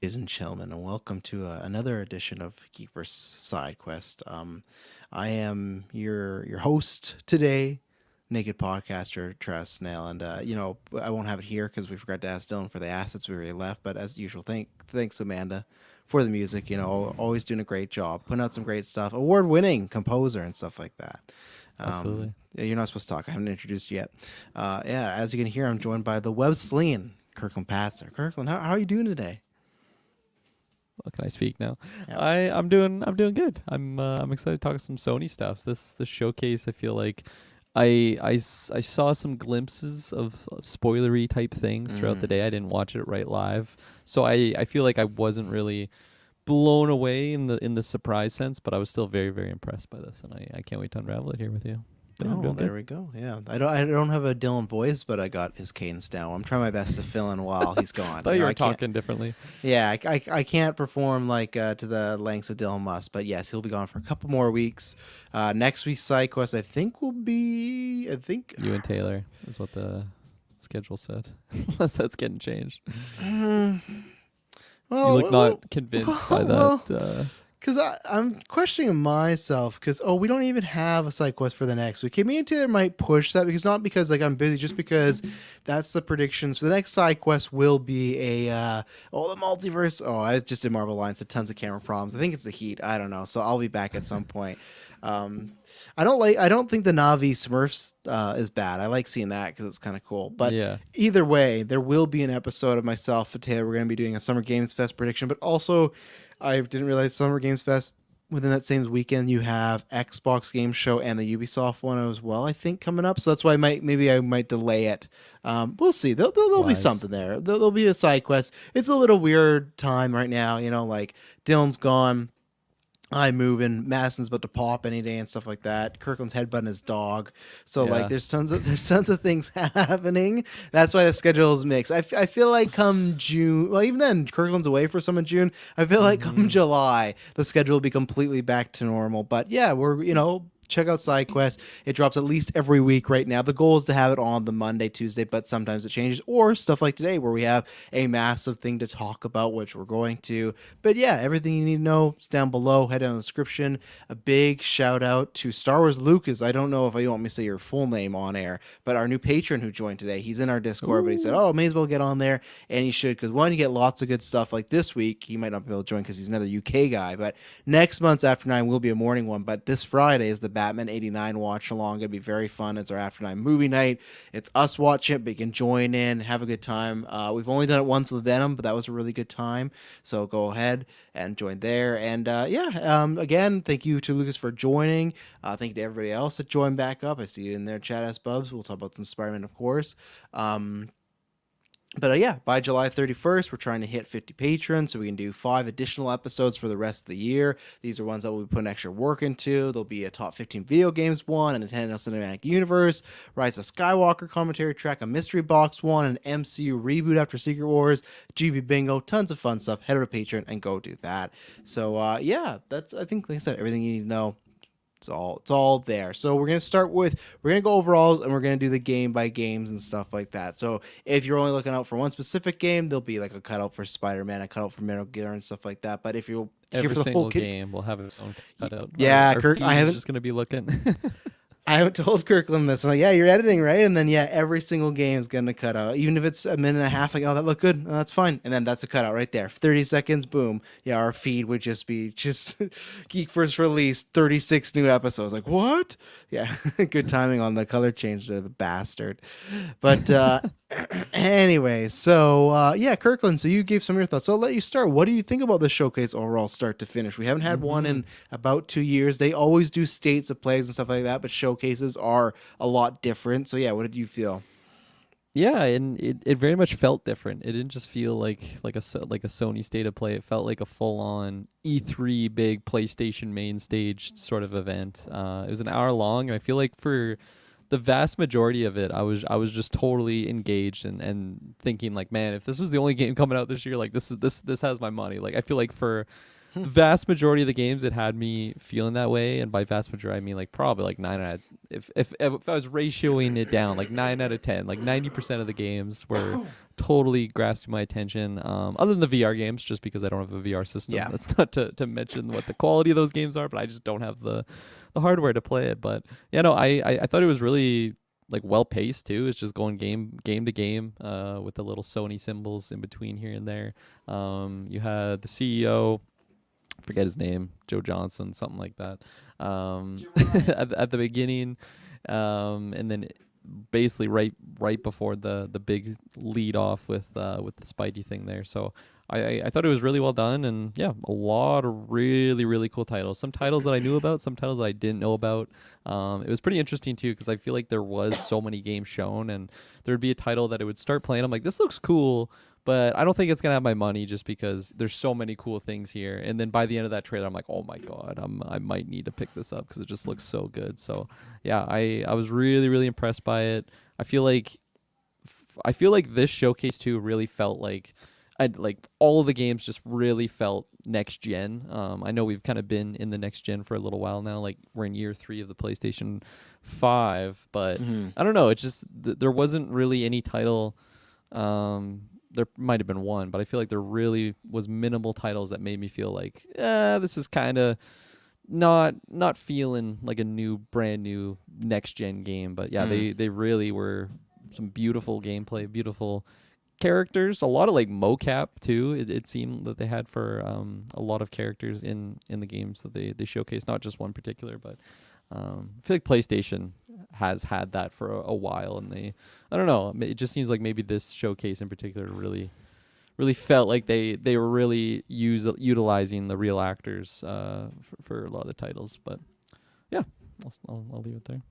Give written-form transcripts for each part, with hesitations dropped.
Ladies and gentlemen, and welcome to another edition of GeekVerse Sidequest. I am your host today, naked podcaster Travis Snail, and I won't have it here because we forgot to ask Dylan for the assets we already left. But as usual, thanks Amanda for the music. Always doing a great job, putting out some great stuff. Award-winning composer and stuff like that. Absolutely. Yeah, you're not supposed to talk. I haven't introduced you yet. Yeah, as you can hear, I'm joined by the web slinging Kirkland Patzer. Kirkland, how are you doing today? Well, can I speak now? Yeah. I'm doing good. I'm excited to talk some Sony stuff. This showcase, I feel like I saw some glimpses of spoilery type things throughout the Mm. day. I didn't watch it right live, so I feel like I wasn't really blown away in the surprise sense, but I was still very very impressed by this, and I can't wait to unravel it here with you. But yeah, I'm Oh, well, doing there good. we go. Yeah, I don't have a Dylan voice, but I got his cadence down. I'm trying my best to fill in while he's gone. Thought you I were can't. talking differently. Yeah, I can't perform like to the lengths of Dylan must. But yes, he'll be gone for a couple more weeks. Next week's side quest, I think, will be. I think. You and Taylor is what the schedule said, unless that's getting changed. Mm, You well, look not convinced by that. well, because I'm questioning myself because we don't even have a side quest for the next week. Me and Taylor might push that because not because like I'm busy, just because that's the predictions. So the next side quest will be the multiverse. Oh, I just did Marvel Alliance, had tons of camera problems. I think it's the heat. I don't know. So I'll be back at some point. Um, I don't think the Navi Smurfs is bad. I like seeing that because it's kind of cool. But Yeah. either way, there will be an episode of myself and Taylor. We're going to be doing a Summer Games Fest prediction, but also I didn't realize Summer Games Fest within that same weekend you have Xbox Game Show and the Ubisoft one as well. I think coming up, so that's why I might delay it. We'll see. There'll be Wise. something there. There'll be a side quest. It's a little weird time right now. Like Dylan's gone. I'm moving. Madison's about to pop any day and stuff like that. Kirkland's headbutting his dog. So like, Yeah. there's tons of things happening. That's why the schedule is mixed. I feel like come June, well, even then Kirkland's away for some in June. I feel like come Mm-hmm. July the schedule will be completely back to normal. But yeah, we're check out SideQuest. It drops at least every week right now. The goal is to have it on the Monday, Tuesday, but sometimes it changes. Or stuff like today where we have a massive thing to talk about, which we're going to. But yeah, everything you need to know is down below. Head down in the description. A big shout out to Star Wars Lucas. I don't know if you want me to say your full name on air, but our new patron who joined today, he's in our Discord, but he said, Ooh. "Oh, may as well get on there," and you should because one, you get lots of good stuff. Like this week, he might not be able to join because he's another UK guy, but next month's After Nine will be a morning one. But this Friday is the Batman '89 watch along. It'll be very fun. It's our After Nine movie night. It's us watching it, but you can join in, have a good time. We've only done it once with Venom, but that was a really good time. So go ahead and join there. And again, thank you to Lucas for joining. Thank you to everybody else that joined back up. I see you in there, chat S Bubs. We'll talk about some Spider-Man, of course. But yeah, by July 31st, we're trying to hit 50 patrons so we can do 5 additional episodes for the rest of the year. These are ones that we'll be putting extra work into. There'll be a top 15 video games one, an Nintendo Cinematic Universe, Rise of Skywalker commentary track, a mystery box one, an MCU reboot after Secret Wars, GV Bingo, tons of fun stuff. Head over to Patreon and go do that. So yeah, that's, I think, like I said, everything you need to know. It's all there. So we're gonna go overalls and we're gonna do the game by games and stuff like that. So if you're only looking out for one specific game, there'll be like a cutout for Spider-Man, a cutout for Metal Gear and stuff like that. But if you're here Every for the whole single kit, game will have its own cutout. yeah, Our Kirk, feed is just gonna be looking. I haven't told Kirkland this. I'm like, yeah, you're editing, right? And then, yeah, every single game is going to cut out. Even if it's a minute and a half, like, oh, that looked good. Oh, that's fine. And then that's a cutout right there. 30 seconds, boom. Yeah, our feed would just be Geek First Release, 36 new episodes. Like, what? Yeah, good timing on the color change there, the bastard. But anyway, so yeah, Kirkland, so you gave some of your thoughts. So I'll let you start. What do you think about the showcase overall, start to finish? We haven't had one Mm-hmm. in about 2 years. They always do states of plays and stuff like that, but showcases are a lot different. So yeah, what did you feel? Yeah, and it very much felt different. It didn't just feel like a Sony state of play. It felt like a full on E3 big PlayStation main stage sort of event. It was an hour long, and I feel like for the vast majority of it, I was just totally engaged and thinking like, man, if this was the only game coming out this year, like this has my money. Like I feel like for vast majority of the games it had me feeling that way, and by vast majority I mean like probably like 9 out of, if I was ratioing it down, like 9 out of 10, like 90% of the games were totally grasping my attention, other than the VR games, just because I don't have a VR system. Yeah. That's not to mention what the quality of those games are, but I just don't have the hardware to play it. But yeah, no, I thought it was really like well paced too. It's just going game to game, with the little Sony symbols in between here and there. You had the CEO, forget his name, Joe Johnson, something like that, at the beginning, and then basically right before the big lead off with the Spidey thing there. So I thought it was really well done, and yeah, a lot of really cool titles. Some titles that I knew about, some titles that I didn't know about. It was pretty interesting too, because I feel like there was so many games shown, and there'd be a title that it would start playing. I'm like, this looks cool, but I don't think it's gonna have my money just because there's so many cool things here. And then by the end of that trailer, I'm like, oh my god, I might need to pick this up because it just looks so good. So yeah, I was really impressed by it. I feel like this showcase too really felt like all of the games just really felt next gen. I know we've kind of been in the next gen for a little while now. Like we're in year 3 of the PlayStation 5, but I don't know. It's just there wasn't really any title. There might have been one, but I feel like there really was minimal titles that made me feel like, this is kind of not feeling like a brand new next gen game. But yeah, they really were some beautiful gameplay, beautiful characters, a lot of like mocap too. It seemed that they had for a lot of characters in the games that they showcased, not just one particular, but I feel like PlayStation has had that for a while, and I don't know, it just seems like maybe this showcase in particular really felt like they were really utilizing the real actors for a lot of the titles. But yeah, I'll leave it there.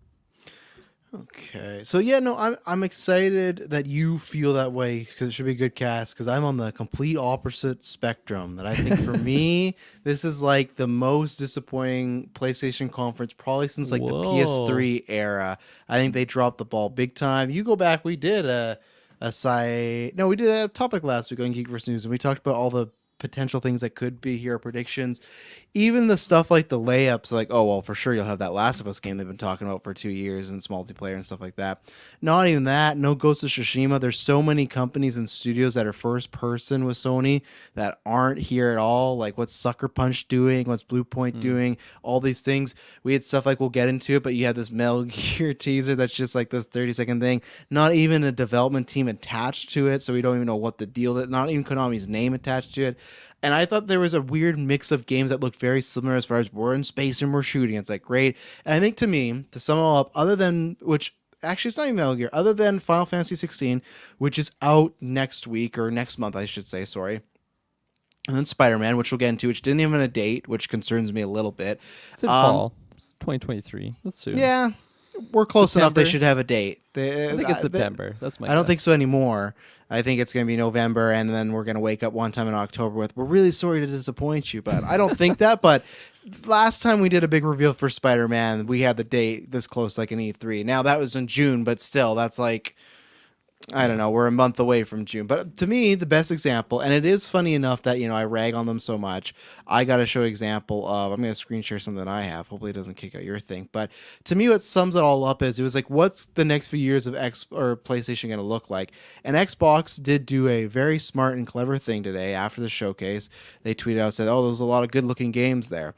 Okay, so yeah, no, I'm excited that you feel that way because it should be a good cast. Because I'm on the complete opposite spectrum. That I think for me, this is like the most disappointing PlayStation conference probably since like the PS3 era. I think they dropped the ball big time. You go back, we did we did a topic last week on GeekVerse News, and we talked about all the potential things that could be here, predictions, even the stuff like the layups, like, oh well, for sure you'll have that Last of Us game they've been talking about for 2 years, and it's multiplayer and stuff like that. Not even that, no Ghost of Tsushima. There's so many companies and studios that are first person with Sony that aren't here at all. Like what's Sucker Punch doing, what's Blue Point doing, all these things. We had stuff like, we'll get into it, but you had this Metal Gear teaser that's just like this 30-second thing, not even a development team attached to it, so we don't even know what the deal, that not even Konami's name attached to it. And I thought there was a weird mix of games that looked very similar as far as we're in space and we're shooting. It's like great. And I think to me, to sum it all up, other than, which actually it's not even Metal Gear, other than Final Fantasy 16, which is out next week or next month, I should say, sorry. And then Spider-Man, which we'll get into, which didn't even have a date, which concerns me a little bit. It's in fall. It's 2023. That's soon. Yeah. We're close September. enough. They should have a date. I think it's September. That's my I don't guess. think so anymore. I think it's going to be November, and then we're going to wake up one time in October with, we're really sorry to disappoint you, but I don't think that. But last time we did a big reveal for Spider-Man, we had the date this close, like an E3. Now that was in June, but still, that's like, I don't know, we're a month away from June. But to me, the best example, and it is funny enough that, I rag on them so much, I got to show an example of, I'm going to screen share something that I have. Hopefully it doesn't kick out your thing. But to me, what sums it all up is, it was like, what's the next few years of PlayStation going to look like? And Xbox did do a very smart and clever thing today after the showcase. They tweeted out, said, oh, there's a lot of good looking games there.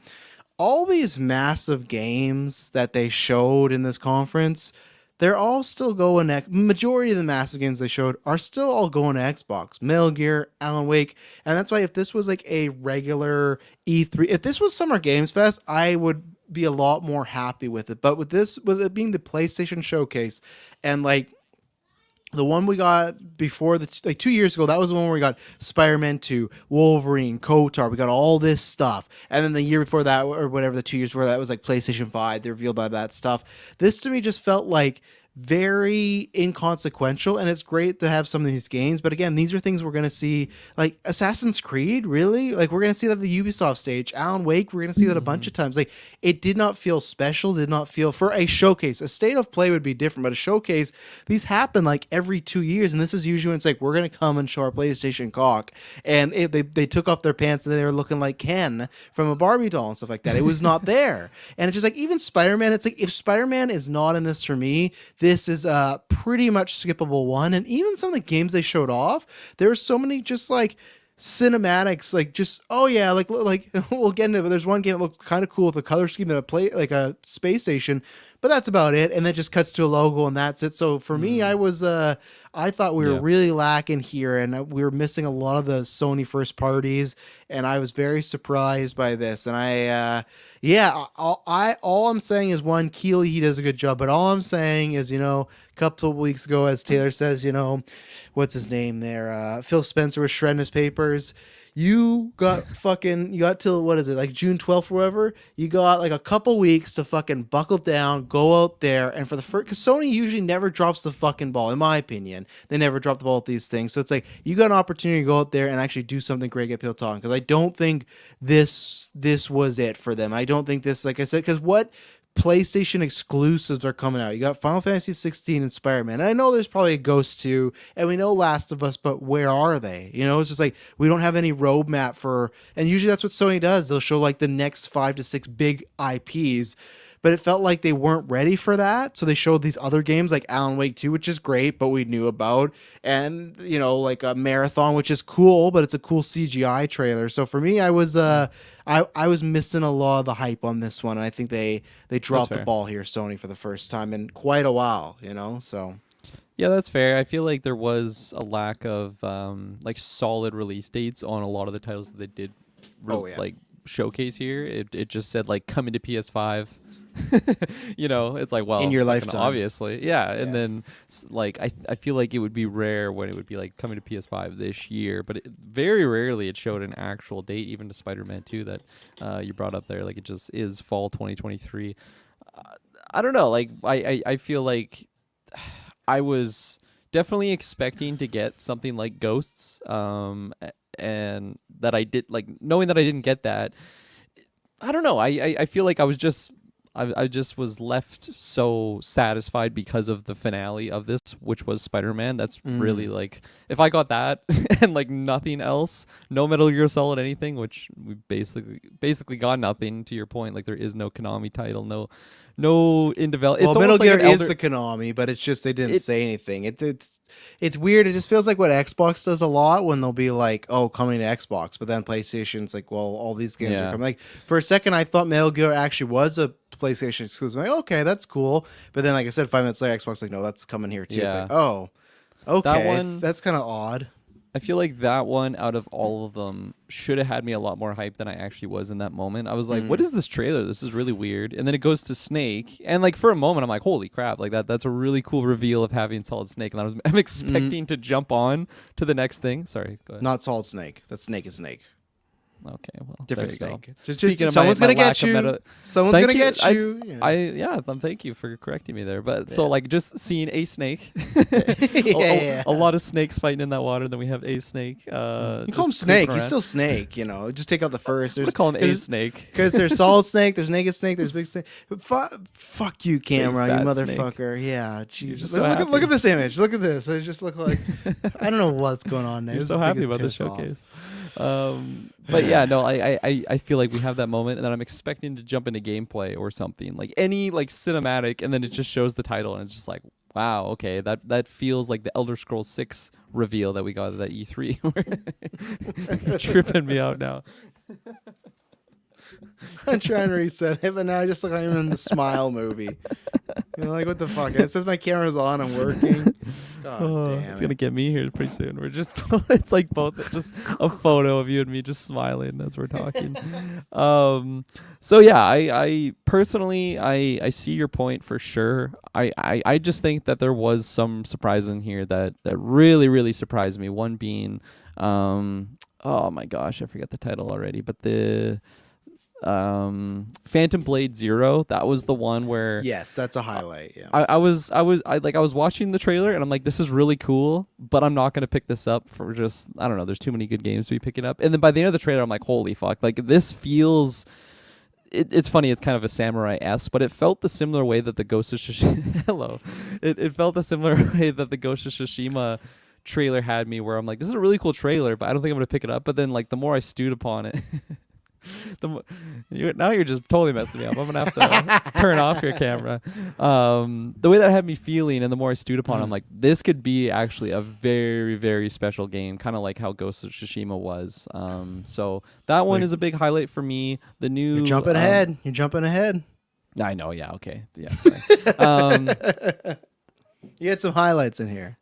All these massive games that they showed in this conference, they're all still going, majority of the massive games they showed are still all going to Xbox. Metal Gear, Alan Wake. And that's why if this was like a regular E3, if this was Summer Games Fest, I would be a lot more happy with it. But with it being the PlayStation Showcase, and like the one we got before, 2 years ago, that was the one where we got Spider-Man 2, Wolverine, KOTOR. We got all this stuff. And then the year before that, or whatever, the 2 years before that, was like PlayStation 5. They revealed all that stuff. This to me just felt like very inconsequential, and it's great to have some of these games, but again, these are things we're going to see, like Assassin's Creed, really, like we're going to see that at the Ubisoft stage. Alan Wake, we're going to see that a bunch Mhm. of times. Like, it did not feel special, did not feel, for a showcase, a state of play would be different, but a showcase, these happen like every 2 years, and this is usually when it's like, we're going to come and show our PlayStation cock, and they took off their pants and they were looking like Ken from a Barbie doll and stuff like that. It was not there. And it's just like, even Spider-Man, it's like, if Spider-Man is not in this for me, this is a pretty much skippable one. And even some of the games they showed off, there were so many just like cinematics, like just, oh yeah, like we'll get into it, but there's one game that looked kind of cool with a color scheme that play like a space station, but that's about it. And then just cuts to a logo and that's it. So for me, Mm. I thought we were Yeah, really lacking here, and we were missing a lot of the Sony first parties, and I was very surprised by this. And yeah, all I'm saying is, one, Keeley, he does a good job, but all I'm saying is, a couple of weeks ago, as Taylor says, what's his name there? Phil Spencer was shredding his papers. You got till, what is it, like June 12th or whatever? You got like a couple weeks to fucking buckle down, go out there, and for the first, because Sony usually never drops the fucking ball, in my opinion. They never drop the ball at these things. So it's like, you got an opportunity to go out there and actually do something great, get people talking. Because I don't think this was it for them. I don't think this, like I said, because what PlayStation exclusives are coming out? You got Final Fantasy 16 and Spider-Man. And I know there's probably a Ghost 2, and we know Last of Us, but where are they? It's just like, we don't have any roadmap for, and usually that's what Sony does. They'll show like the next 5 to 6 big IPs, but it felt like they weren't ready for that. So they showed these other games like Alan Wake 2, which is great, but we knew about, and like a Marathon, which is cool, but it's a cool CGI trailer. So for me, I was missing a lot of the hype on this one. And I think they that's dropped the fair. ball here, Sony, for the first time in quite a while, so Yeah, that's fair. I feel like there was a lack of like solid release dates on a lot of the titles that they did oh yeah. like showcase here. It just said like coming to PS5. It's like, In well, your fucking lifetime. obviously, yeah. And Yeah. then like I feel like it would be rare when it would be like coming to PS5 this year, but very rarely it showed an actual date, even to Spider-Man 2 that you brought up there. Like, it just is fall 2023. Uh, I don't know. Like, I feel like I was definitely expecting to get something like Ghosts, and that I did, like, knowing that I didn't get that. I don't know. I feel like I just was left so satisfied because of the finale of this, which was Spider-Man. That's really, Mm. like, if I got that and like nothing else, no Metal Gear Solid anything, which we basically got nothing. To your point, like, there is no Konami title, no in develop. Well, It's Metal almost like Gear an is Elder. the Konami, but it's just they didn't It say anything. It's weird. It just feels like what Xbox does a lot, when they'll be like, "Oh, coming to Xbox," but then PlayStation's like, "Well, all these games are Yeah. coming." Like, for a second, I thought Metal Gear actually was a PlayStation exclusive. I'm like, okay, that's cool. But then, like I said, 5 minutes later, Xbox like, "No, that's coming here too." It's like, Yeah. oh, That okay, one, that's kind of odd. I feel like that one out of all of them should have had me a lot more hype than I actually was in that moment. I was like, what Mm. is this trailer? This is really weird. And then it goes to Snake. And like, for a moment I'm like, holy crap, like that's a really cool reveal of having Solid Snake. And I'm Mm. expecting to jump on to the next thing. Sorry, go ahead. Not Solid Snake. That's Snake is Snake. Okay, well, Different there you go. Snake. Speaking of Someone's my gonna lack get of you. meta, Someone's thank gonna you. get you. Yeah. Thank you for correcting me there. But so, Yeah. like, just seeing a snake, Yeah. a lot of snakes fighting in that water. Then we have a snake. You call him just creeping Snake. He's around. still Snake. Just take out the first. I'm There's gonna call him a snake. because there's Solid Snake, there's Naked Snake, there's Big Snake. Fuck you, camera, you fat snake. motherfucker. Yeah, Jesus. just so Look at happy. this image. Look at this. I just look like I don't know what's going on there. You're This so is happy biggest about the piss off. showcase. But yeah, no, I feel like we have that moment, and then I'm expecting to jump into gameplay or something, like any like cinematic, and then it just shows the title, and it's just like, wow, okay, that feels like the Elder Scrolls 6 reveal that we got at that E3. You're tripping me out now. I'm trying to reset it, but now I just look like I'm in the Smile movie. Like, what the fuck? It says my camera's on. I'm working. God damn It's it. gonna get me here pretty soon. We're just it's like both just a photo of you and me just smiling as we're talking. So yeah, I personally I see your point for sure. I just think that there was some surprise in here that really surprised me. One being oh my gosh, I forget the title already, but Phantom Blade Zero. That was the one where Yes, that's a highlight. Yeah. I was watching the trailer and I'm like, this is really cool, but I'm not gonna pick this up for just, I don't know. There's too many good games to be picking up. And then by the end of the trailer, I'm like, holy fuck! Like this feels. It's funny. It's kind of a samurai-esque, but it felt the similar way that the Ghost of Tsushima. Hello. It felt the similar way that the Ghost of Tsushima trailer had me, where I'm like, this is a really cool trailer, but I don't think I'm gonna pick it up. But then like the more I stewed upon it. Now you're just totally messing me up. I'm gonna have to turn off your camera. The way that had me feeling, and the more I stewed upon it, I'm like, this could be actually a very, very special game, kind of like how Ghost of Tsushima was. So that one is a big highlight for me. The new You're jumping ahead. You're jumping ahead. I know. Yeah. Okay. Yeah. Sorry. You had some highlights in here.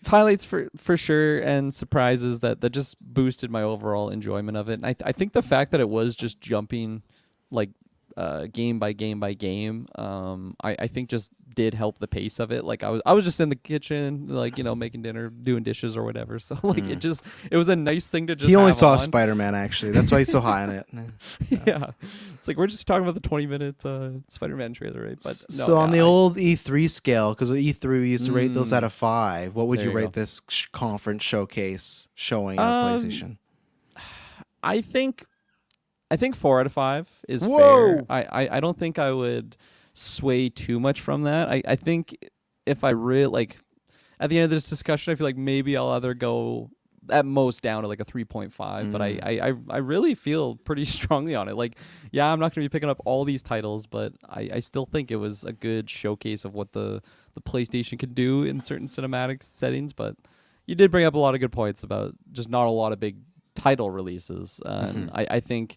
Highlights for sure, and surprises that just boosted my overall enjoyment of it. And I think the fact that it was just jumping like game by game by game, I think just did help the pace of it. Like I was just in the kitchen, like, you know, making dinner, doing dishes or whatever. So like it was a nice thing to just. He only have saw on. Spider-Man, actually. That's why he's so high on it. Yeah, it's like we're just talking about the 20-minute Spider-Man trailer, right? But no, so on the old E3 scale, because with E3 we used to rate those out of 5. What would There you you rate go. this conference showcase showing on PlayStation? I think 4 out of 5 is Whoa! fair. I don't think I would sway too much from that. I think if I really like at the end of this discussion, I feel like maybe I'll either go at most down to like a 3.5, but I really feel pretty strongly on it. Like, yeah, I'm not going to be picking up all these titles, but I still think it was a good showcase of what the PlayStation can do in certain cinematic settings. But you did bring up a lot of good points about just not a lot of big title releases. And I think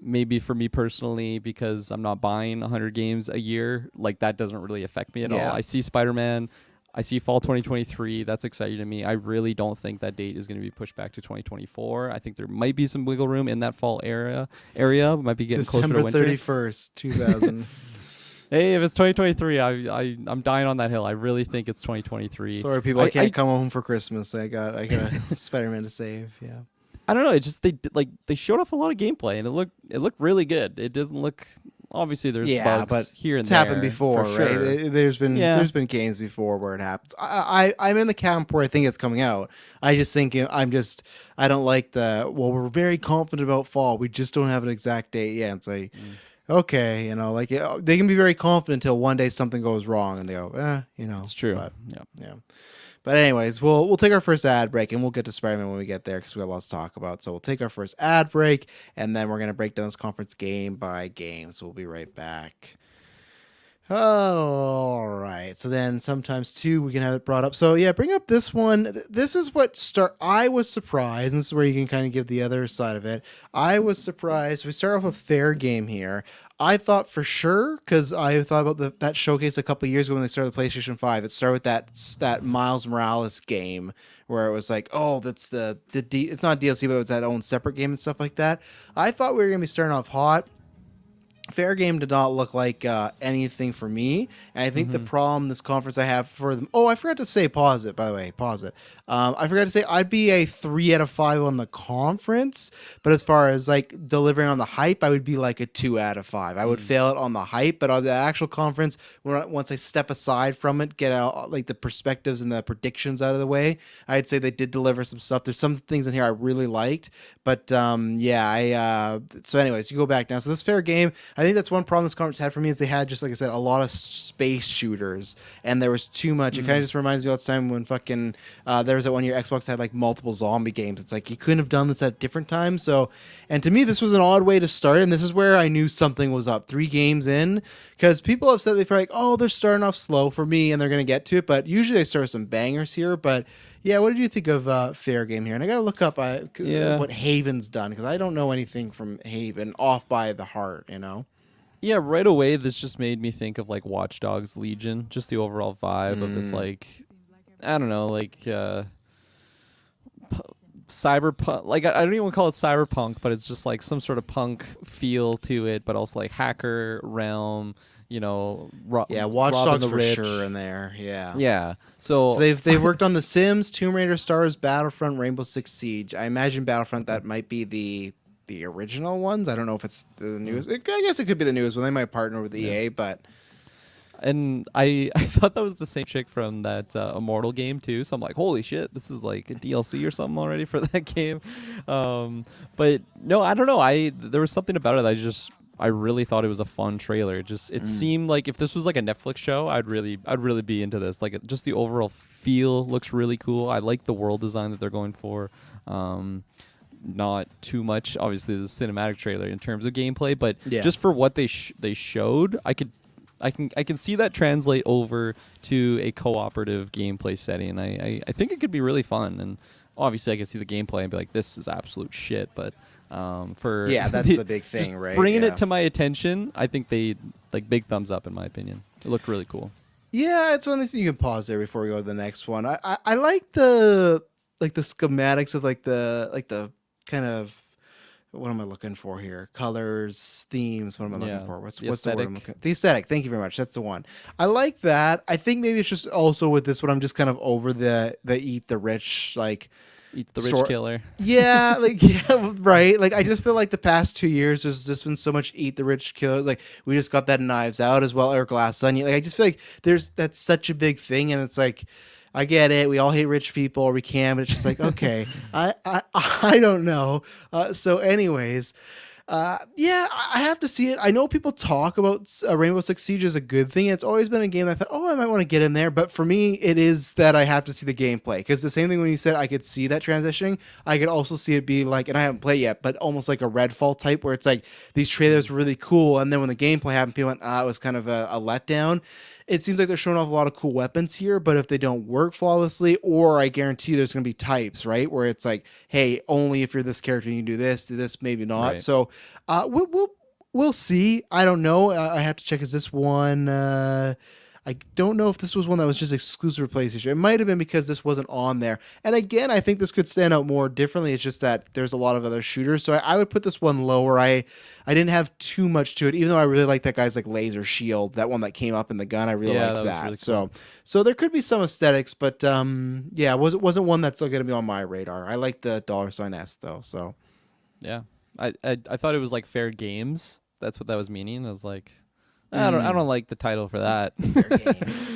maybe for me personally, because I'm not buying 100 games a year, like that doesn't really affect me at all. I see Spider-Man, I see fall 2023. That's exciting to me. I really don't think that date is going to be pushed back to 2024. I think there might be some wiggle room in that fall area. We might be getting closer to December winter. 31st, 2000. Hey, if it's 2023, I'm dying on that hill. I really think it's 2023. Sorry, people, I can't come home for Christmas. I got a Spider-Man to save. Yeah. I don't know. It just they showed off a lot of gameplay and it looked really good. It doesn't look. Obviously, there's bugs but here and it's there. happened before, for right? sure. There's been games before where it happens. I'm in the camp where I think it's coming out. I just think I don't like we're very confident about fall. We just don't have an exact date yet. It's like, okay, you know, like they can be very confident until one day something goes wrong and they go, you know, It's true. But, Yeah. But anyways, we'll take our first ad break and we'll get to Spider-Man when we get there because we got lots to talk about. So we'll take our first ad break and then we're gonna break down this conference game by game. So we'll be right back. Oh, all right. So then sometimes too we can have it brought up. So yeah, bring up this one. This is what I was surprised, and this is where you can kind of give the other side of it. I was surprised. We start off with fair game here. I thought for sure, because I thought about that showcase a couple of years ago when they started the PlayStation 5. It started with that Miles Morales game where it was like, oh, that's it's not DLC, but it was that own separate game and stuff like that. I thought we were gonna be starting off hot. Fair game did not look like anything for me. And I think the problem this conference I have for them. Oh, I forgot to say, pause it, by the way. Pause it. I forgot to say I'd be a 3 out of 5 on the conference. But as far as like delivering on the hype, I would be like a 2 out of 5. I would fail it on the hype. But on the actual conference, once I step aside from it, get out like the perspectives and the predictions out of the way, I'd say they did deliver some stuff. There's some things in here I really liked. But yeah, so anyways, you go back now. So this fair game, I think that's one problem this conference had for me is they had, just like I said, a lot of space shooters, and there was too much. It kind of just reminds me all the time when fucking there was that one year Xbox had like multiple zombie games. It's like you couldn't have done this at different times. So, and to me, this was an odd way to start, and this is where I knew something was up. 3 games in, because people have said before, like, oh, they're starting off slow for me, and they're gonna get to it. But usually they start with some bangers here. But yeah, what did you think of fair game here? And I gotta look up what Haven's done because I don't know anything from Haven off by the heart, you know. Yeah, right away this just made me think of like Watch Dogs Legion, just the overall vibe of this like I don't know, like cyberpunk, like I don't even call it cyberpunk, but it's just like some sort of punk feel to it, but also like hacker realm, you know, Watch robbing Dogs the for rich. sure in there. Yeah. So they've worked on The Sims, Tomb Raider, Stars, Battlefront, Rainbow Six Siege. I imagine Battlefront that might be the the original ones. I don't know if it's the newest. I guess it could be the newest one. They might partner with EA, but And I thought that was the same chick from that Immortal game too. So I'm like, holy shit, this is like a DLC or something already for that game. But no, I don't know. There was something about it. I really thought it was a fun trailer. It seemed like if this was like a Netflix show, I'd really be into this. Like just the overall feel looks really cool. I like the world design that they're going for. Not too much, obviously, the cinematic trailer in terms of gameplay, but just for what they showed, I can see that translate over to a cooperative gameplay setting. I think it could be really fun, and obviously I can see the gameplay and be like, this is absolute shit. But that's the big thing, right? Bringing it to my attention, I think they like big thumbs up in my opinion. It looked really cool. Yeah, it's one of these things you can pause there before we go to the next one. I like the schematics of like the kind of, what am I looking for here? Colors, themes. What am I looking for? What's the word I'm looking? The aesthetic. Thank you very much. That's the one. I like that. I think maybe it's just also with this one, I'm just kind of over the eat the rich, like eat the rich killer. Yeah, right. Like I just feel like the past 2 years there's just been so much eat the rich killer. Like we just got that Knives Out as well, or Glass Onion. Like I just feel like that's such a big thing, and it's like, I get it. We all hate rich people, or we can, but it's just like, okay, I don't know. So anyways, I have to see it. I know people talk about Rainbow Six Siege as a good thing. It's always been a game that I thought, I might want to get in there. But for me, it is that I have to see the gameplay. Because the same thing when you said I could see that transitioning, I could also see it be like, and I haven't played yet, but almost like a Redfall type where it's like these trailers were really cool. And then when the gameplay happened, people went, it was kind of a letdown. It seems like they're showing off a lot of cool weapons here, but if they don't work flawlessly, or I guarantee there's going to be types, right? Where it's like, hey, only if you're this character, you can do this, maybe not. Right. So we'll see. I don't know. I have to check. Is this one? I don't know if this was one that was just exclusive to PlayStation. It might have been because this wasn't on there. And again, I think this could stand out more differently. It's just that there's a lot of other shooters. So I would put this one lower. I didn't have too much to it, even though I really like that guy's like laser shield, that one that came up in the gun. I really liked that. Really cool. So there could be some aesthetics, but it wasn't one that's still going to be on my radar. I like the $S though. So yeah, I thought it was like fair games. That's what that was meaning. I was like, I don't like the title for that. Fair games.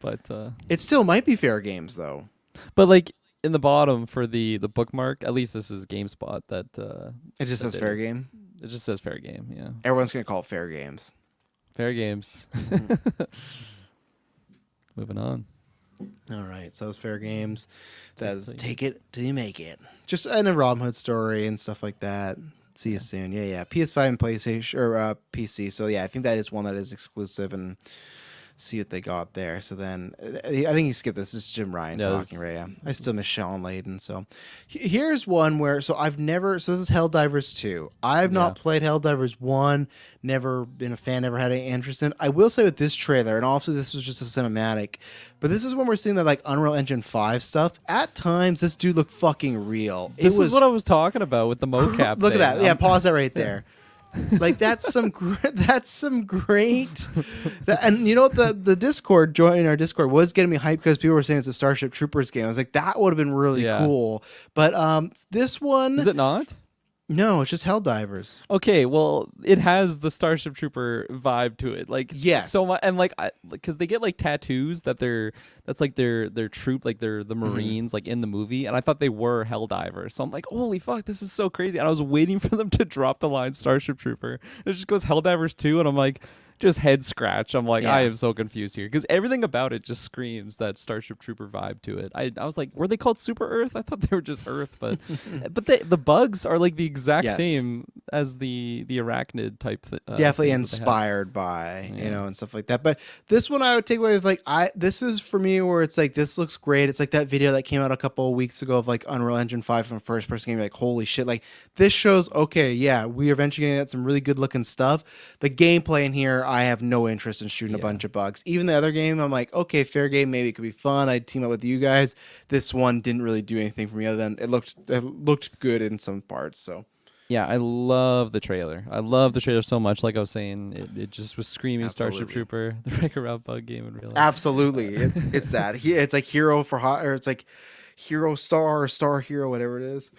But it still might be fair games though. But like in the bottom for the bookmark, at least this is GameSpot that it just says fair game. It just says fair game, yeah. Everyone's gonna call it fair games. Fair games. Moving on. All right, so it's fair games. That's take it till you make it. Just in a Robin Hood story and stuff like that. See you soon. Yeah. PS5 and PlayStation or PC. So yeah, I think that is one that is exclusive, and see what they got there. So then I think you skip this. This is Jim Ryan talking, right? Yeah. I still miss Sean Layden. So here's one where this is Helldivers 2. I've not played Helldivers 1, never been a fan, never had any interest in it. I will say with this trailer, and obviously this was just a cinematic, but this is when we're seeing that like Unreal Engine 5 stuff. At times, this dude looked fucking real. This is what I was talking about with the mocap. Look at that. Yeah, pause that right there. Like that's some great and you know the Discord, joining our Discord was getting me hyped because people were saying it's a Starship Troopers game. I was like, that would have been really cool. But this one, is it not? No, it's just Helldivers. Okay, well, it has the Starship Trooper vibe to it, like so much, and like because they get like tattoos that's like their troop, like they're the Marines, like in the movie, and I thought they were Helldivers, so I'm like, holy fuck, this is so crazy, and I was waiting for them to drop the line Starship Trooper. It just goes Helldivers 2, and I'm like, just head scratch. I'm like, I am so confused here because everything about it just screams that Starship Trooper vibe to it. I was like, were they called Super Earth? I thought they were just Earth, but the bugs are like the exact same as the arachnid type. Definitely inspired by and stuff like that. But this one I would take away with like this is for me where it's like, this looks great. It's like that video that came out a couple of weeks ago of like Unreal Engine 5 from first person game. Like, holy shit! Like this shows we are eventually gonna get some really good looking stuff. The gameplay in here, I have no interest in shooting a bunch of bugs. Even the other game, I'm like, okay, fair game, maybe it could be fun. I'd team up with you guys. This one didn't really do anything for me other than it looked good in some parts. So yeah, I love the trailer. I love the trailer so much. Like I was saying, it just was screaming Starship Trooper, the Wreck-It Ralph bug game in real life. Absolutely, it's that. It's like Hero for Hot, or it's like Hero Star or Star Hero, whatever it is.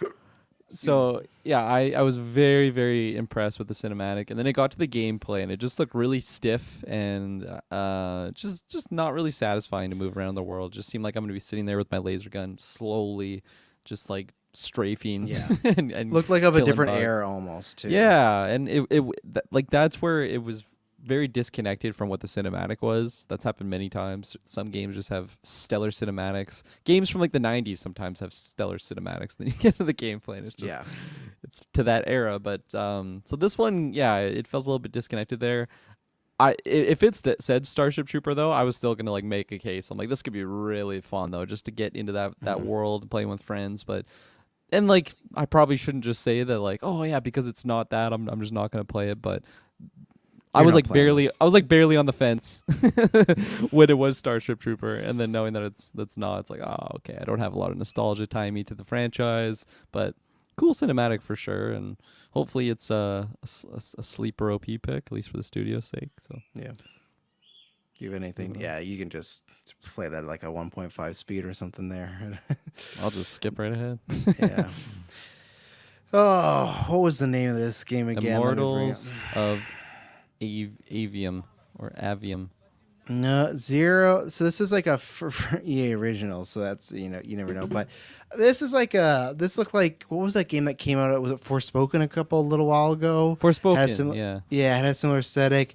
So yeah, I was very very impressed with the cinematic, and then it got to the gameplay, and it just looked really stiff and just not really satisfying to move around the world. Just seemed like I'm gonna be sitting there with my laser gun slowly, just like strafing. Yeah. and Looked like of a killing different bugs. era almost too. Yeah, and like that's where it was very disconnected from what the cinematic was. That's happened many times. Some games just have stellar cinematics. Games from like the 90s sometimes have stellar cinematics. Then you get to the gameplay and it's just it's to that era. But so this one, yeah, it felt a little bit disconnected there. If it said Starship Trooper though, I was still gonna like make a case. I'm like, this could be really fun though, just to get into that world, playing with friends. But and like I probably shouldn't just say that like, oh yeah, because it's not that I'm just not gonna play it. But I was like barely on the fence when it was Starship Trooper, and then knowing that that's not, it's like, oh okay, I don't have a lot of nostalgia tying me to the franchise, but cool cinematic for sure, and hopefully it's a sleeper OP pick, at least for the studio's sake. So Yeah. Do you have anything? Yeah, you can just play that at like a 1.5 speed or something there. I'll just skip right ahead. Yeah. Oh, what was the name of this game again? Immortals of Avium or Avium. No, Zero. So this is like a for EA original. So that's, you never know. But this is like this looked like, what was that game that came out? Was it Forspoken a little while ago? Forspoken, yeah. Yeah, it had a similar aesthetic.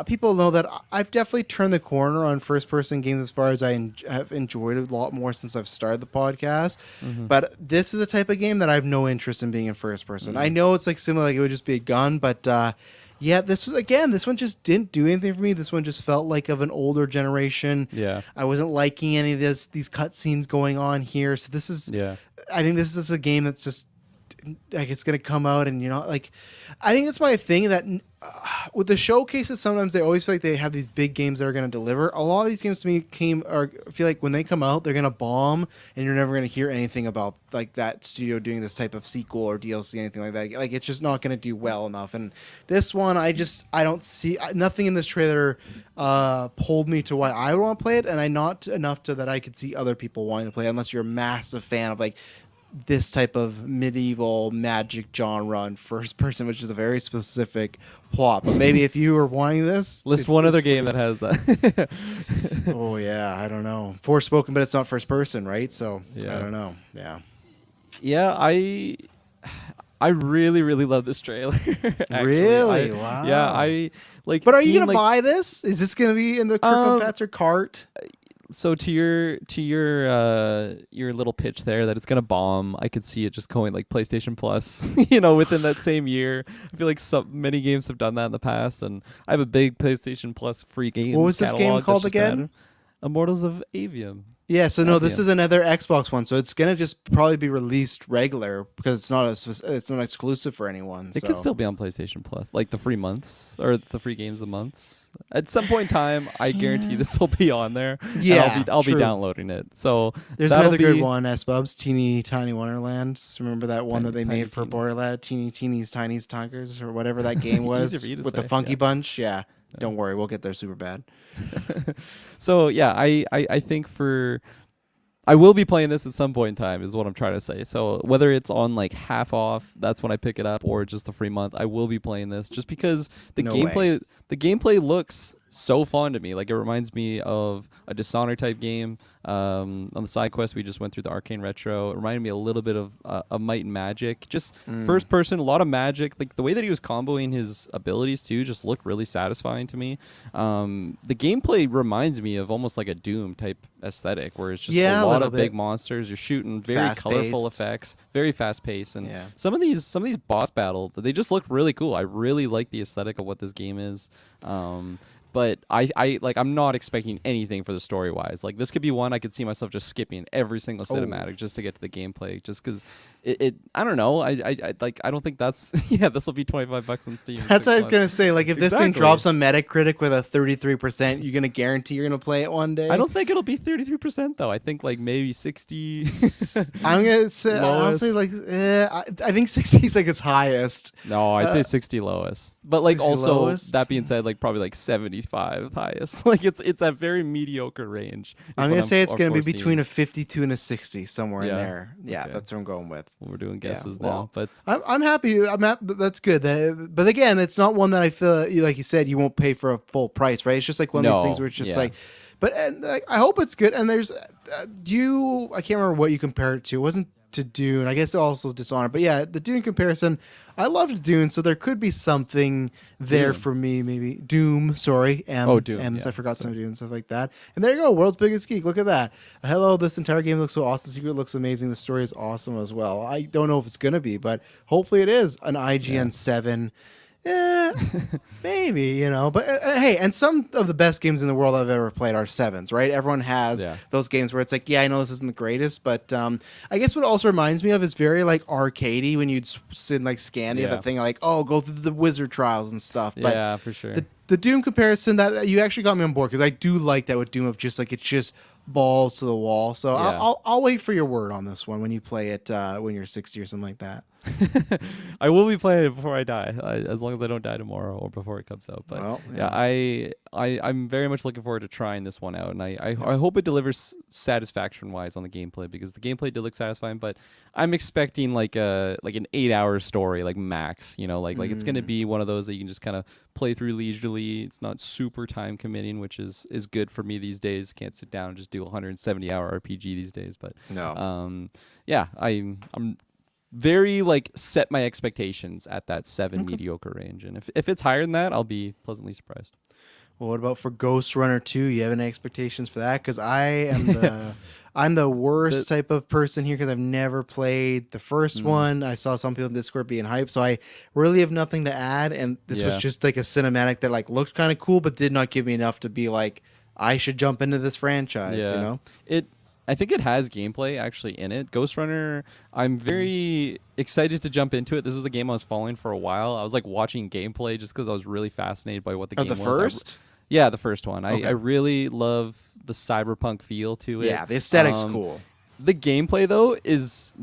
People know that I've definitely turned the corner on first-person games as far as have enjoyed it a lot more since I've started the podcast. Mm-hmm. But this is a type of game that I have no interest in being in first-person. I know it's like similar, like it would just be a gun, but yeah, this one just didn't do anything for me. This one just felt like of an older generation. Yeah. I wasn't liking any of these cutscenes going on here. So this is, I think this is a game that's just like it's gonna come out, and like I think that's my thing that with the showcases sometimes they always feel like they have these big games that are gonna deliver. A lot of these games to me feel like when they come out they're gonna bomb, and you're never gonna hear anything about like that studio doing this type of sequel or DLC, anything like that. Like it's just not gonna do well enough. And this one, I don't see nothing in this trailer pulled me to why I would want to play it, and I not enough to that I could see other people wanting to play it, unless you're a massive fan of like this type of medieval magic genre in first person, which is a very specific plot. But maybe if you were wanting this, list one other game that has that. Oh yeah, I don't know. Forspoken, but it's not first person, right? So Yeah. I don't know. Yeah. I really really love this trailer. Actually. Really? Wow. Yeah, I like. But are you gonna like, buy this? Is this gonna be in the Kirkopatzer cart? So to your little pitch there that it's gonna bomb, I could see it just going like PlayStation Plus, within that same year. I feel like many games have done that in the past, and I have a big PlayStation Plus free game. What was this game called again? Immortals of Avium. Yeah, so no, this is another Xbox one, so it's gonna just probably be released regular because it's not exclusive for anyone. It could still be on PlayStation Plus, like the free months or it's the free games of months. At some point in time, I guarantee this will be on there. Yeah, and I'll be downloading it. So there's another good one, S-Bubs, Teeny Tiny Wonderlands. Remember that one that they made for Borderlands, Teenies Tinies Tigers, or whatever that game was with the Funky Bunch? Yeah. Don't worry, we'll get there super bad. So yeah, I think I will be playing this at some point in time is what I'm trying to say. So whether it's on like half off, that's when I pick it up, or just the free month, I will be playing this just because the gameplay looks so fun to me. Like it reminds me of a Dishonor type game. On the Sidequest, we just went through the Arcane Retro. It reminded me a little bit of a Might and Magic. Just first person, a lot of magic. Like the way that he was comboing his abilities too just looked really satisfying to me. The gameplay reminds me of almost like a Doom type aesthetic where it's just a lot of big monsters. You're shooting very colorful effects, very fast paced, and some of these boss battles, they just look really cool. I really like the aesthetic of what this game is. But I'm not expecting anything for the story wise. Like this could be one I could see myself just skipping every single cinematic just to get to the gameplay, just because it I don't know. I don't think that's this will be $25 on Steam. That's what I was gonna say. Like if this thing drops on Metacritic with a 33%, you're gonna guarantee you're gonna play it one day. I don't think it'll be 33% though. I think like maybe 60. I'm gonna say honestly like I think 60 is like its highest. No, I'd say 60 lowest. But like also lowest? that being said, like probably like 70 45 highest. Like it's a very mediocre range. I'm gonna say it's gonna be between a 52 and a 60, somewhere in Yeah. there. Yeah, Okay. that's what I'm going with. We're doing guesses well, now, but I'm happy. That's good. But again, it's not one that I feel like you said you won't pay for a full price, right? It's just like one of these things where it's just like, but and like, I hope it's good. And there's I can't remember what you compare it to. It wasn't to Dune. I guess also Dishonored. But yeah, the Dune comparison, I loved Dune, so there could be something there for me. Maybe Doom. Sorry, Doom. M's. Yeah, I forgot some Dune and stuff like that. And there you go, World's Biggest Geek. Look at that. Hello, this entire game looks so awesome. Secret looks amazing. The story is awesome as well. I don't know if it's gonna be, but hopefully it is an IGN 7. Maybe, but hey, and some of the best games in the world I've ever played are 7s, right? Everyone has those games where it's like, I know this isn't the greatest, but I guess what it also reminds me of is very like arcadey when you'd sit like scan the other thing, like, oh, go through the wizard trials and stuff. But yeah, for sure. The Doom comparison, that you actually got me on board, because I do like that with Doom of just like it's just balls to the wall. So I'll wait for your word on this one when you play it when you're 60 or something like that. I will be playing it before I die, as long as I don't die tomorrow or before it comes out. But I'm very much looking forward to trying this one out, and I hope it delivers satisfaction wise on the gameplay, because the gameplay did look satisfying. But I'm expecting like an 8-hour story, like max. Like it's gonna be one of those that you can just kind of play through leisurely. It's not super time committing, which is good for me these days. Can't sit down and just do a 170-hour RPG these days. But no, I'm very like set my expectations at that 7 mediocre range, and if it's higher than that, I'll be pleasantly surprised. Well, what about for Ghost Runner 2? You have any expectations for that? Because I am I'm the worst type of person here, because I've never played the first one. I saw some people in Discord being hyped, so I really have nothing to add. And this was just like a cinematic that like looked kind of cool, but did not give me enough to be like, I should jump into this franchise. I think it has gameplay actually in it. Ghost Runner, I'm very excited to jump into it. This was a game I was following for a while. I was like watching gameplay just because I was really fascinated by what the game was. The first? Yeah, the first one. I really love the cyberpunk feel to it. Yeah, the aesthetic's cool. The gameplay though is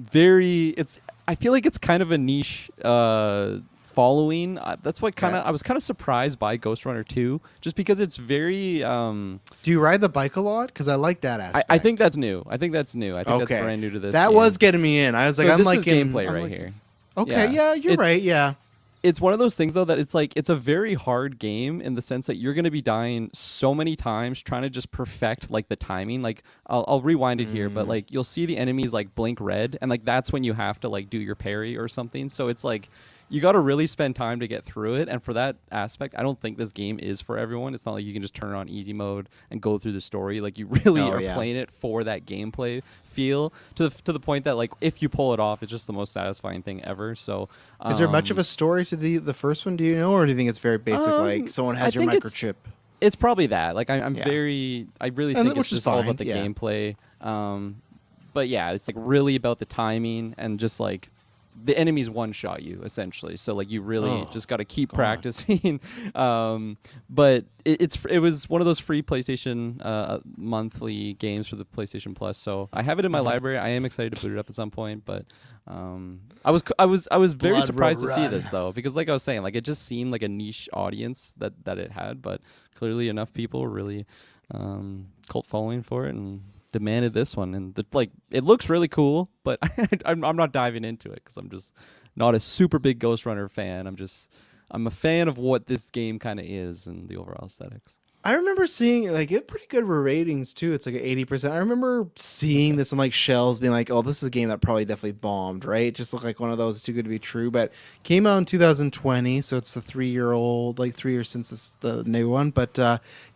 I feel like it's kind of a niche following. That's why I was kind of surprised by Ghost Runner 2, just because it's very Do you ride the bike a lot? Because I like that aspect. I think that's new. I think that's brand new to this that game. was getting me in. I was like, so I'm this like is gameplay here. Okay, yeah, you're right. Yeah, it's one of those things though that it's a very hard game in the sense that you're going to be dying so many times trying to just perfect like the timing. Like I'll rewind it here, but like you'll see the enemies like blink red, and like that's when you have to like do your parry or something. So it's like you got to really spend time to get through it. And for that aspect, I don't think this game is for everyone. It's not like you can just turn on easy mode and go through the story. Like you really are playing it for that gameplay feel to the point that like if you pull it off, it's just the most satisfying thing ever. So is there much of a story to the first one? Do you know, or do you think it's very basic? Like someone has your microchip. It's probably that. Like I really think it's just all about the gameplay. But yeah, it's like really about the timing and just like the enemies one-shot you essentially, so like you really just got to keep practicing. But it was one of those free PlayStation monthly games for the PlayStation Plus, so I have it in my library. I am excited to boot it up at some point, but I was very surprised to see this though, because like I was saying, like it just seemed like a niche audience that it had, but clearly enough people really cult following for it and demanded this one. And it looks really cool, but I'm not diving into it because I'm just not a super big Ghost Runner fan. I'm a fan of what this game kind of is and the overall aesthetics. I remember seeing like it pretty good ratings too. It's like an 80%. I remember seeing this on like shelves being like, oh, this is a game that probably definitely bombed, right? It just looked like one of those too good to be true, but came out in 2020, so it's the 3-year-old, like 3 years since it's the new one. But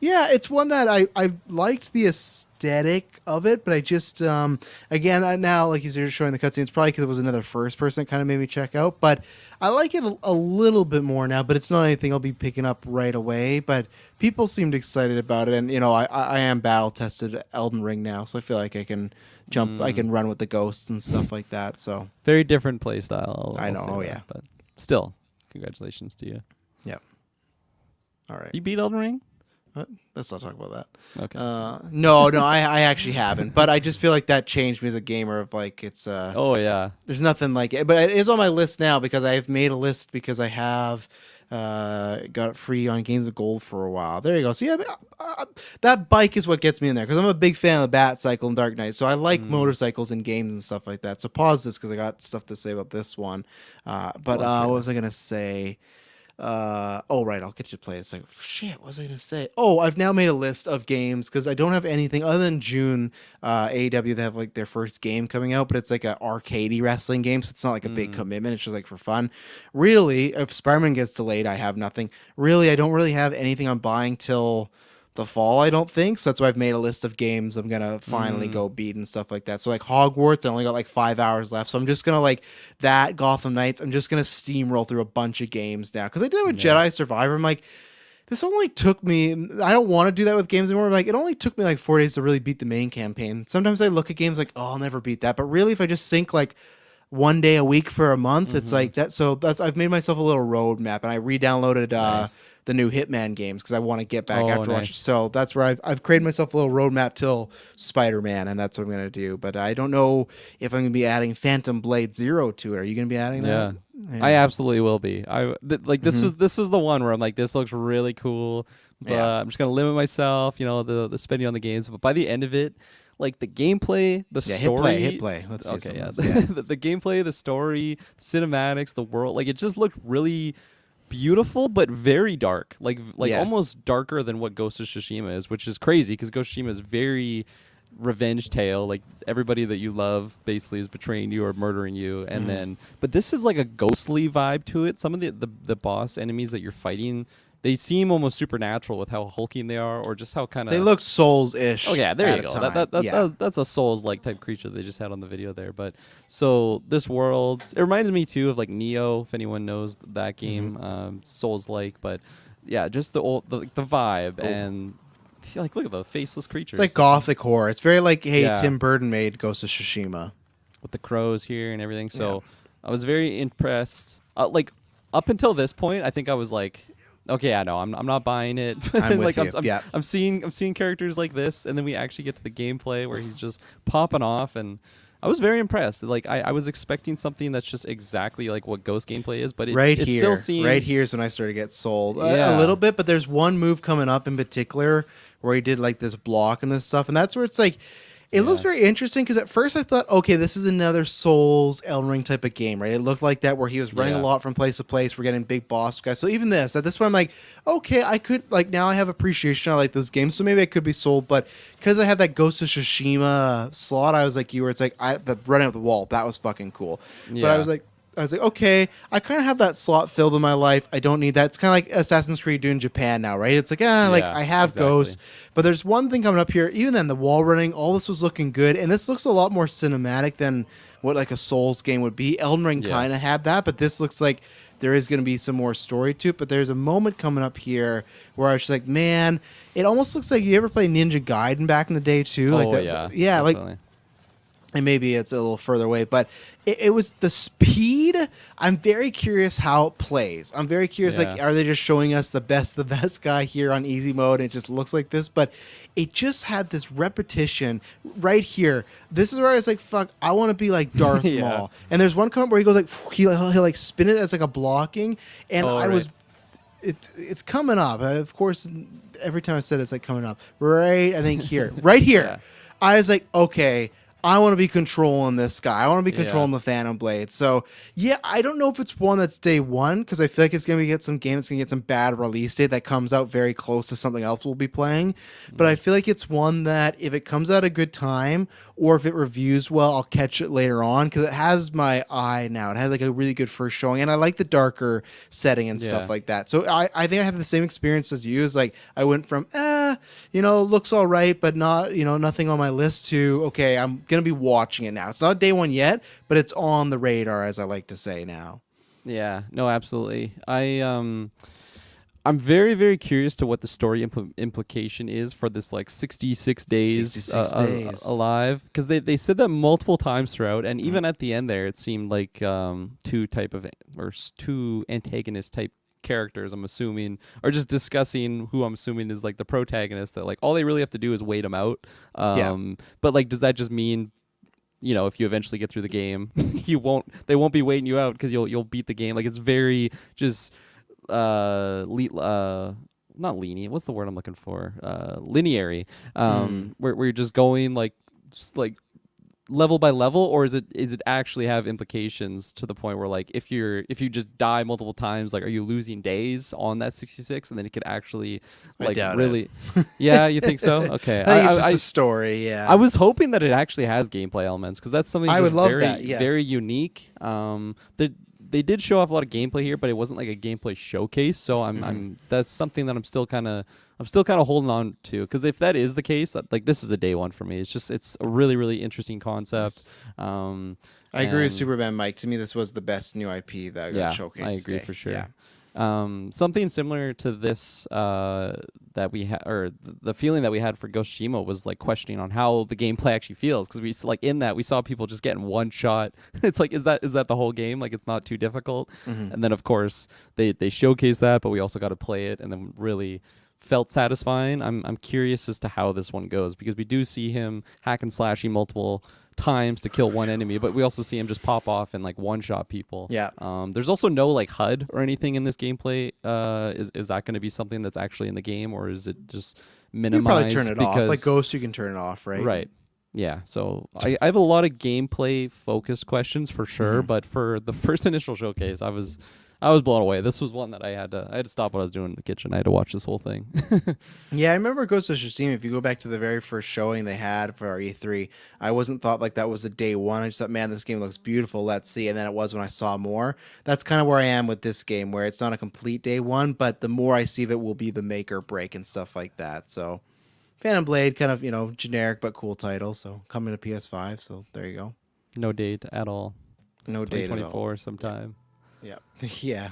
yeah, it's one that I liked the aesthetic of it, but I just again now, like you're showing the cutscene, it's probably because it was another first person that kind of made me check out. But I like it a little bit more now, but it's not anything I'll be picking up right away. But people seemed excited about it, and I am battle tested Elden Ring now, so I feel like I can jump, I can run with the ghosts and stuff like that. So very different play style. I know, but still, congratulations to you. Yep. All right. You beat Elden Ring? What? Let's not talk about that. Okay. No, I actually haven't. But I just feel like that changed me as a gamer. Of like, it's Oh yeah. there's nothing like it. But it is on my list now because I've made a list because I have got it free on Games of Gold for a while. There you go. So yeah, that bike is what gets me in there because I'm a big fan of the Bat Cycle and Dark Knight. So I like motorcycles in games and stuff like that. So pause this because I got stuff to say about this one. But what was I gonna say? Oh right, I'll get you to play. It's like shit. What was I gonna say? Oh, I've now made a list of games because I don't have anything other than June. AEW they have like their first game coming out, but it's like an arcadey wrestling game, so it's not like a big commitment. It's just like for fun. Really, if Spider-Man gets delayed, I have nothing. Really, I don't really have anything I'm buying till the fall, I don't think. So that's why I've made a list of games I'm gonna finally go beat and stuff like that. So like Hogwarts, I only got like 5 hours left. So I'm just gonna like that Gotham Knights. I'm just gonna steamroll through a bunch of games now because I did it with Jedi Survivor. I'm like, this only took me. I don't want to do that with games anymore. Like it only took me like 4 days to really beat the main campaign. Sometimes I look at games like, oh, I'll never beat that. But really, if I just sink like one day a week for a month, it's like that. So that's I've made myself a little roadmap, and I re-downloaded Nice. the new Hitman games because I want to get back Oh, after watching. nice. So that's where I've created myself a little roadmap till Spider-Man, and that's what I'm gonna do. But I don't know if I'm gonna be adding Phantom Blade Zero to it. Are you gonna be adding Yeah. that? I absolutely will be. This was the one where I'm like, this looks really cool, but Yeah. I'm just gonna limit myself, the spending on the games. But by the end of it, like the gameplay, the Yeah, story, hit play. Let's see. okay, yeah, Yeah. the gameplay, the story, cinematics, the world, like it just looked really beautiful, but very dark, like Yes. almost darker than what Ghost of Tsushima is, which is crazy because Ghost of Tsushima is very revenge tale, like everybody that you love basically is betraying you or murdering you, and then but this is like a ghostly vibe to it. Some of the boss enemies that you're fighting, they seem almost supernatural with how hulking they are, or just how kind of They look Souls-ish. oh yeah, there at you a go. time. Yeah. That's a Souls like type creature they just had on the video there. But so this world, it reminded me too of like Neo, if anyone knows that game, Souls like. But yeah, just the vibe and like look at the faceless creatures. It's like gothic horror. It's very like, hey, Yeah. Tim Burton made Ghost of Tsushima. with the crows here and everything. So I was very impressed. Like up until this point, I think I was like, okay, I know I'm not buying it. I'm with like you. Yeah. I'm seeing characters like this, and then we actually get to the gameplay where he's just popping off, and I was very impressed. Like I was expecting something that's just exactly like what Ghost gameplay is, but it still seems right here is when I started to get sold Yeah. a little bit. But there's one move coming up in particular where he did like this block and this stuff, and that's where it's like. It looks very interesting because at first I thought, okay, this is another Souls Elden Ring type of game, right? It looked like that where he was running a lot from place to place. We're getting big boss guys. So even this, at this point, I'm like, okay, I could like now I have appreciation. I like those games, so maybe I could be sold. But because I had that Ghost of Tsushima slot, I was like, you were. It's like the running up the wall that was fucking cool. But Yeah. I was like, okay, I kind of have that slot filled in my life. I don't need that. It's kind of like Assassin's Creed doing Japan now, right? It's like, like I have exactly. Ghost. But there's one thing coming up here. Even then, the wall running, all this was looking good. And this looks a lot more cinematic than what like a Souls game would be. Elden Ring kind of had that, but this looks like there is going to be some more story to it. But there's a moment coming up here where I was just like, man, it almost looks like you ever play Ninja Gaiden back in the day too. Oh Like that, yeah, like definitely. and maybe it's a little further away, but it was the speed. I'm very curious how it plays. I'm very curious, like, Yeah. are they just showing us the best guy here on easy mode? And it just looks like this, but it just had this repetition right here. This is where I was like, fuck, I want to be like Darth Yeah. Maul. And there's one comment where he goes like, he'll like spin it as like a blocking. And Oh, I right. was, it's coming up. Of course, every time I said it's like coming up. Right, I think here. Right here. Yeah. I was like, okay, I want to be controlling this guy. I want to be controlling Yeah. the Phantom Blade. So, yeah, I don't know if it's one that's day one because I feel like it's going to get some game that's going to get some bad release date that comes out very close to something else we'll be playing. But I feel like it's one that if it comes out a good time or if it reviews well, I'll catch it later on because it has my eye now. It has like a really good first showing, and I like the darker setting and Yeah. stuff like that. So I think I had the same experience as you. Is like I went from looks all right, but not nothing on my list to okay, I'm gonna be watching it now. It's not day one yet, but it's on the radar, as I like to say now. Yeah, no, absolutely. I'm very, very curious to what the story implication is for this like 66 days, 66 days. alive, because they said that multiple times throughout, and even at the end there, it seemed like two antagonist type characters, I'm assuming, are just discussing who I'm assuming is like the protagonist, that like all they really have to do is wait him out. Yeah. But like, does that just mean, if you eventually get through the game, they won't be waiting you out because you'll beat the game? Like, it's very just not lenient. What's the word I'm looking for? Lineary. Where you're just going like just like level by level, or is it actually have implications to the point where like if you just die multiple times, like are you losing days on that 66, and then it could actually like really yeah, you think so? Okay. I think it's just a story. Yeah, I was hoping that it actually has gameplay elements, because that's something I would love very that, yeah. very unique. They did show off a lot of gameplay here, but it wasn't like a gameplay showcase. So I'm that's something that I'm still kind of holding on to, because if that is the case, like this is a day one for me. It's a really really interesting concept. I agree with Superman Mike. To me, this was the best new IP that got showcased. I agree today. for sure. Yeah. Something similar to this that we had, or the feeling that we had for Ghost of Tsushima, was like questioning on how the gameplay actually feels, because we like in that we saw people just getting one shot. It's like, is that the whole game? Like, it's not too difficult. And then of course they showcase that, but we also got to play it, and then really felt satisfying. I'm curious as to how this one goes, because we do see him hack and slashing multiple times to kill one enemy, but we also see him just pop off and like one shot people. Yeah. There's also no like HUD or anything in this gameplay. Is that going to be something that's actually in the game, or is it just minimized? You probably turn it off. Like Ghost, you can turn it off, right? Right. Yeah. So I have a lot of gameplay focused questions for sure, but for the first initial showcase, I was blown away. This was one that I had to stop what I was doing in the kitchen. I had to watch this whole thing. Yeah, I remember Ghost of Tsushima. If you go back to the very first showing they had for our E3, I wasn't thought like that was a day one. I just thought, man, this game looks beautiful. Let's see. And then it was when I saw more. That's kind of where I am with this game, where it's not a complete day one, but the more I see of it will be the make or break and stuff like that. So Phantom Blade, kind of, generic but cool title. So coming to PS5. So there you go. No date at all. No date at all. 2024 sometime. Yeah. Yeah.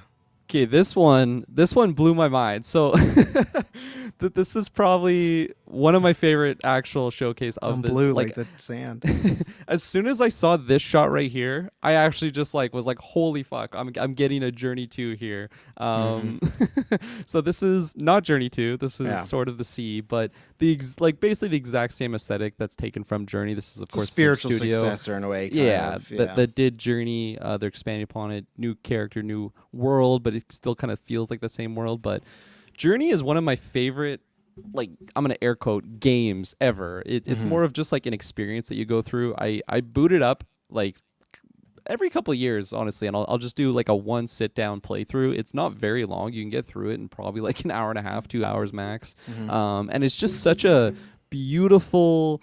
Okay, this one blew my mind. So this is probably one of my favorite actual showcase of this. Blue like the sand. As soon as I saw this shot right here, I actually just was like, holy fuck, I'm getting a Journey 2 here. So this is not Journey 2. This is sort of the sea, but basically the exact same aesthetic that's taken from Journey. This is of course a spiritual studio. successor in a way. That did Journey. They're expanding upon it. New character, new world, but it still kind of feels like the same world. But Journey is one of my favorite, like, I'm gonna air quote, games ever. It's more of just like an experience that you go through. I boot it up like every couple of years, honestly, and I'll just do like a one sit down playthrough. It's not very long. You can get through it in probably like an hour and a half, 2 hours max. And it's just such a beautiful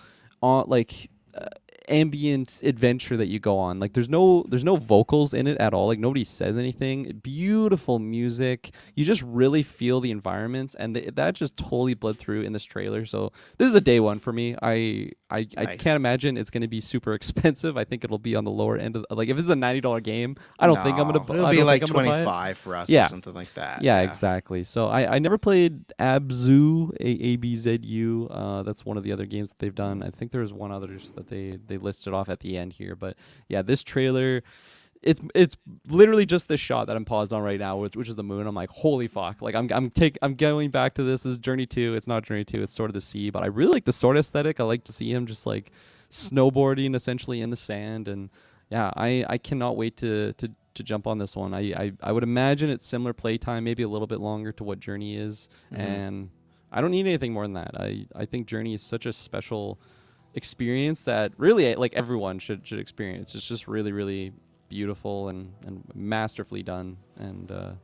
ambient adventure that you go on. Like there's no vocals in it at all. Like nobody says anything. Beautiful music. You just really feel the environments, and that just totally bled through in this trailer. So this is a day one for me. I Nice. can't imagine it's going to be super expensive. I think it'll be on the lower end of like, if it's a $90 game, I don't think I'm going to. It'll be like 25 for us or something like that. Yeah, exactly. So I never played Abzu, ABZU. That's one of the other games that they've done. I think there was one other that they listed off at the end here. But yeah, this trailer, it's literally just this shot that I'm paused on right now, which is the moon. I'm like, holy fuck! Like I'm going back to this. This is Journey 2. It's not Journey 2. It's Sword of the Sea. But I really like the sword aesthetic. I like to see him just like snowboarding essentially in the sand, and yeah, I cannot wait to jump on this one. I would imagine it's similar playtime, maybe a little bit longer to what Journey is, and I don't need anything more than that. I think Journey is such a special experience that really like everyone should experience. It's just really really beautiful and masterfully done, and a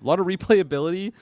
lot of replayability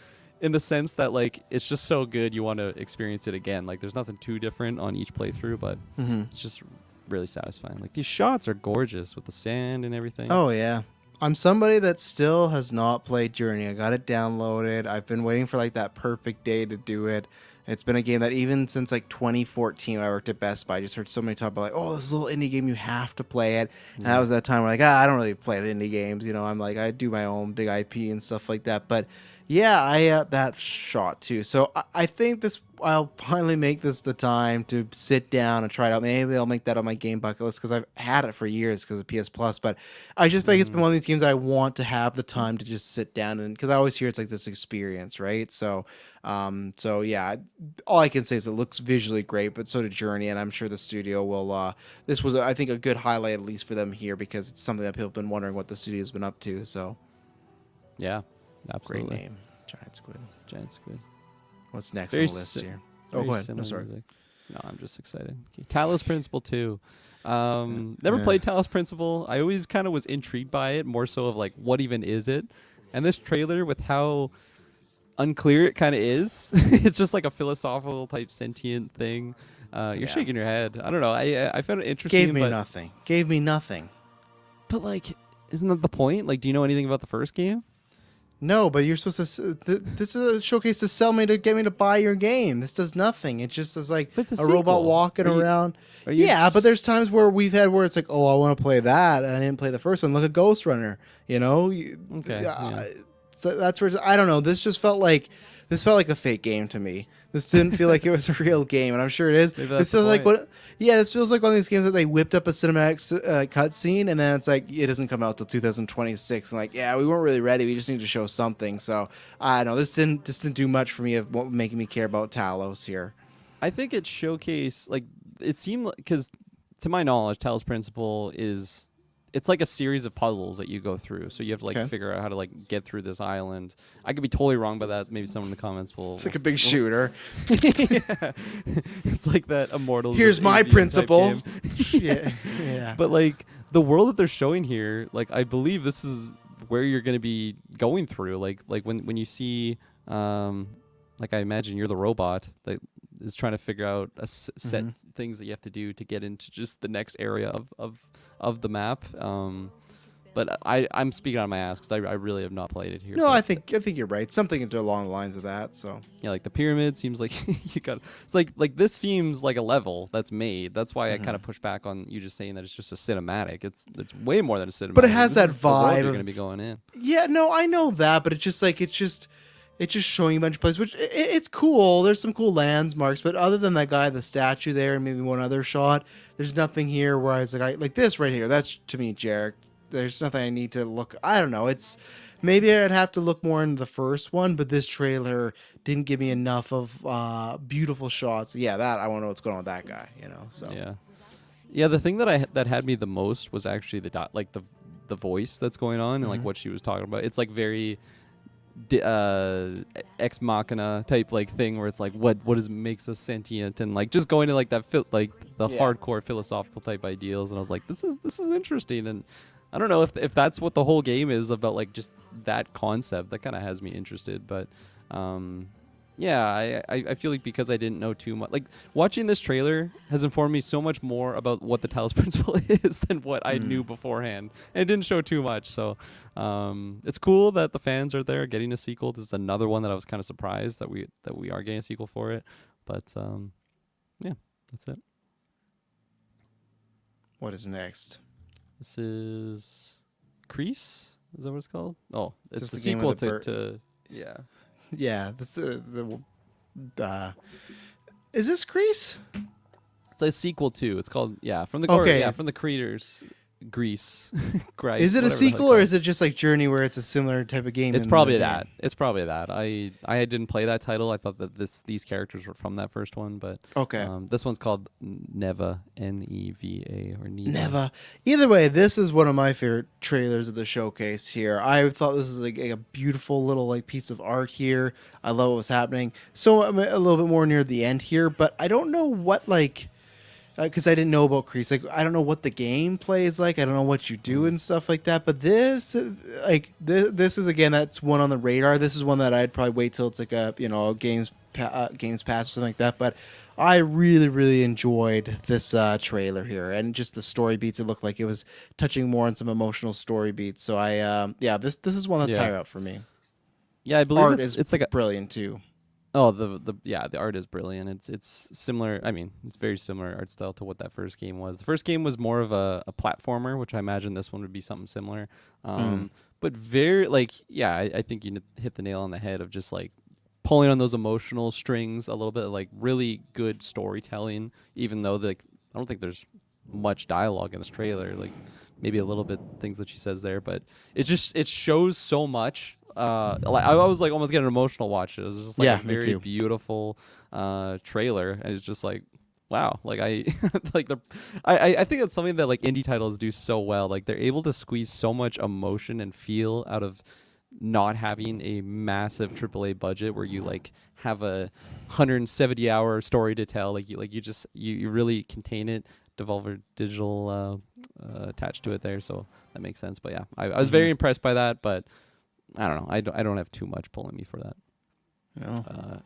in the sense that like it's just so good you want to experience it again. Like there's nothing too different on each playthrough, but it's just really satisfying. Like these shots are gorgeous with the sand and everything. Oh yeah. I'm somebody that still has not played Journey. I got it downloaded. I've been waiting for like that perfect day to do it. It's been a game that even since like 2014 when I worked at Best Buy, I just heard so many talk about like, oh, this little indie game, you have to play it. And that was that time where like, I don't really play the indie games. I'm like, I do my own big IP and stuff like that. But yeah, I that shot too. So I think this I'll finally make this the time to sit down and try it out. Maybe I'll make that on my game bucket list because I've had it for years because of PS Plus. But I just think it's been Mm, one of these games that I want to have the time to just sit down and because I always hear it's like this experience, right? So yeah, all I can say is it looks visually great, but so did Journey, and I'm sure the studio will. This was, I think, a good highlight at least for them here because it's something that people have been wondering what the studio's been up to. So yeah, great absolutely. name, Giant Squid. Giant Squid. What's next Very on the list si- here? Oh, very go ahead. I'm similar sorry. music. No, I'm just excited. Okay. Talos Principle 2. Never Yeah. played Talos Principle. I always kind of was intrigued by it, more so of like, what even is it? And this trailer, with how unclear it kind of is, it's just like a philosophical type sentient thing. You're Yeah. shaking your head. I don't know. I found it interesting. Gave me nothing. Gave me nothing. But like, isn't that the point? Like, do you know anything about the first game? No, but you're supposed to. This is a showcase to sell me to get me to buy your game. This does nothing. It just is like But it's a a robot sequel. walking Are you- around. Are you Yeah, but there's times where we've had where it's like, oh, I want to play that, and I didn't play the first one. Look at Ghost Runner. You know. Okay, yeah. So that's where I don't know. This just felt like a fake game to me. This didn't feel like it was a real game, and I'm sure it is. Maybe This that's the feels like point. what. Yeah, this feels like one of these games that they whipped up a cinematic cutscene, and then it's like it doesn't come out till 2026. And like, yeah, we weren't really ready. We just need to show something. So I don't know. This didn't do much for me of making me care about Talos here. I think it showcased, like, it seemed like, because to my knowledge, Talos Principle is, it's like a series of puzzles that you go through. So you have to like Okay. figure out how to like get through this island. I could be totally wrong by that. Maybe someone in the comments will. It's like a big shooter. Yeah. It's like that Immortals. Here's of my Avian type principle. game. Yeah, yeah. But like the world that they're showing here, like I believe this is where you're going to be going through. Like when you see, like I imagine you're the robot that is trying to figure out a set things that you have to do to get into just the next area of the map. But I'm speaking on my ass because I really have not played it here. No, but I think you're right. Something along the lines of that. So yeah, like the pyramid seems like you got. It's like this seems like a level that's made. That's why I kind of push back on you just saying that it's just a cinematic. It's way more than a cinematic. But it has This that is the world vibe you're of- going to be going in. yeah, no, I know that, but it's just showing you a bunch of places, which it's cool. There's some cool landmarks, but other than that guy, the statue there, and maybe one other shot, there's nothing here where I was like this right here. That's to me, Jarek. There's nothing I need to look. I don't know. It's maybe I'd have to look more into the first one, but this trailer didn't give me enough of beautiful shots. Yeah, that I want to know what's going on with that guy. You know, so Yeah. The thing that had me the most was actually the voice that's going on and like what she was talking about. It's like very ex machina type like thing where it's like what makes us sentient and like just going to like that like the hardcore philosophical type ideals. And I was like, this is interesting. And I don't know if that's what the whole game is about, like just that concept that kind of has me interested. But yeah, I feel like because I didn't know too much, like watching this trailer has informed me so much more about what the Talos Principle is than what I knew beforehand. And it didn't show too much. So it's cool that the fans are there getting a sequel. This is another one that I was kind of surprised that we are getting a sequel for it. But yeah, that's it. what is next? This is Crease. Is that what it's called? Oh, it's Just the the game sequel with the bird. to yeah. Yeah, this is this Grease? It's a sequel to. It's called from the Okay. from the creators Grease. Grice, Is it a whatever the hell sequel it's or is it just like Journey where it's a similar type of game? It's in probably the that. game? It's probably that. I didn't play that title. I thought that these characters were from that first one, but Okay. this one's called Neva, Neva or Neva. Never. Either way, this is one of my favorite trailers of the showcase here. I thought this was like a beautiful little like piece of art here. I love what was happening. So I'm a little bit more near the end here, but I don't know what like because I didn't know about Crease. Like I don't know what the gameplay is like. I don't know what you do and stuff like that. But this is again that's one on the radar. This is one that I'd probably wait till it's like a games pass or something like that. But I really enjoyed this trailer here and just the story beats. It looked like it was touching more on some emotional story beats. So this is one that's Yeah. higher up for me. Yeah, I believe Art it's is like a brilliant too. oh the art is brilliant. It's similar. I mean, it's very similar art style to what that first game was. The first game was more of a platformer, which I imagine this one would be something similar. But very like I think you hit the nail on the head of just like pulling on those emotional strings a little bit, like really good storytelling, even though I don't think there's much dialogue in this trailer, like maybe a little bit things that she says there, but it shows so much. Like I was like almost getting emotional watching it. It was just like Yeah, a me very too. beautiful trailer, and it's just like wow, like I like I think it's something that like indie titles do so well. Like they're able to squeeze so much emotion and feel out of not having a massive AAA budget where you like have a 170-hour story to tell. Like you really contain it. Devolver Digital attached to it there, so that makes sense. But yeah, I was very impressed by that. But I don't know. I don't have too much pulling me for that. No.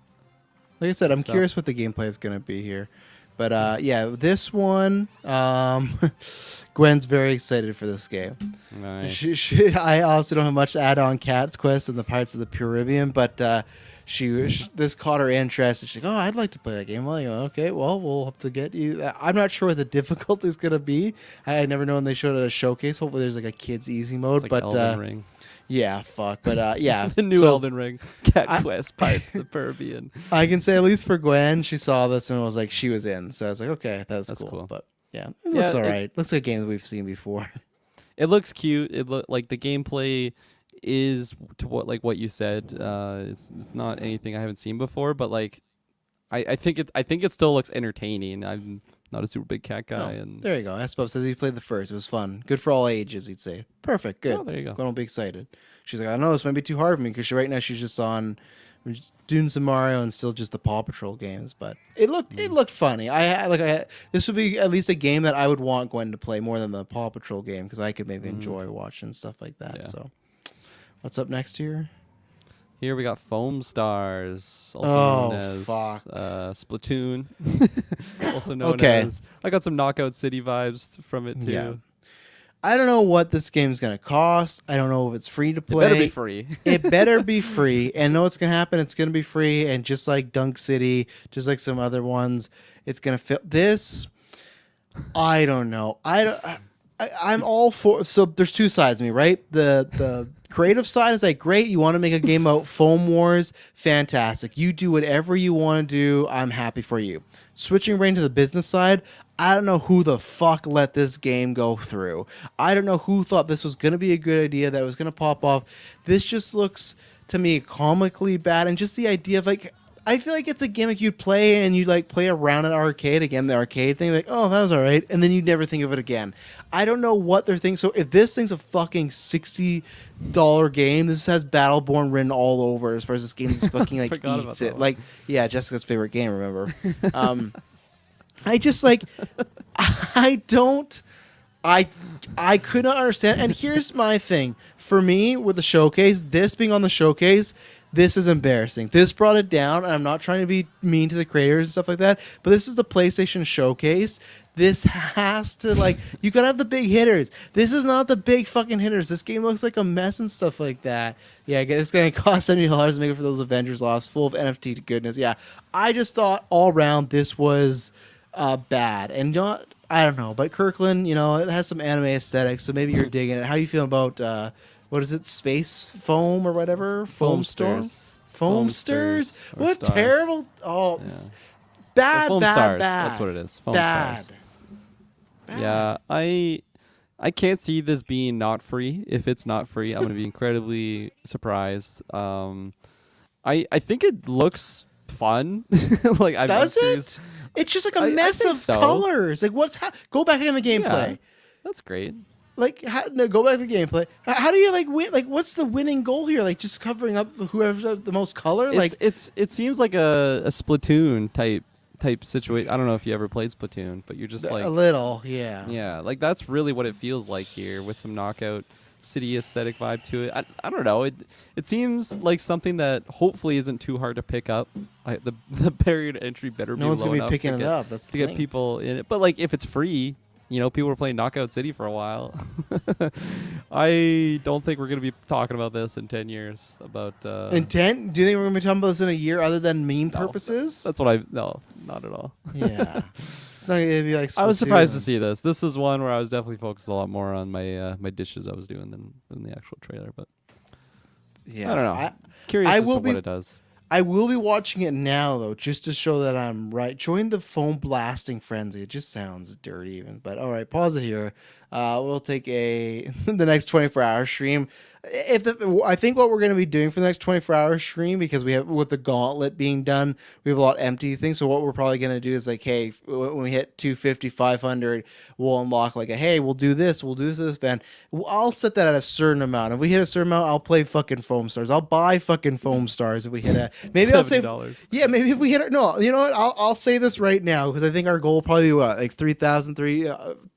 Like I said, I'm stuff. curious what the gameplay is going to be here. But yeah, this one, Gwen's very excited for this game. Nice. I also don't have much to add on Cat's Quest and the Pirates of the Caribbean, but this caught her interest. And she's like, "Oh, I'd like to play that game." Well, okay, well, we'll have to get you. I'm not sure what the difficulty is going to be. I never know when they showed it at a showcase. Hopefully, there's like a kids easy mode. It's like but Elden Ring. yeah, fuck. But yeah, The new so Elden Ring, Cat Quest, Pirates of the Caribbean. I can say at least for Gwen, she saw this and was like, she was in. So I was like, okay, that's cool. But yeah, it looks all right. Looks like games we've seen before. It looks cute. It like the gameplay is to what you said. It's not anything I haven't seen before, but like I think it still looks entertaining. I'm not a super big cat guy, and there you go. Espop says he played the first. It was fun. Good for all ages, he'd say. Perfect. Good. Oh, there you go. Gwen will be excited. She's like, I know this might be too hard for me because right now she's just doing some Mario and still just the Paw Patrol games. But it looked funny. This would be at least a game that I would want Gwen to play more than the Paw Patrol game because I could maybe enjoy watching stuff like that. Yeah. So, what's up next here? Here we got Foam Stars, also known as Splatoon, also known as. I got some Knockout City vibes from it too. Yeah. I don't know what this game's gonna cost. I don't know if it's free to play. It better be free. It better be free. And know what's gonna happen? It's gonna be free. And just like Dunk City, just like some other ones, it's gonna fit this. I don't know. I'm all for. So there's two sides of me, right? The creative side is like, great. You want to make a game about Foam Wars? Fantastic. You do whatever you want to do. I'm happy for you. Switching right into the business side, I don't know who the fuck let this game go through. I don't know who thought this was going to be a good idea, that it was going to pop off. This just looks to me comically bad. And just the idea of like, I feel like it's a gimmick you'd play and you'd like play around an arcade again, the arcade thing, like, oh, that was all right. And then you'd never think of it again. I don't know what they're thinking. So if this thing's a fucking $60 game, this has Battleborn written all over as far as this game just fucking like eats it. Like, yeah, Jessica's favorite game, remember? I just like, I could not understand. And here's my thing. For me, with the showcase, this being on the showcase, this is embarrassing. This brought it down, and I'm not trying to be mean to the creators and stuff like that, but this is the PlayStation showcase. This has to, like, you gotta have the big hitters. This is not the big fucking hitters. This game looks like a mess and stuff like that. Yeah, it's gonna cost $70 to make it for those Avengers Lost, full of NFT goodness. Yeah, I just thought all around this was bad. And I don't know, but Kirkland, it has some anime aesthetics, so maybe you're digging it. How you feeling about what is it? Space foam or whatever? Foam storm? Foamsters? What Stars. terrible. Oh, yeah. Bad, Foam bad, Stars. bad. That's what it is. Foam bad. Stars. Bad. Yeah, I can't see this being not free. If it's not free, I'm going to be incredibly surprised. I think it looks fun. Like Does it? It's just like a mess of colors. Like go back in the gameplay. Yeah, that's great. Like, go back to the gameplay. How do you like win? Like, what's the winning goal here? Like, just covering up whoever's the most color. It seems like a Splatoon type situation. I don't know if you ever played Splatoon, but you're just like a little, yeah. Yeah, like that's really what it feels like here, with some Knockout City aesthetic vibe to it. I don't know. It seems like something that hopefully isn't too hard to pick up. The barrier to entry better be low enough. No one's gonna be picking it up. That's to get people in it. But like if it's free. People were playing Knockout City for a while. I don't think we're going to be talking about this in 10 years. In 10? Do you think we're going to be talking about this in a year other than meme purposes? That's what no, not at all. Yeah. It's not going to be like Splatoon. I was surprised to see this. This is one where I was definitely focused a lot more on my dishes I was doing than the actual trailer. But yeah, I don't know. Curious as to what it does. I will be watching it now though, just to show that I'm right. Join the foam blasting frenzy. It just sounds dirty, even. But all right, pause it here. We'll take a the next 24-hour stream. I think what we're going to be doing for the next 24-hour stream, because we have with the gauntlet being done, we have a lot of empty things. So what we're probably going to do is like, hey, when we hit 250, 500, we'll unlock like a hey, we'll do this event. I'll set that at a certain amount. If we hit a certain amount, I'll play fucking foam stars. I'll buy fucking foam stars if we hit a. Maybe I'll say $70. yeah. Maybe if we hit it. No, you know what? I'll say this right now because I think our goal will probably be what, like 3,000,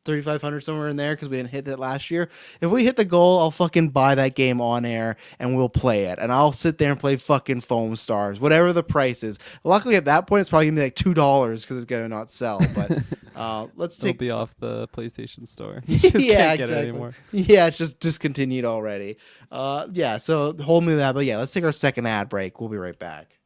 3,500 somewhere in there, because we didn't hit that last year. If we hit the goal, I'll fucking buy that game on air and we'll play it, and I'll sit there and play fucking foam stars, whatever the price is. Luckily at that point it's probably gonna be like $2 because it's gonna not sell. But let's It'll take be off the PlayStation Store. You just yeah, can't get exactly. it anymore. Yeah, it's just discontinued already. Yeah, so hold me to that. But yeah, let's take our second ad break. We'll be right back.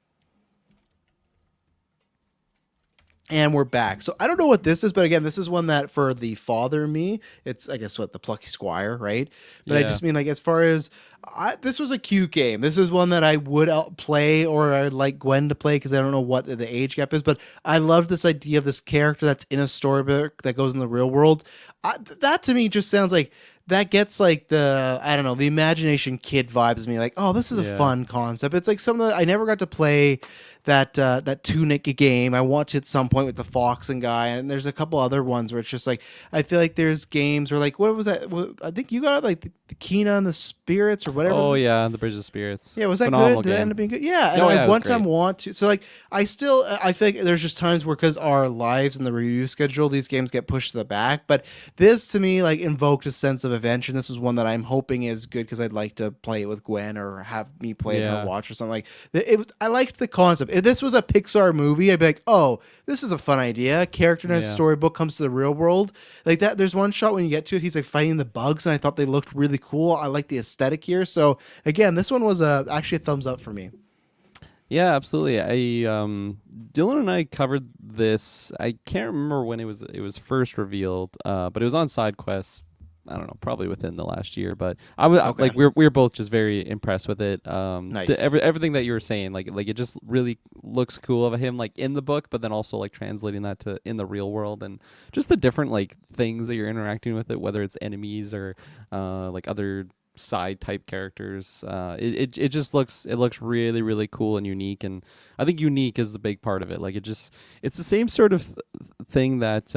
And we're back. So I don't know what this is, but again, this is one that for the father in me, it's I guess what the plucky squire, right? But I Yeah. just mean like as far as this was a cute game. This is one that I would play, or I'd like Gwen to play because I don't know what the age gap is. But I love this idea of this character that's in a storybook that goes in the real world. That to me just sounds like that gets like the I don't know, the imagination kid vibes me like, oh, this is a Yeah. fun concept. It's like something that I never got to play that Tunic game. I want to at some point with the Foxen guy, and there's a couple other ones where it's just like I feel like there's games where like what was that? I think you got like the Kina and the Spirits or whatever. Oh yeah, the Bridge of Spirits. Yeah, was that Phenomenal good? Did that game. end up being good? Yeah, and Oh, yeah, I it was one time great. want to. So like, I feel like there's just times where because our lives and the review schedule, these games get pushed to the back. But this to me like invoked a sense of adventure. And this was one that I'm hoping is good because I'd like to play it with Gwen or have me play it and Yeah. her watch or something like. I liked the concept. If this was a Pixar movie, I'd be like, oh, this is a fun idea. A character in a Yeah. storybook comes to the real world like that. There's one shot when you get to it, he's like fighting the bugs, and I thought they looked really cool. I like the aesthetic here. So again, this one was actually a thumbs up for me. Yeah, absolutely. Dylan and I covered this. I can't remember when it was first revealed, but it was on Sidequest. I don't know, probably within the last year. But I was Okay. like, we were both just very impressed with it. Nice. Everything that you were saying, like it just really looks cool of him, like in the book, but then also like translating that to in the real world, and just the different like things that you're interacting with it, whether it's enemies or like other side type characters. It just looks really really cool and unique, and I think unique is the big part of it. Like it's the same sort of thing that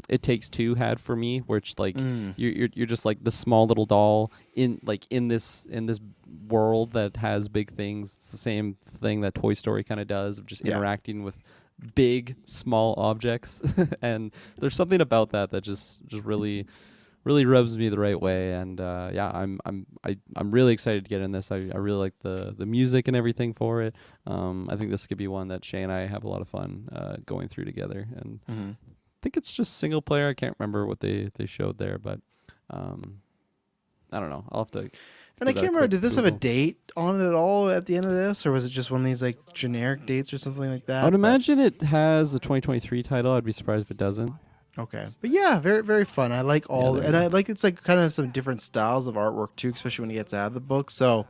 It Takes Two had for me, where it's like you're just like the small little doll in this world that has big things. It's the same thing that Toy Story kind of does, of just Yeah. interacting with big small objects and there's something about that just really rubs me the right way, and yeah, I'm really excited to get in this. I really like the music and everything for it. I think this could be one that Shay and I have a lot of fun going through together, and I think it's just single player. I can't remember what they showed there, but I don't know. I'll have to. And I give that can't a remember, quick did this have a Google. date on it at all at the end of this, or was it just one of these like generic dates or something like that? I would But- imagine it has the 2023 title. I'd be surprised if it doesn't. Okay, but yeah, very very fun. I like all, there and you I like it's like kind of some different styles of artwork too, especially when it gets out of the book. So,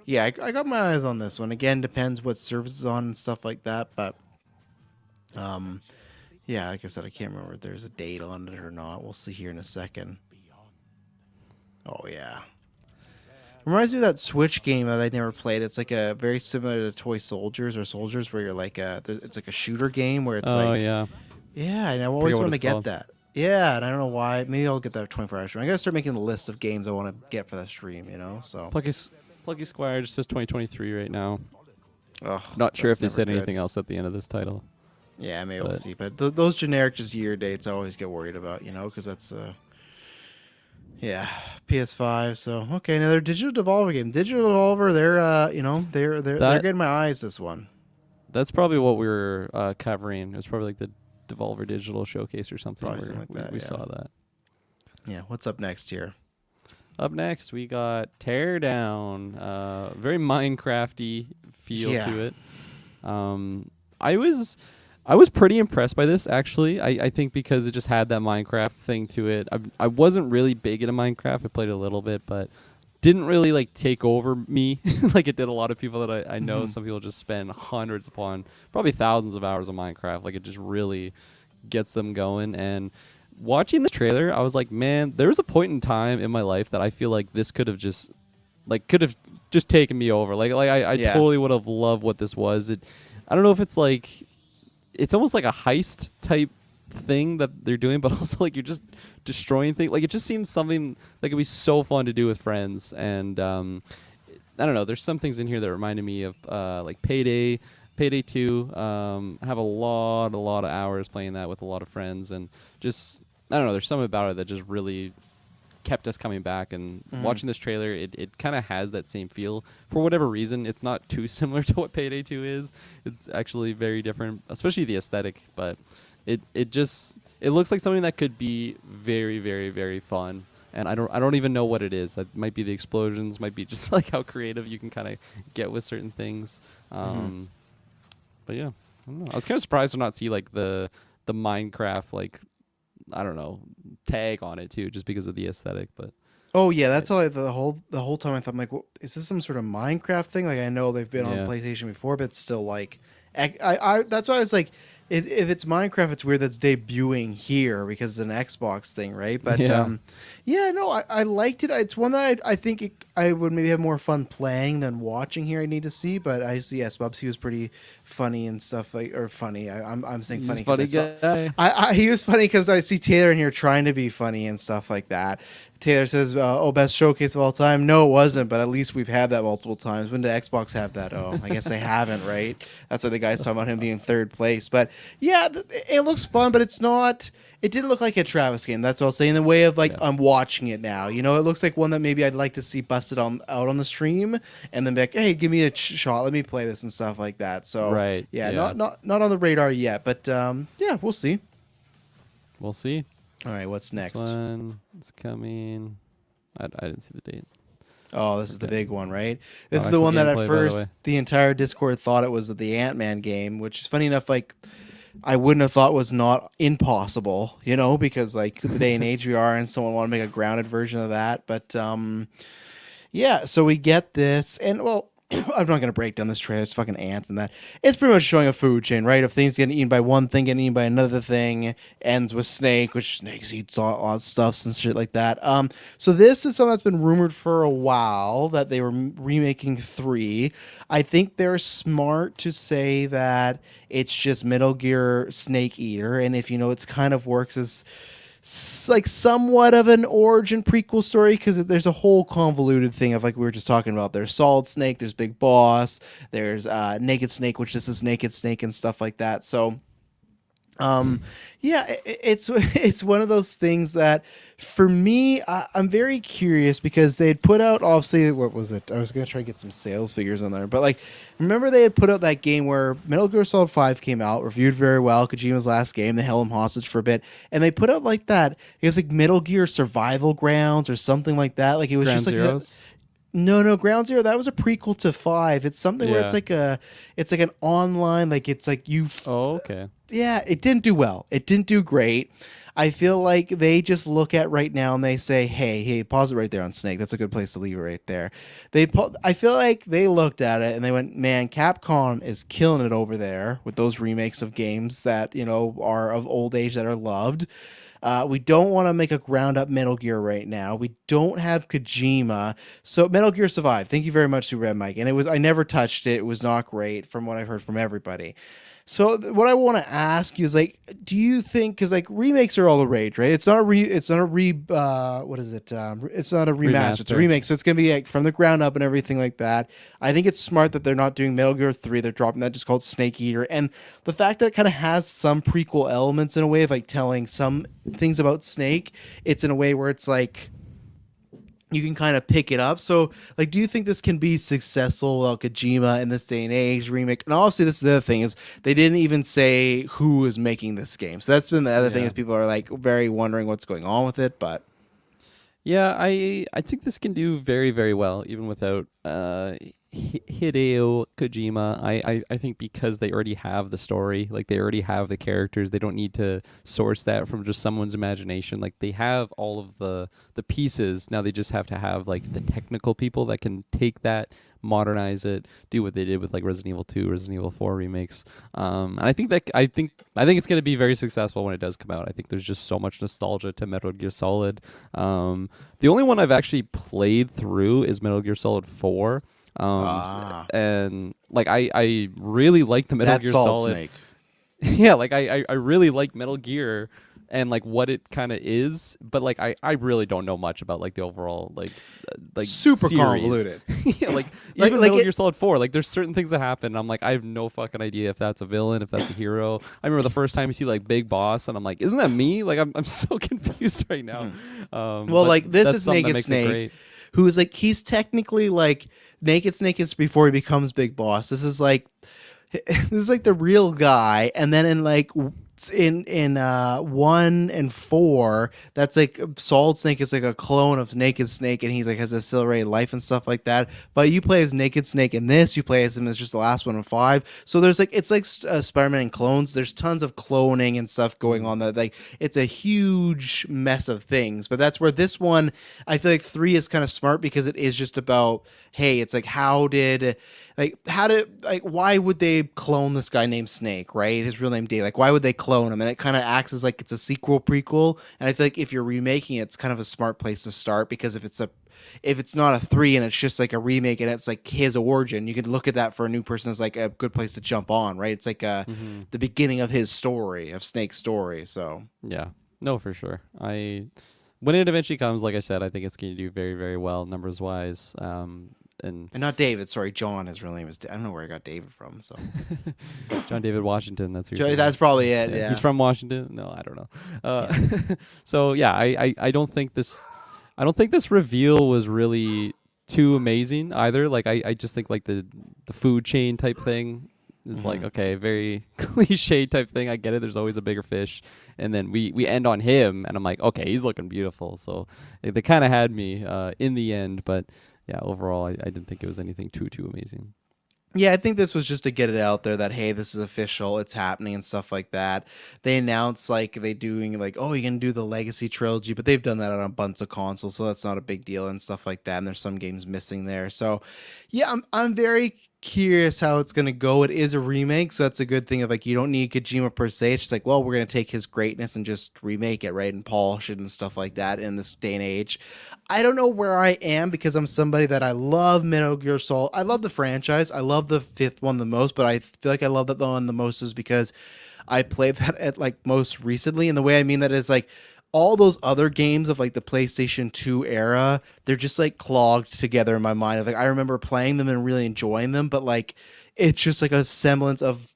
yeah, I got my eyes on this one. Again, depends what service is on and stuff like that. But, yeah, like I said, I can't remember if there's a date on it or not. We'll see here in a second. Oh yeah, reminds me of that Switch game that I never played. It's like a very similar to Toy Soldiers or Soldiers, where you're like it's like a shooter game where it's Oh like yeah. yeah, and I always what wanted to it's get called. that. Yeah, and I don't know why. Maybe I'll get that 24-hour stream. I gotta start making a list of games I want to get for that stream. So. Plucky Squire just says 2023 right now. Ugh, Not sure if they that's said never good. anything else at the end of this title. Yeah, maybe we'll but- see. But those generic just year dates, I always get worried about. Because that's yeah, PS5. So okay, another Digital Devolver game. Digital Devolver, they're getting my eyes this one. That's probably what we were covering. It was probably like the Devolver Digital Showcase or something. Probably where something like that, we yeah. saw that. Yeah, what's up next here? Up next, we got Teardown. Very Minecrafty feel Yeah. to it. I was pretty impressed by this, actually. I think because it just had that Minecraft thing to it. I wasn't really big into Minecraft. I played a little bit, but didn't really like take over me like it did a lot of people that I know. Mhm. Some people just spend hundreds upon probably thousands of hours of Minecraft. Like it just really gets them going. And watching this trailer, I was like, man, there was a point in time in my life that I feel like this could have just taken me over. I Yeah. totally would have loved what this was. I don't know if it's like it's almost like a heist type thing that they're doing, but also like you're just destroying things. Like it just seems something like it'd be so fun to do with friends. And I don't know. There's some things in here that reminded me of like Payday 2. Have a lot of hours playing that with a lot of friends, and just I don't know. There's something about it that just really kept us coming back. And watching this trailer, it kind of has that same feel. For whatever reason, it's not too similar to what Payday 2 is. It's actually very different, especially the aesthetic. But it looks like something that could be very, very, very fun. And I don't even know what it is. It might be the explosions, might be just like how creative you can kind of get with certain things. But yeah, I don't know. I was kind of surprised to not see like the Minecraft like I don't know tag on it too, just because of the aesthetic. But Oh yeah, that's all. The whole time I thought, I'm like, is this some sort of Minecraft thing? Like I know they've been on yeah, PlayStation before, but it's still like, I that's why I was like, if it's Minecraft, it's weird that's debuting here because it's an Xbox thing, right? But yeah, yeah, no, I liked it. It's one that I think I would maybe have more fun playing than watching here. I need to see, but I see yes, Bubsy was pretty funny and stuff like or funny. I'm saying he's funny a because I funny saw. guy. He was funny because I see Taylor in here trying to be funny and stuff like that. Taylor says, "Oh, best showcase of all time." No, it wasn't, but at least we've had that multiple times. When did Xbox have that? Oh, I guess they haven't, right? That's why the guy's talking about him being third place. But yeah, it looks fun, but it's not. It didn't look like a Travis game. That's what I'll say. In the way of like Yeah. I'm watching it now. You know, it looks like one that maybe I'd like to see busted on out on the stream, and then be like, "Hey, give me a shot. Let me play this and stuff like that." So Right. yeah, Yeah. not on the radar yet, but yeah, we'll see. We'll see. All right, what's This next? one is coming. I didn't see the date. Oh, this is the Okay. big one, right? No This is the actual one that at gameplay, by the way. first the entire Discord thought it was the Ant-Man game, which is funny enough. Like, I wouldn't have thought was not impossible, you know, because like the day and age we are, and someone want to make a grounded version of that. But yeah, so we get this, and well, I'm not gonna break down this trailer. It's fucking ants and that. It's pretty much showing a food chain, right? Of things getting eaten by one thing, getting eaten by another thing. Ends with snake, which snakes eat odd stuffs and shit like that. So this is something that's been rumored for a while that they were remaking 3. I think they're smart to say that it's just Metal Gear Snake Eater, and if you know, it's kind of works as like somewhat of an origin prequel story because there's a whole convoluted thing of like we were just talking about. There's Solid Snake, there's Big Boss, there's Naked Snake, which this is Naked Snake and stuff like that. So yeah, it's one of those things that for me I'm very curious because they had put out, obviously, what was it, I was gonna try to get some sales figures on there, but like remember they had put out that game where Metal Gear Solid 5 came out, reviewed very well, Kojima's last game, they held him hostage for a bit, and they put out like that, it was like Metal Gear Survival Grounds or something like that, like it was Ground just like Zeroes. no, Ground Zero. That was a prequel to 5. It's something where Yeah. it's like an online, like it's like Oh, okay. yeah. It didn't do well. It didn't do great. I feel like they just look at right now and they say, hey, pause it right there on Snake. That's a good place to leave it right there. I feel like they looked at it and they went, man, Capcom is killing it over there with those remakes of games that you know are of old age that are loved. We don't want to make a ground up Metal Gear right now. We don't have Kojima. So Metal Gear survived. Thank you very much to Red Mike. And I never touched it. It was not great from what I've heard from everybody. So what I want to ask you is like, do you think, because like remakes are all the rage, right? It's not what is it? It's not a remaster. It's a Remaster. remake. So it's gonna be like from the ground up and everything like that. I think it's smart that they're not doing Metal Gear 3. They're dropping that just called Snake Eater, and the fact that it kind of has some prequel elements in a way of like telling some things about Snake. It's in a way where it's like you can kind of pick it up. So, like, do you think this can be successful without Kojima in this day and age remake? And obviously, this is the other thing is they didn't even say who is making this game. So that's been the other thing Yeah. is people are like very wondering what's going on with it. But Yeah, I think this can do very, very well, even without Hideo Kojima, I think because they already have the story, like they already have the characters, they don't need to source that from just someone's imagination. Like they have all of the pieces. Now they just have to have like the technical people that can take that, modernize it, do what they did with like Resident Evil 2, Resident Evil 4 remakes. And I think it's going to be very successful when it does come out. I think there's just so much nostalgia to Metal Gear Solid. The only one I've actually played through is Metal Gear Solid 4. And like I really like the Metal That's Gear Solid Solid. Snake. Yeah, like I really like Metal Gear and like what it kind of is, but like I really don't know much about like the overall like Super series. convoluted. Yeah, like Like- even like Metal it- Gear Solid 4, like there's certain things that happen and I'm like I have no fucking idea if that's a villain, if that's a hero. I remember the first time you see like Big Boss and I'm like, isn't that me? Like I'm so confused right now. Well, But like this that's is something that Naked makes it Snake, great. who's like he's technically like Naked Snake is before he becomes Big Boss. This is like the real guy, and then in like in 1 and 4, that's like Solid Snake is like a clone of Naked Snake, and he's like has a accelerated life and stuff like that. But you play as Naked Snake in this, you play as him as just the last one in 5. So there's like it's like Spider-Man and clones. There's tons of cloning and stuff going on. That like it's a huge mess of things. But that's where this one, I feel like 3 is kind of smart because it is just about, hey, it's like why would they clone this guy named Snake, right? His real name Dave. Like, why would they clone him? And it kind of acts as like it's a sequel prequel. And I feel like if you're remaking it, it's kind of a smart place to start, because if it's not a 3 and it's just like a remake and it's like his origin, you could look at that for a new person as like a good place to jump on, right? It's like the beginning of his story, of Snake's story. So Yeah, no, for sure. When it eventually comes, like I said, I think it's going to do very, very well numbers wise. And not David, sorry, John. His real name is. I don't know where I got David from. So John David Washington, that's who you're thinking that's of. probably it. Yeah, He's from Washington. No, I don't know. So yeah, I don't think this reveal was really too amazing either. Like I just think like the food chain type thing is like, okay, very cliche type thing. I get it. There's always a bigger fish, and then we end on him, and I'm like, okay, he's looking beautiful. So they kind of had me in the end, but yeah, overall, I didn't think it was anything too amazing. Yeah, I think this was just to get it out there that, hey, this is official, it's happening and stuff like that. They announced like they doing like, oh, you're gonna do the Legacy trilogy, but they've done that on a bunch of consoles, so that's not a big deal and stuff like that. And there's some games missing there, so yeah, I'm very curious how it's gonna go. It is a remake, so that's a good thing. Of like, you don't need Kojima per se. It's just like, well, we're gonna take his greatness and just remake it, right, and polish it and stuff like that in this day and age. I don't know where I am, because I'm somebody that I love Metal Gear Solid. I love the franchise. I love the 5th one the most, but I feel like I love that one the most is because I played that at like most recently. And the way I mean that is like all those other games of like the PlayStation 2 era, they're just like clogged together in my mind. Like I remember playing them and really enjoying them, but like it's just like a semblance of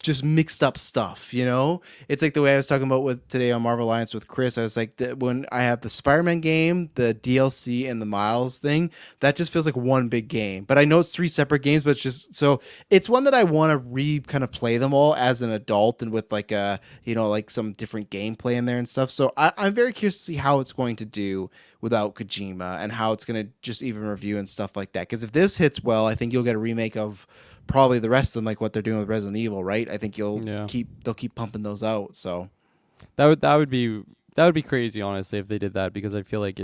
just mixed up stuff, you know? It's like the way I was talking about with today on Marvel Alliance with Chris. I was like, when I have the Spider-Man game, the DLC, and the Miles thing, that just feels like one big game. But I know it's 3 separate games, but it's just, so it's one that I want to kind of play them all as an adult and with like like some different gameplay in there and stuff. So I'm very curious to see how it's going to do without Kojima and how it's going to just even review and stuff like that. Because if this hits well, I think you'll get a remake of probably the rest of them, like what they're doing with Resident Evil, right? I think they'll keep pumping those out. So That would be crazy, honestly, if they did that, because I feel like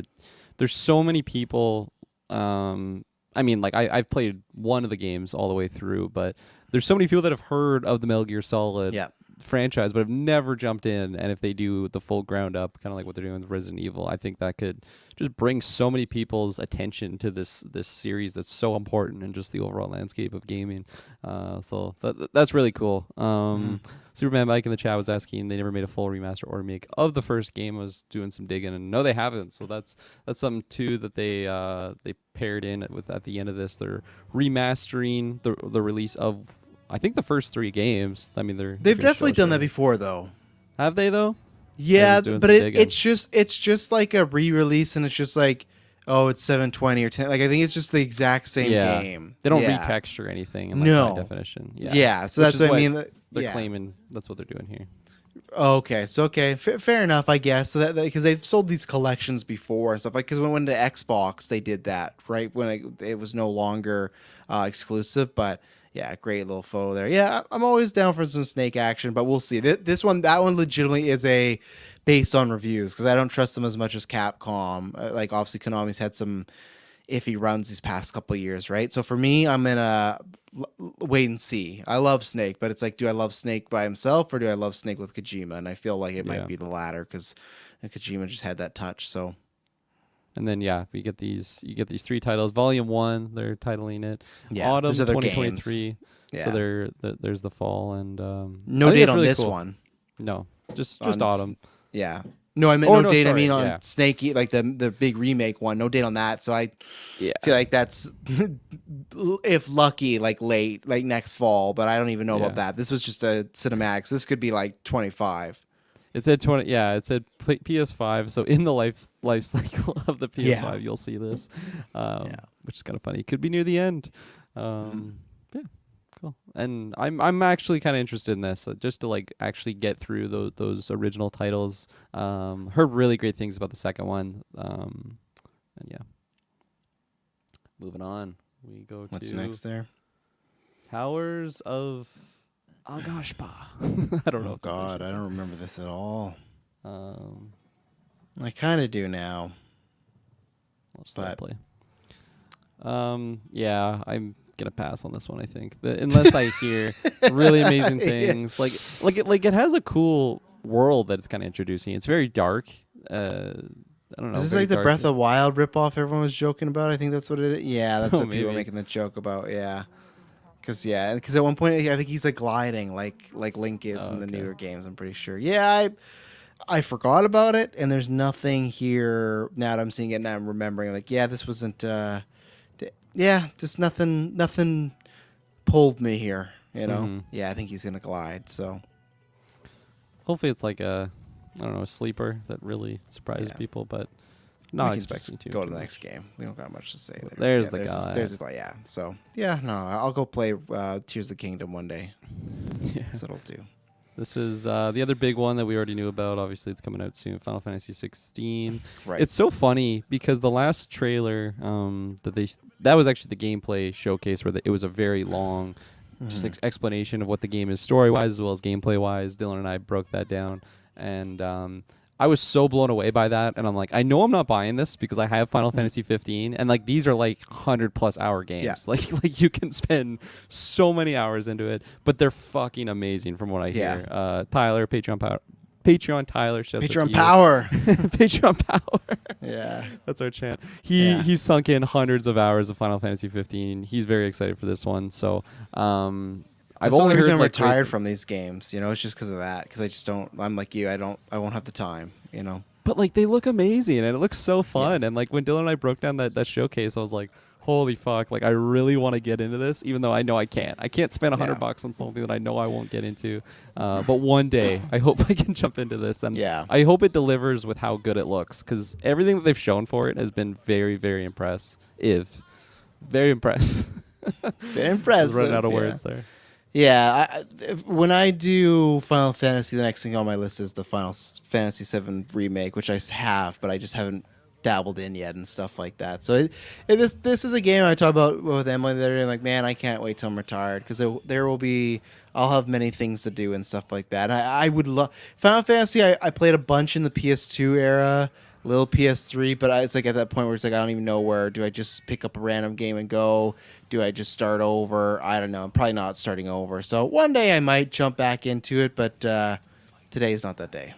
there's so many people. I mean, like I've played one of the games all the way through, but there's so many people that have heard of the Metal Gear Solid franchise but have never jumped in. And if they do the full ground up, kind of like what they're doing with Resident Evil, I think that could just bring so many people's attention to this series that's so important in just the overall landscape of gaming. So that's really cool. Superman Mike in the chat was asking, they never made a full remaster or remake of the first game. I was doing some digging, and no, they haven't. So that's something too that they paired in at the end of this. They're remastering the release of, I think, the first 3 games. I mean, they've definitely done that before, though. Have they though? Yeah, but it's just like a re-release, and it's just like, oh, it's 720 or 10. Like I think it's just the exact same game. They don't retexture anything. In, like, no by definition. Yeah. So that's what I mean. They're claiming that's what they're doing here. Okay, so fair enough, I guess. So that because they've sold these collections before and stuff like because when it went to Xbox, they did that right when it was no longer exclusive. But yeah, great little photo there. Yeah, I'm always down for some Snake action, but we'll see. This one, that one, legitimately is a based on reviews because I don't trust them as much as Capcom. Like obviously, Konami's had some iffy runs these past couple of years, right? So for me, I'm in a wait and see. I love Snake, but it's like, do I love Snake by himself or do I love Snake with Kojima? And I feel like it might Yeah. be the latter because Kojima just had that touch. So And then yeah, you get these three titles. Volume 1, they're titling it. yeah, Autumn there's other games. 2023. Yeah, So there's the fall and no I think date it's on really this cool. one. No, just On autumn. yeah, no, I meant Oh no no, date. I sorry. mean on Yeah. Snake, like the big remake one. No date on that. So I Yeah. feel like that's if lucky, like late, like next fall. But I don't even know Yeah. about that. This was just a cinematic. So this could be like 25. It said 20. Yeah, it said PS5. So in the life cycle of the PS5, Yeah. you'll see this, Yeah. which is kind of funny. It could be near the end. Yeah, cool. And I'm actually kind of interested in this, just to like actually get through those original titles. Heard really great things about the second one. And yeah, moving on. We go What's to next there? Towers of Agashpa. I don't know. Oh If that's God, actually I don't remember this at all. Um, I kind of do now. I'll just let it But play. Yeah, I'm gonna pass on this one. I think unless I hear really amazing Yeah. things, like it has a cool world that it's kind of introducing. It's very dark. I don't know. Is this very like the dark. Breath of Wild ripoff everyone was joking about? I think that's what it is. Yeah, that's Oh, what people are maybe. making the joke about. Yeah. Because at one point I think he's like gliding like Link is Oh, in the okay. newer games. I'm pretty sure. Yeah, I forgot about it, and there's nothing here now that I'm seeing it. Now I'm remembering. Like, yeah, this wasn't. Yeah, just nothing pulled me here. You know. Mhm. Yeah, I think he's gonna glide. So Hopefully, it's like a, I don't know, a sleeper that really surprises Yeah. people, but we not can expecting just to. go to too the much. next game. We don't got much to say there. There's Yeah, the guy. There's the guy. Yeah. So yeah, no, I'll go play Tears of the Kingdom one day. Yeah. That's what I'll do. This is the other big one that we already knew about. Obviously, it's coming out soon. Final Fantasy 16. Right. It's so funny because the last trailer that was actually the gameplay showcase where it was a very long, just explanation of what the game is story wise as well as gameplay wise. Dylan and I broke that down, and I was so blown away by that. And I'm like, I know I'm not buying this because I have Final Fantasy 15, and like these are like 100+ hour games. Yeah. Like you can spend so many hours into it, but they're fucking amazing from what I Yeah. hear. Tyler, Patreon Tyler, shouts out to Patreon you. power. Patreon power. Yeah. That's our chant. Yeah. He's sunk in hundreds of hours of Final Fantasy 15. He's very excited for this one. So I've That's the only reason heard I'm like great retired things. from these games. You know, it's just because of that. Because I just don't. I'm like you. I won't have the time. You know. But like they look amazing and it looks so fun. And like when Dylan and I broke down that showcase, I was like, holy fuck! Like I really want to get into this, even though I know I can't. I can't spend $100 on something that I know I won't get into. But one day, I hope I can jump into this, and Yeah. I hope it delivers with how good it looks, because everything that they've shown for it has been very, very impressive. Very impressed. Very I was impressive. running out of yeah. words there. Yeah, when I do Final Fantasy, the next thing on my list is the Final Fantasy VII remake, which I have, but I just haven't dabbled in yet and stuff like that. So this is a game I talk about with Emily. They're like, man, I can't wait till I'm retired because there will be. I'll have many things to do and stuff like that. I would love Final Fantasy. I played a bunch in the PS2 era, little PS3, but it's like at that point where it's like I don't even know where. Do I just pick up a random game and go? Do I just start over? I don't know. I'm probably not starting over. So one day I might jump back into it, but today is not that day.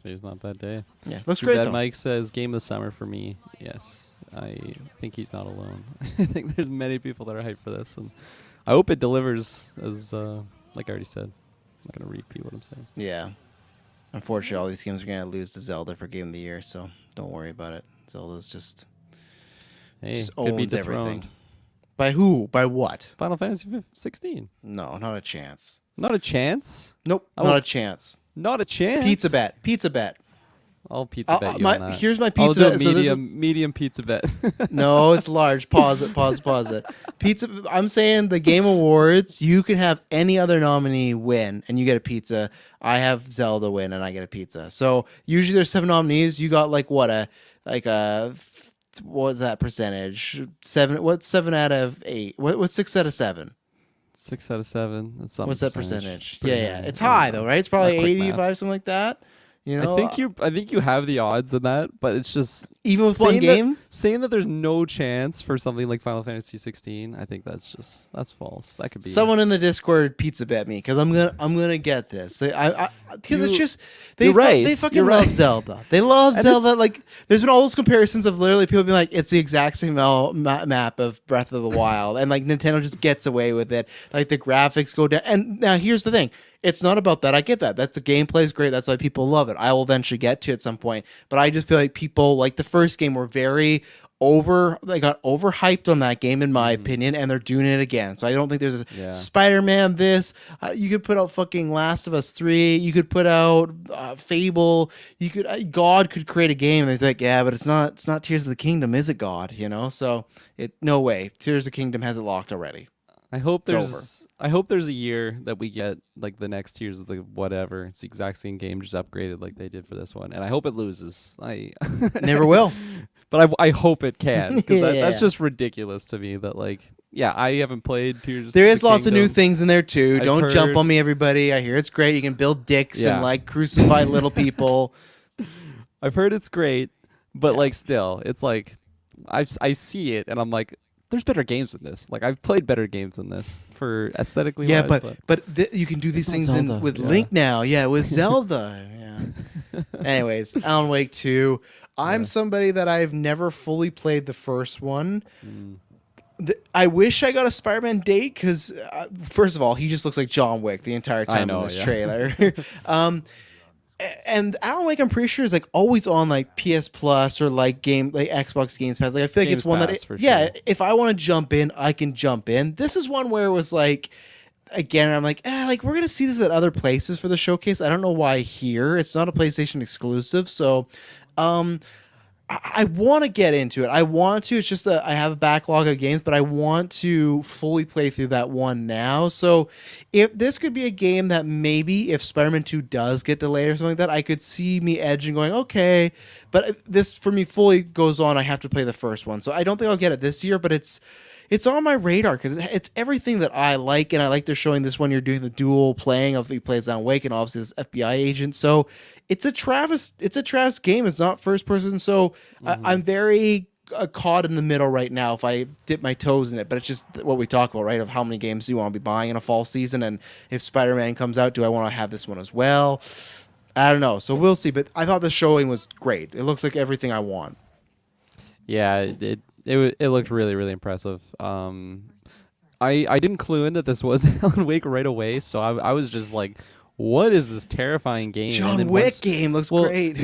Today's not that day. Yeah, looks Too great bad though. Mike says game of the summer for me. Yes, I think he's not alone. I think there's many people that are hyped for this, and I hope it delivers. As like I already said, I'm not gonna repeat what I'm saying. Yeah. Unfortunately, all these games are gonna lose to Zelda for Game of the Year, so don't worry about it. Zelda's just Hey, just could be owns dethroned. everything. By who? By what? Final Fantasy 16. No, not a chance. Not a chance. Nope, I not won't- a chance. Not a chance. Pizza bet. Pizza bet. I'll pizza bet you on that. Here's my I'll pizza do a bet. So this is, medium pizza bet. no, it's large. Pause it. Pause it. Pizza. I'm saying the Game Awards. You can have any other nominee win, and you get a pizza. I have Zelda win, and I get a pizza. So usually there's 7 nominees. You got like what a what was that percentage? 7. What's 7 out of 8? What's 6 out of 7? 6 out of 7. That's something. What's that percentage? It's pretty Yeah, high. it's I don't high know. though, right? It's probably Not quick 85, maths. something like that. You know, I think you have the odds in that, but it's just even with one game. saying that there's no chance for something like Final Fantasy 16. I think that's false. That could be Someone in the Discord pizza bet me because I'm gonna get this. Because it's just you're right. They fucking You're love right. Zelda. They love And Zelda. Like there's been all those comparisons of literally people being like, it's the exact same map of Breath of the Wild, and like Nintendo just gets away with it. Like the graphics go down. And now here's the thing: it's not about that. I get that. That's the gameplay is great. That's why people love it. I will eventually get to it at some point. But I just feel like people like the first game were very they got overhyped on that game in my opinion, and they're doing it again. So I don't think there's a Spider-Man this. You could put out fucking Last of Us 3. You could put out Fable. You could God could create a game and it's like, yeah, but it's not Tears of the Kingdom, is it, God? You know? So no way. Tears of the Kingdom has it locked already. I hope there's a year that we get like the next Tears of the whatever. It's the exact same game, just upgraded like they did for this one. And I hope it loses. I never will. But I hope it can, because that's Yeah. just ridiculous to me. That like, yeah, I haven't played Tears. There of is the lots of new Kingdom. things in there too. I've Don't jump heard- on me, everybody. I hear it's great. You can build dicks Yeah. and like crucify little people. I've heard it's great, but Yeah. like still, it's like I see it and I'm like, there's better games than this. Like I've played better games than this for aesthetically. Yeah, wise, but you can do these not things Zelda, with yeah. Link now. Yeah, with Zelda. Yeah. Anyways, Alan Wake 2. I'm somebody that I've never fully played the first one. I wish I got a Spider-Man date because, first of all, he just looks like John Wick the entire time know, in this yeah. trailer. And Alan Wake, I'm pretty sure, is like always on like PS Plus or like Xbox Games Pass. Like I feel like Games it's one Pass, that, for yeah, sure. if I want to jump in, I can jump in. This is one where it was like, again, I'm like, like we're gonna see this at other places for the showcase. I don't know why here. It's not a PlayStation exclusive, so I want to get into it. I want to. It's just that I have a backlog of games, but I want to fully play through that one now. So if this could be a game that maybe if Spider-Man 2 does get delayed or something like that, I could see me edging going, okay. But this for me fully goes on. I have to play the first one. So I don't think I'll get it this year, but it's on my radar because it's everything that I like, and I like they're showing this one. You're doing the dual playing of he plays Alan Wake and obviously this FBI agent. So it's a Travis game. It's not first person. So I'm very caught in the middle right now if I dip my toes in it. But it's just what we talk about, right? Of how many games do you want to be buying in a fall season, and if Spider-Man comes out, do I want to have this one as well? I don't know. So we'll see. But I thought the showing was great. It looks like everything I want. Yeah, it looked really, really impressive. I didn't clue in that this was Alan Wake right away, so I was just like, what is this terrifying game? And John then Wick once- game looks well, great.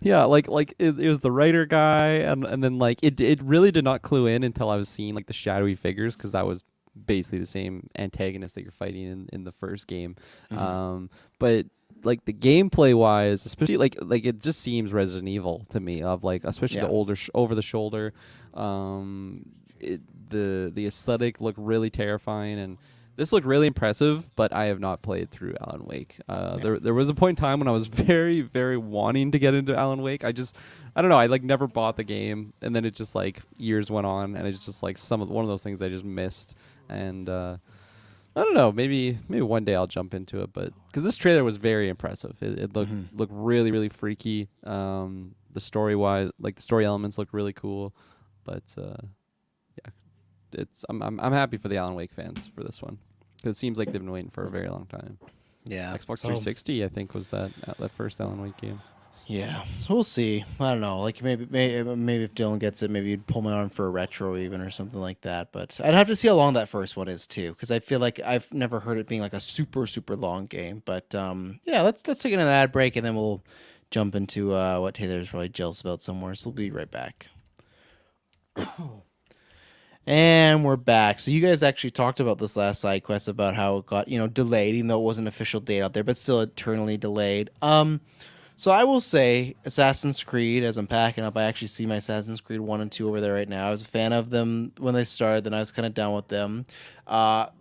Yeah, like it was the writer guy, and then like it really did not clue in until I was seeing like the shadowy figures, because that was basically the same antagonist that you're fighting in the first game. But like the gameplay wise, especially like it just seems Resident Evil to me, of like especially the older over the shoulder. The aesthetic looked really terrifying, and this looked really impressive, but I have not played through Alan Wake. There was a point in time when I was very, very wanting to get into Alan Wake. I don't know, I like never bought the game, and then it just like years went on, and it's just like one of those things I just missed. And I don't know, maybe one day I'll jump into it, but because this trailer was very impressive. It looked really, really freaky. The story elements looked really cool, but I'm happy for the Alan Wake fans for this one, because it seems like they've been waiting for a very long time. Yeah. Xbox 360, I think, was that first Alan Wake game. Yeah, so we'll see. I don't know. Like maybe if Dylan gets it, maybe you'd pull my arm for a retro even or something like that. But I'd have to see how long that first one is too, because I feel like I've never heard it being like a super long game. But yeah, let's take another ad break and then we'll jump into what Taylor's probably jealous about somewhere. So we'll be right back. And we're back. So you guys actually talked about this last side quest about how it got delayed, even though it wasn't an official date out there, but still eternally delayed. So I will say Assassin's Creed, as I'm packing up, I actually see my Assassin's Creed 1 and 2 over there right now. I was a fan of them when they started, then I was kind of done with them.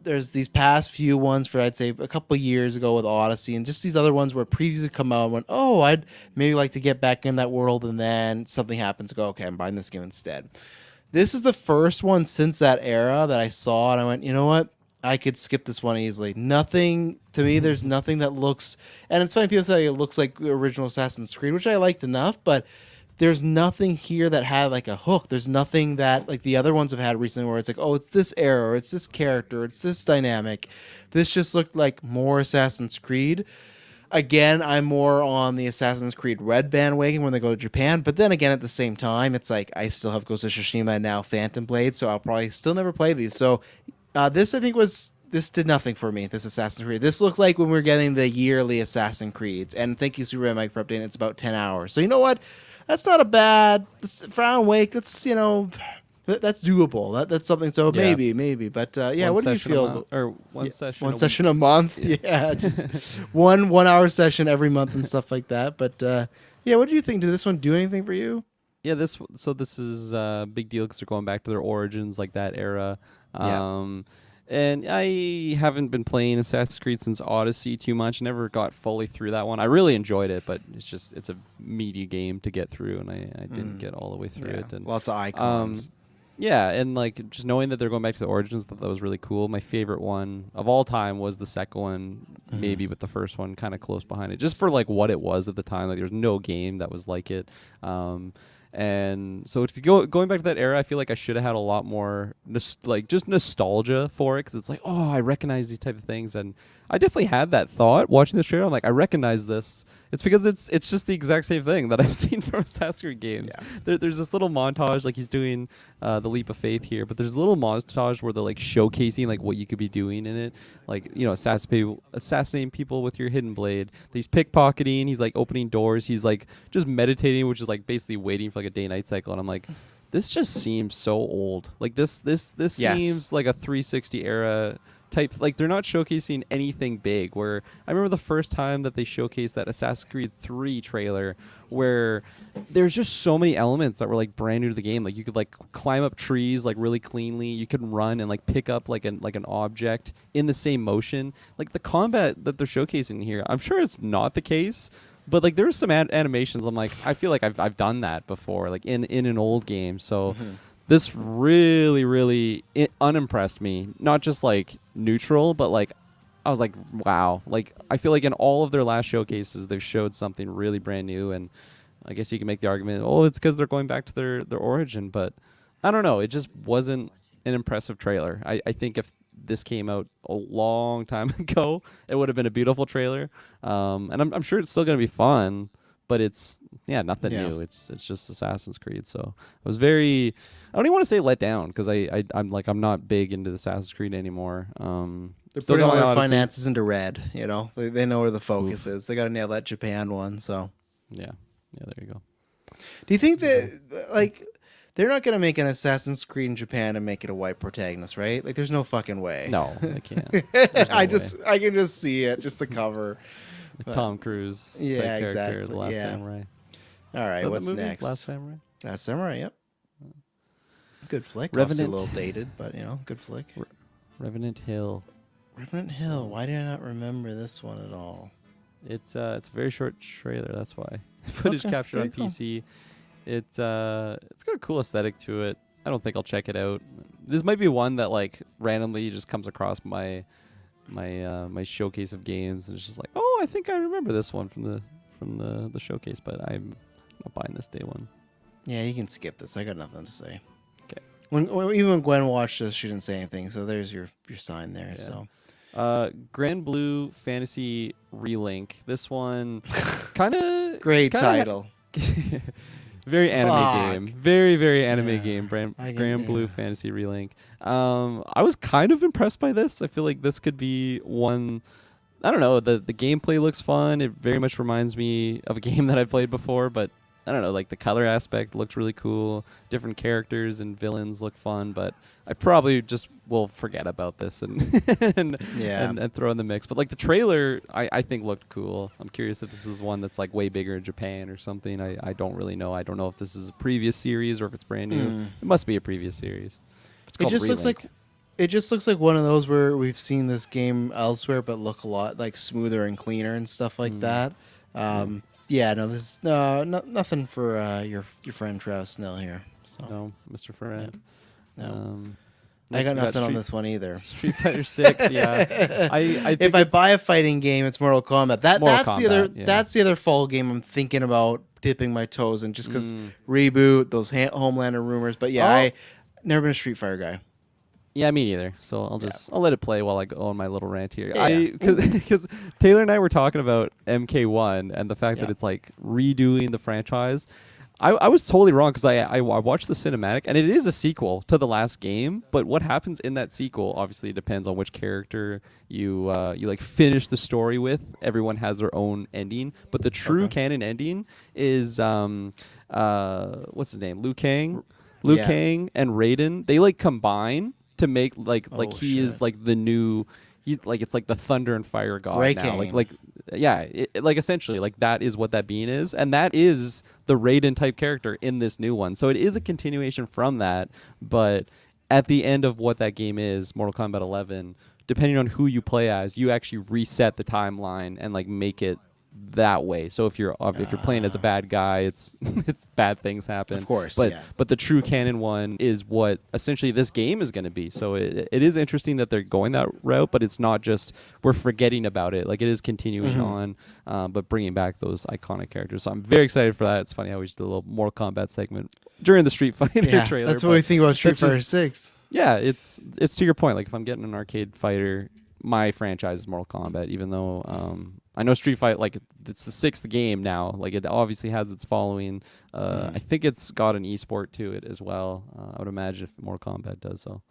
There's these past few ones for, I'd say, a couple years ago with Odyssey, and just these other ones where previously come out and went, oh, I'd maybe like to get back in that world, and then something happens to go, okay, I'm buying this game instead. This is the first one since that era that I saw, and I went, you know what? I could skip this one easily. Nothing to me. There's nothing that looks, and it's funny people say it looks like the original Assassin's Creed, which I liked enough, but there's nothing here that had like a hook. There's nothing that like the other ones have had recently where it's like, oh, it's this era, or it's this character, it's this dynamic. This just looked like more Assassin's Creed. Again, I'm more on the Assassin's Creed Red bandwagon when they go to Japan, but then again, at the same time, it's like I still have Ghost of Tsushima and now Phantom Blade, so I'll probably still never play these. So this, I think, this did nothing for me. This Assassin's Creed. This looked like when we were getting the yearly Assassin's Creeds. And thank you, Super Remake, for updating. It's about 10 hours. So you know what? That's not a bad for Alan Wake. That's that's doable. That's something. So Yeah. maybe. But yeah, One what do you session a feel? month- or one session One a session a month. Yeah, just one hour session every month and stuff like that. But yeah, what do you think? Did this one do anything for you? Yeah, this is a big deal because they're going back to their origins, like that era. Yeah. And I haven't been playing Assassin's Creed since Odyssey too much. Never got fully through that one. I really enjoyed it, but it's a meaty game to get through, and I didn't get all the way through it. And Lots of icons. yeah, and like just knowing that they're going back to the origins, that was really cool. My favorite one of all time was the second one, maybe with the first one kind of close behind it, just for like what it was at the time. Like there's no game that was like it. And so going back to that era, I feel like I should have had a lot more just nostalgia for it, because it's like, oh, I recognize these type of things, and I definitely had that thought watching this trailer. I'm like, I recognize this. It's because it's just the exact same thing that I've seen from Assassin's Creed games. Yeah. There's this little montage, like he's doing the leap of faith here, but there's a little montage where they're like showcasing like what you could be doing in it, like assassinating people with your hidden blade. He's pickpocketing. He's like opening doors. He's like just meditating, which is like basically waiting for like a day-night cycle. And I'm like, this just seems so old. Like this Yes. seems like a 360 era type. Like they're not showcasing anything big. Where I remember the first time that they showcased that Assassin's Creed 3 trailer, where there's just so many elements that were like brand new to the game. Like you could like climb up trees like really cleanly. You could run and like pick up like an object in the same motion. Like the combat that they're showcasing here, I'm sure it's not the case. But like there's some animations. I'm like, I feel like I've done that before, like in an old game. So this really unimpressed me. Not just like neutral, but like I was like, wow. Like I feel like in all of their last showcases, they've showed something really brand new. And I guess you can make the argument, oh, it's because they're going back to their origin. But I don't know. It just wasn't an impressive trailer. I think if this came out a long time ago, it would have been a beautiful trailer. And I'm sure it's still going to be fun, but it's nothing new. It's just Assassin's Creed. So I was I don't even want to say let down, because I'm not big into Assassin's Creed anymore. They're putting all their finances into Red. You know, they know where the focus is. They got to nail that Japan one. So yeah, there you go. Do you think that like they're not going to make an Assassin's Creed in Japan and make it a white protagonist, right? Like, there's no fucking way. No, they can't. I can just see it, just the cover. Tom Cruise. Yeah, character, exactly. The Last Samurai. All right, what's next? Last Samurai. Last Samurai. Yep. Good flick. Revenant. Obviously a little dated, but good flick. Revenant Hill. Revenant Hill. Why did I not remember this one at all? It's a very short trailer. That's why. Footage captured on PC. It's got a cool aesthetic to it. I don't think I'll check it out. This might be one that like randomly just comes across my showcase of games, and it's just like, oh, I think I remember this one from the showcase, but I'm not buying this day one. Yeah, you can skip this. I got nothing to say. Okay. Even when Gwen watched this, she didn't say anything. So there's your sign there. Yeah. So. Grand Blue Fantasy Relink. This one, kind of great title. Very anime game. Very anime game. Grand Blue yeah. Fantasy Relink. I was kind of impressed by this. I feel like this could be one. I don't know. The gameplay looks fun. It very much reminds me of a game that I've played before, but I don't know, like the color aspect looks really cool. Different characters and villains look fun, but I probably just will forget about this and Yeah. and throw in the mix. But like the trailer, I think looked cool. I'm curious if this is one that's like way bigger in Japan or something. I don't really know. I don't know if this is a previous series or if it's brand new. Hmm. It must be a previous series. It's It called just looks Remake. like it just looks like one of those where we've seen this game elsewhere, but look a lot like smoother and cleaner and stuff like that. Yeah, no, this is nothing for your friend Travis Snell here. So No, Mr. Ferret. no, I Next got we nothing on Street- this one either. Street Fighter 6, yeah. I think If I it's- buy a fighting game, it's Mortal Kombat. Mortal That's the other Kombat, yeah. that's the other fall game I'm thinking about dipping my toes in, just because Mm. reboot those Homelander rumors. But yeah, Oh. I never been a Street Fighter guy. Yeah, me neither. So I'll let it play while I go on my little rant here. Yeah. Because Taylor and I were talking about MK1 and the fact that Yeah. it's like redoing the franchise. I was totally wrong because I watched the cinematic and it is a sequel to the last game. But what happens in that sequel obviously depends on which character you like finish the story with. Everyone has their own ending, but the true canon ending is what's his name, Liu Kang. Liu Yeah. Kang and Raiden, they like combine to make like Oh, he is shit. like the new, he's like, it's like the thunder and fire god Ray now. Kang. Like yeah, like essentially like that is what that being is, and that is the Raiden type character in this new one. So it is a continuation from that, but at the end of what that game is, Mortal Kombat 11, depending on who you play as, you actually reset the timeline and like make it that way. So if you're playing as a bad guy, it's it's bad things happen. Of course, but yeah. but the true canon one is what essentially this game is going to be. So it is interesting that they're going that route, but it's not just we're forgetting about it. Like it is continuing on, but bringing back those iconic characters. So I'm very excited for that. It's funny how we just did a little Mortal Kombat segment during the Street Fighter Yeah, trailer. that's what we but think about Street that's just- Fighter 6. Yeah, it's to your point. Like if I'm getting an arcade fighter, my franchise is Mortal Kombat. Even though I know Street Fighter, like it's the 6th game now. Like it obviously has its following. I think it's got an esport to it as well. I would imagine if Mortal Kombat does so.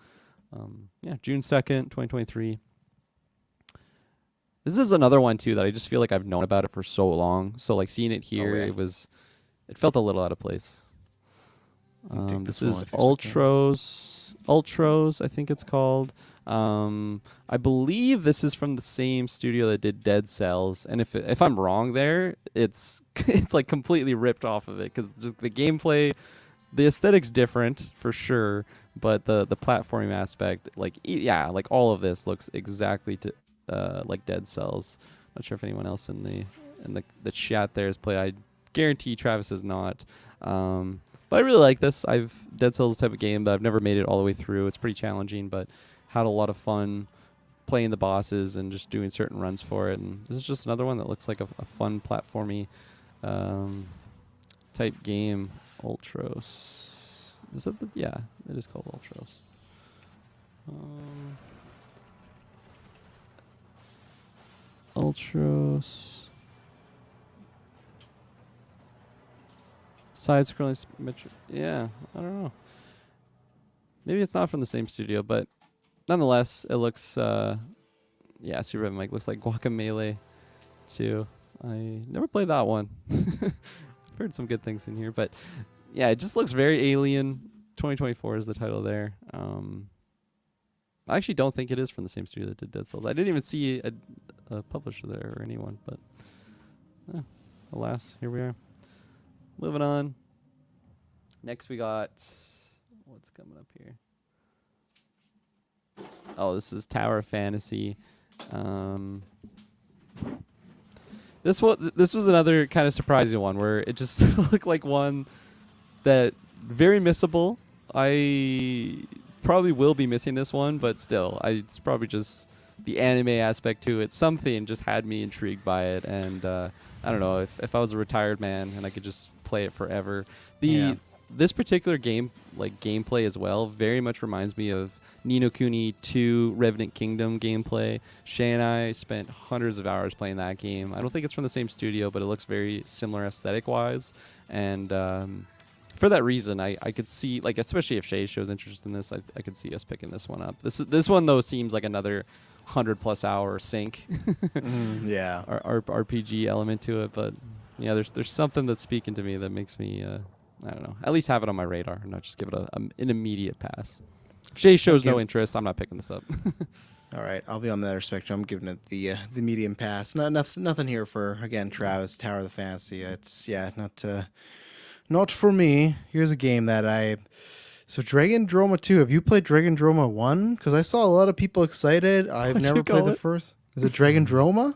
Yeah, June 2nd, 2023. This is another one too that I just feel like I've known about it for so long. So like seeing it here, yeah. it felt a little out of place. Take This this is one on Facebook, Ultros, I think it's called. I believe this is from the same studio that did Dead Cells, and if I'm wrong there, it's it's like completely ripped off of it because the gameplay, the aesthetic's different for sure, but the platforming aspect, like like all of this looks exactly to like Dead Cells. Not sure if anyone else in the chat there has played. I guarantee Travis has not. But I really like this. Dead Cells type of game, but I've never made it all the way through. It's pretty challenging, but had a lot of fun playing the bosses and just doing certain runs for it. And this is just another one that looks like a fun platformy type game. Ultros. Is it yeah, it is called Ultros. Ultros. Side-scrolling symmetric. Yeah, I don't know. Maybe it's not from the same studio, but nonetheless, it looks. Yeah, Super Remake looks like Guacamelee, too. I never played that one. I've heard some good things in here, but yeah, it just looks very Alien. 2024 is the title there. I actually don't think it is from the same studio that did Dead Cells. I didn't even see a publisher there or anyone, but alas, here we are. Moving on. Next we got, what's coming up here? Oh, this is Tower of Fantasy. This was another kind of surprising one where it just looked like one that very missable. I probably will be missing this one, but still, it's probably just the anime aspect to it. Something just had me intrigued by it, and I don't know if I was a retired man and I could just play it forever. This particular game, like gameplay as well, very much reminds me of Ni no Kuni 2 Revenant Kingdom gameplay. Shay and I spent hundreds of hours playing that game. I don't think it's from the same studio, but it looks very similar aesthetic-wise. And for that reason, I could see, like, especially if Shay shows interest in this, I could see us picking this one up. This one, though, seems like another 100-plus hour sync. Yeah. RPG element to it, but Yeah, there's something that's speaking to me that makes me I don't know, at least have it on my radar and not just give it an immediate pass. If Shay shows no interest, I'm not picking this up. All right, I'll be on the other spectrum. I'm giving it the medium pass. Nothing here for again Travis Tower of the Fantasy. It's not for me. Here's a game that so Dragon Droma 2. Have you played Dragon Droma 1? Because I saw a lot of people excited. I've What'd never you played call the it? first. Is it Dragon Droma?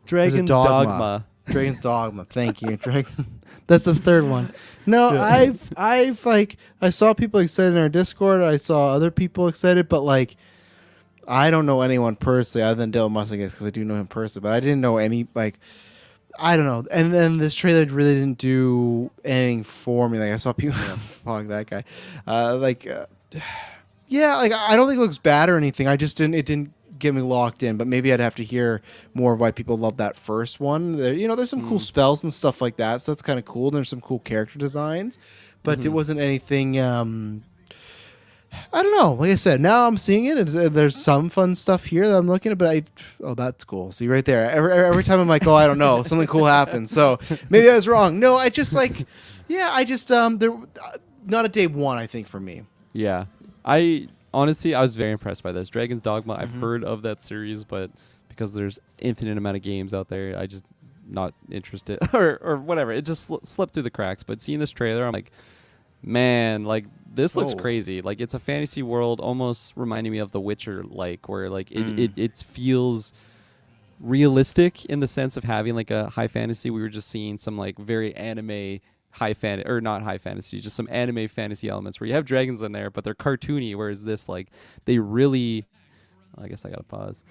Dragon's Dogma. Dragon's Dogma. Thank you. Dragon. That's the third one. No, Yeah. I've like I saw people excited in our Discord. I saw other people excited, but like I don't know anyone personally other than Dylan Mussingis because I do know him personally, but I didn't know any like I don't know. And then this trailer really didn't do anything for me. Like I saw people fuck that guy. Yeah, like I don't think it looks bad or anything. I just didn't. It didn't get me locked in. But maybe I'd have to hear more of why people love that first one. There's some cool spells and stuff like that, so that's kind of cool. There's some cool character designs, but it wasn't anything. I don't know. Like I said, now I'm seeing it. And there's some fun stuff here that I'm looking at, but that's cool. See right there. Every time I'm like, oh, I don't know, something cool happens. So maybe I was wrong. No, I just like, yeah, I just there, not a day one. I think for me. Yeah, honestly I was very impressed by this Dragon's Dogma. I've heard of that series, but because there's infinite amount of games out there, I just not interested or whatever. It just slipped through the cracks. But seeing this trailer, I'm like, man, like this looks crazy. Like it's a fantasy world, almost reminding me of The Witcher, like where like it feels realistic in the sense of having like a high fantasy. We were just seeing some like very anime high fantasy, or not high fantasy, just some anime fantasy elements where you have dragons in there, but they're cartoony. Whereas this, like, they really, I guess I gotta pause.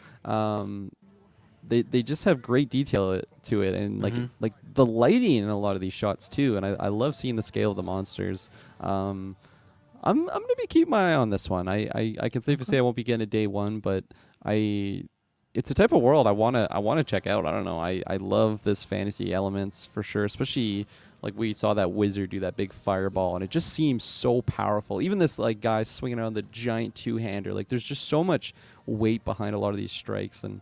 They just have great detail to it, and like the lighting in a lot of these shots too. And I love seeing the scale of the monsters. I'm gonna be keeping my eye on this one. I can safely say I won't be getting a day one, but it's a type of world I wanna check out. I don't know. I love this fantasy elements for sure, especially like we saw that wizard do that big fireball, and it just seems so powerful. Even this like guy swinging around the giant two-hander, like there's just so much weight behind a lot of these strikes, and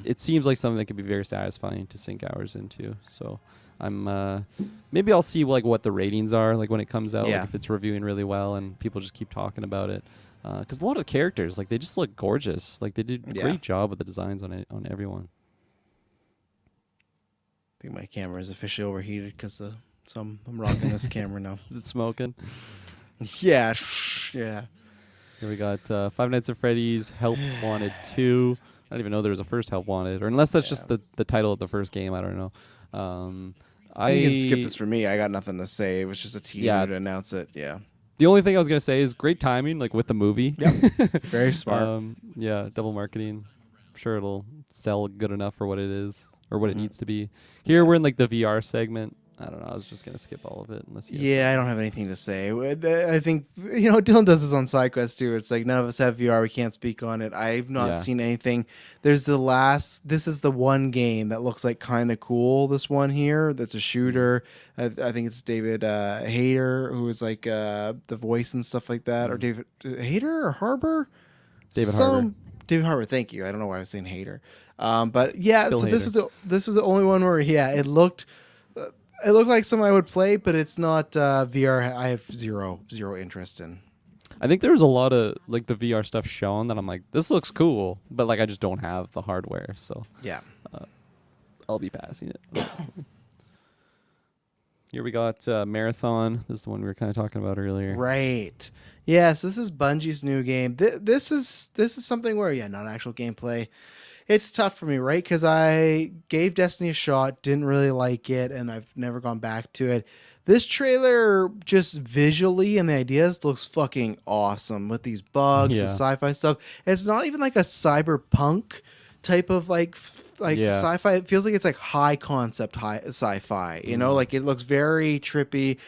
it seems like something that could be very satisfying to sink hours into. So I'm maybe I'll see like what the ratings are like when it comes out, like if it's reviewing really well and people just keep talking about it. Because a lot of the characters, like they just look gorgeous. Like they did a great job with the designs on everyone. I think my camera is officially overheated because I'm rocking this camera now. Is it smoking? Yeah. Here we got Five Nights at Freddy's Help Wanted 2. I don't even know there was a first Help Wanted, or unless that's just the title of the first game. I don't know. You can skip this for me. I got nothing to say. It was just a teaser to announce it. Yeah. The only thing I was gonna say is great timing, like with the movie. Yep. Very smart. Double marketing. I'm sure it'll sell good enough for what it is or what it needs to be. Here we're in like the VR segment. I don't know. I was just gonna skip all of it unless you. I don't have anything to say. I think Dylan does this on Sidequest too. It's like none of us have VR. We can't speak on it. I've not seen anything. There's This is the one game that looks like kind of cool. This one here, that's a shooter. I think it's David Hayter, who is like the voice and stuff like that, or David Hayter or Harbor. Harbour. David Harbour. Thank you. I don't know why I was saying Hayter. But yeah. Bill so Hader. this was the only one where it looked. It looked like something I would play, but it's not VR. I have zero interest in. I think there was a lot of like the VR stuff shown that I'm like, this looks cool, but like I just don't have the hardware, so yeah, I'll be passing it. Here we got Marathon. This is the one we were kind of talking about earlier. Right. Yeah. So this is Bungie's new game. This is something where not actual gameplay. It's tough for me, right? Because I gave Destiny a shot, didn't really like it, and I've never gone back to it. This trailer, just visually and the ideas, looks fucking awesome with these bugs, the sci-fi stuff. It's not even like a cyberpunk type of like sci-fi. It feels like it's like high concept, high sci-fi. Like it looks very trippy.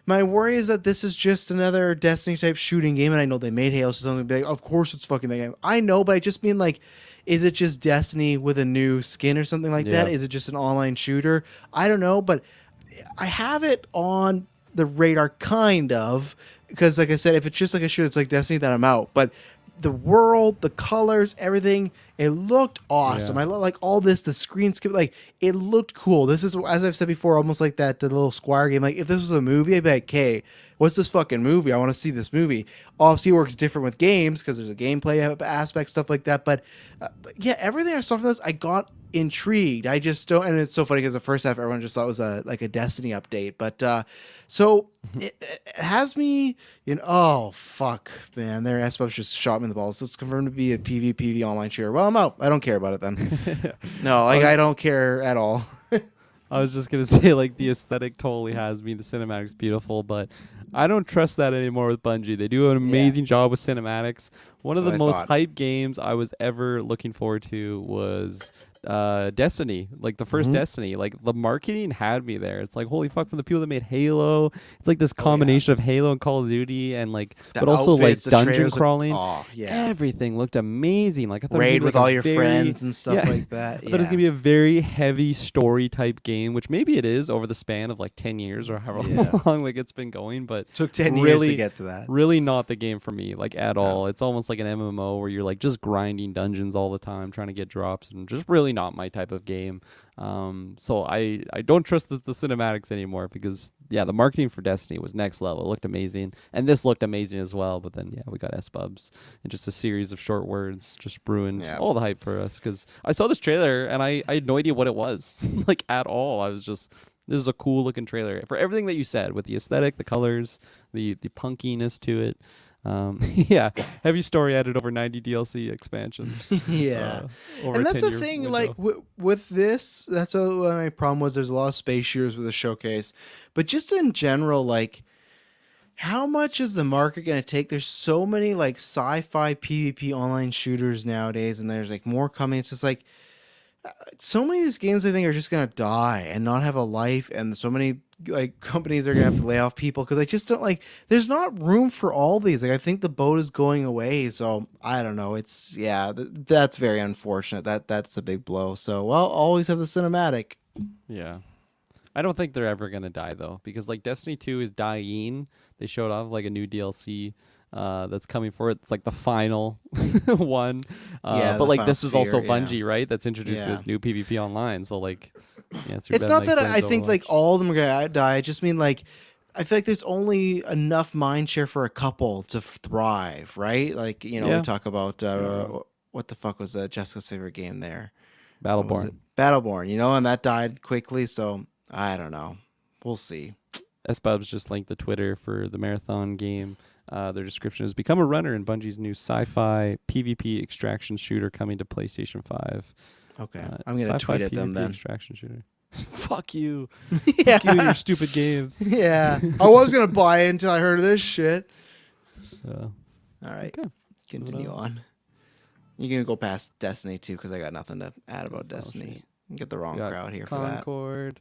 My worry is that this is just another Destiny type shooting game, and I know they made Halo, so something be like, of course it's fucking that game. I know, but I just mean like, is it just Destiny with a new skin or something like that? Is it just an online shooter? I don't know, but I have it on the radar kind of, because like I said, if it's just like a shooter, it's like Destiny, then I'm out. But the world, the colors, everything. It looked awesome. Yeah. I like all this, the screen skip, like it looked cool. This is, as I've said before, almost like that the little Squire game. Like if this was a movie, I'd be like, "Okay, what's this fucking movie? I want to see this movie." Obviously, it works different with games because there's a gameplay aspect, stuff like that. But yeah, everything I saw from this, I got intrigued. I just don't, and it's so funny because the first half everyone just thought was a like a Destiny update, but so it has me in. Oh fuck, man! Their SBUFs just shot me in the balls. It's confirmed to be a PvP online shooter. Well, I'm out. I don't care about it then. No, like I don't care at all. I was just gonna say, like, the aesthetic totally has me. The cinematic's beautiful, but I don't trust that anymore with Bungie. They do an amazing job with cinematics. One of That's the what I most thought. hype games I was ever looking forward to was Destiny, like the first Mhm. Destiny. Like the marketing had me there. It's like, holy fuck, from the people that made Halo. It's like this Oh yeah, combination of Halo and Call of Duty, and like, the but also outfits, like the dungeon trailers. crawling. Oh yeah, Everything looked amazing. Like I thought it was gonna raid be with like a all your very friends and stuff yeah. like that. I thought it was Yeah, gonna be a very heavy story type game, which maybe it is over the span of like 10 years or however yeah. long like it's been going, but Took 10 years to really, get to that. really not the game for me, like at No. all. It's almost like an MMO where you're like just grinding dungeons all the time, trying to get drops, and just really not my type of game. So I don't trust the cinematics anymore because yeah, the marketing for Destiny was next level. It looked amazing, and this looked amazing as well. But then yeah, we got SBubs and just a series of short words just ruined Yeah. all the hype for us. Because I saw this trailer and I had no idea what it was like at all. I was just, this is a cool looking trailer for everything that you said with the aesthetic, the colors, the punkiness to it. Yeah, heavy story added over 90 DLC expansions. Yeah. Over And a that's the 10-year thing, window. like with this, that's what my problem was. There's a lot of space shooters with the showcase, but just in general, like how much is the market going to take? There's so many like sci-fi PvP online shooters nowadays, and there's like more coming. It's just like so many of these games I think are just gonna die and not have a life, and so many like companies are gonna have to lay off people because I just don't like. There's not room for all these. Like I think the boat is going away. So I don't know. It's yeah, that's very unfortunate. That's a big blow. So well, always have the cinematic. Yeah. I don't think they're ever gonna die though, because like Destiny 2 is dying. They showed off like a new DLC that's coming for it. It's like the final one. Yeah, But the like Final this is also Sphere. Yeah, Bungie, right? That's introduced yeah. this new PvP online. So like, yeah, it's too It's bad not Night that I Flames think like Overwatch. all of them are gonna die. I just mean like I feel like there's only enough mind share for a couple to thrive, right? Like we Yeah, talk about you're not wrong. what the fuck was Jessica's favorite game there? What was it? Battleborn. Battleborn. And that died quickly. So I don't know. We'll see. SBubs just linked the Twitter for the marathon game. Their description is become a runner in Bungie's new sci-fi PvP extraction shooter coming to PlayStation 5. Okay, I'm gonna Sci-fi tweet at them PvP then. extraction shooter. Fuck you. Yeah, Fuck you and your stupid games. yeah. I was gonna buy it until I heard of this shit. Uh, All right, okay. continue Moving on. You can go past Destiny too because I got nothing to add about Oh, Destiny. shit. You get the wrong We got crowd here for that. Concord.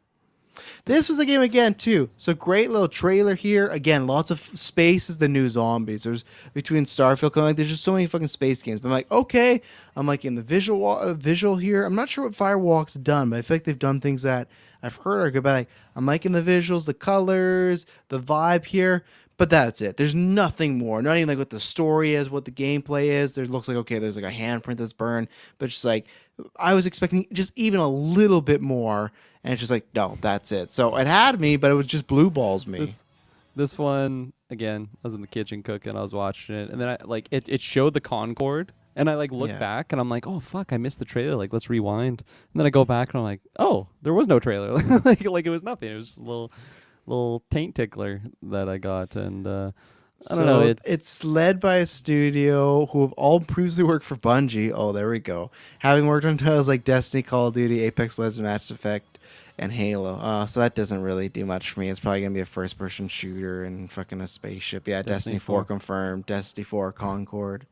This was a game again too. So great little trailer here. Again, lots of space is the new zombies. There's between Starfield, like there's just so many fucking space games. But I'm like, okay, I'm like in the visual here. I'm not sure what Firewalk's done, but I feel like they've done things that I've heard are good. But like, I'm liking the visuals, the colors, the vibe here. But that's it. There's nothing more. Not even like what the story is, what the gameplay is. There looks like okay, there's like a handprint that's burned, but just like I was expecting just even a little bit more, and it's just like no, that's it. So it had me, but it was just blue balls me. This one again. I was in the kitchen cooking. I was watching it, and then I like it showed the Concord, and I like looked Yeah. back, and I'm like, oh fuck, I missed the trailer. Like let's rewind, and then I go back, and I'm like, oh, there was no trailer. like it was nothing. It was just a little taint tickler that I got, and I don't know. It's led by a studio who have all previously worked for Bungie. Oh, there we go. Having worked on titles like Destiny, Call of Duty, Apex Legends, Mass Effect, and Halo. So that doesn't really do much for me. It's probably gonna be a first-person shooter and fucking a spaceship. Yeah, Destiny Destiny 4 4. confirmed. Destiny 4 Concord.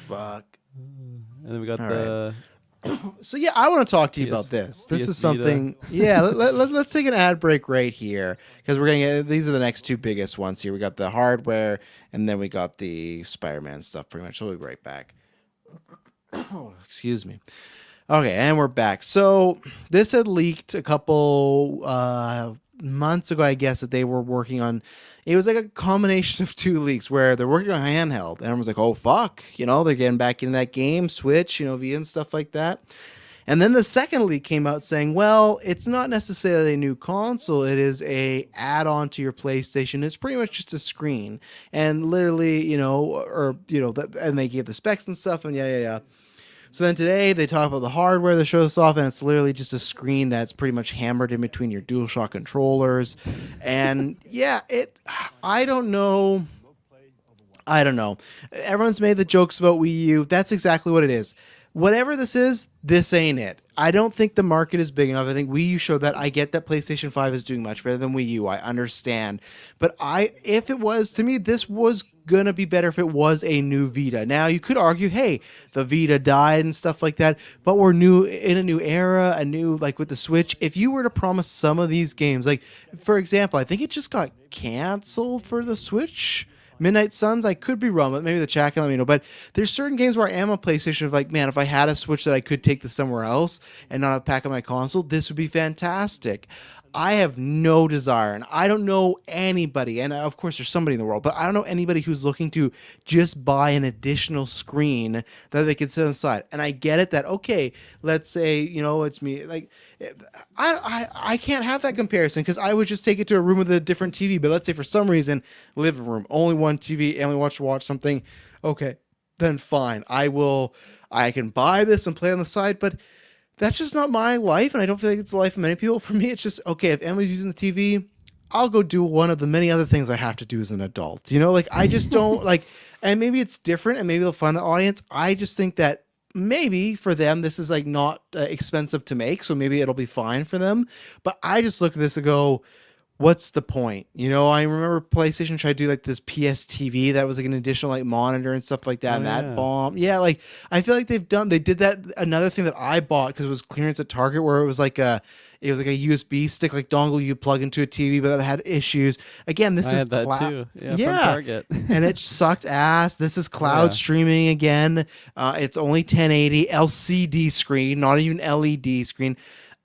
Fuck. And then we got All the So yeah, I want to talk to you PS about this. This PS is something. Yeah, let's take an ad break right here because we're gonna get these are the next two biggest ones here. We got the hardware, and then we got the Spider-Man stuff. Pretty much. So we'll be right back. Oh, excuse me. Okay, and we're back. So this had leaked a couple months ago, I guess, that they were working on. It was like a combination of two leaks where they're working on handheld, and everyone's like, "Oh fuck," they're getting back into that game, Switch, Via and stuff like that. And then the second leak came out saying, well, it's not necessarily a new console. It is a add-on to your PlayStation. It's pretty much just a screen. And literally, and they gave the specs and stuff and yeah. So then today they talk about the hardware that shows off, and it's literally just a screen that's pretty much hammered in between your DualShock controllers. And yeah, I don't know. Everyone's made the jokes about Wii U. That's exactly what it is. Whatever this is, this ain't it. I don't think the market is big enough. I think Wii U showed that. I get that PlayStation 5 is doing much better than Wii U. I understand. But if it was, to me, this was going to be better if it was a new Vita. Now, you could argue, hey, the Vita died and stuff like that, but we're in a new era, like with the Switch. If you were to promise some of these games, like, for example, I think it just got canceled for the Switch. Midnight Suns, I could be wrong, but maybe the chat can let me know. But there's certain games where I am a PlayStation of like, man, if I had a Switch that I could take this somewhere else and not have pack on my console, this would be fantastic. I have no desire, and I don't know anybody, and of course there's somebody in the world, but I don't know anybody who's looking to just buy an additional screen that they can sit on the side. And I get it that, okay, let's say, it's me, like, I can't have that comparison because I would just take it to a room with a different TV, but let's say for some reason, living room, only one TV, and we watch something, okay, then fine. I can buy this and play on the side, but that's just not my life, and I don't feel like it's the life of many people. For me, it's just, okay, if Emily's using the TV, I'll go do one of the many other things I have to do as an adult. Like, I just don't, like, and maybe it's different, and maybe they'll find the audience. I just think that maybe for them, this is, like, not expensive to make, so maybe it'll be fine for them. But I just look at this and go, what's the point? I remember PlayStation tried to do like this PS TV that was like an additional like monitor and stuff like that, and that bombed. Yeah, like I feel like they did that. Another thing that I bought because it was clearance at Target, where it was like a USB stick like dongle you plug into a TV, but that had issues. Again, this I is had that too. Yeah, from Target. And it sucked ass. This is cloud streaming again. It's only 1080 LCD screen, not even LED screen.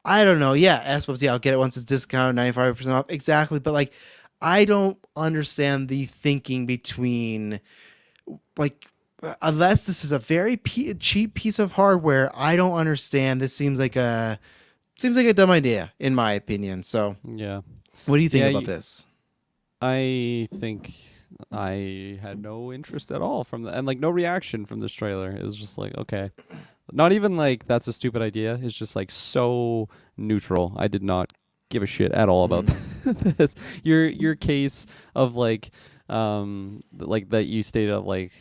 I don't know. Yeah, Xbox. Yeah, I'll get it once it's discounted, 95% off. Exactly. But like, I don't understand the thinking between, like, unless this is a very cheap piece of hardware. I don't understand. This seems like a dumb idea, in my opinion. So yeah, what do you think about this? I think I had no interest at all and like no reaction from this trailer. It was just like, okay. Not even like that's a stupid idea. It's just like so neutral. I did not give a shit at all about this. Your case of like that you stated of like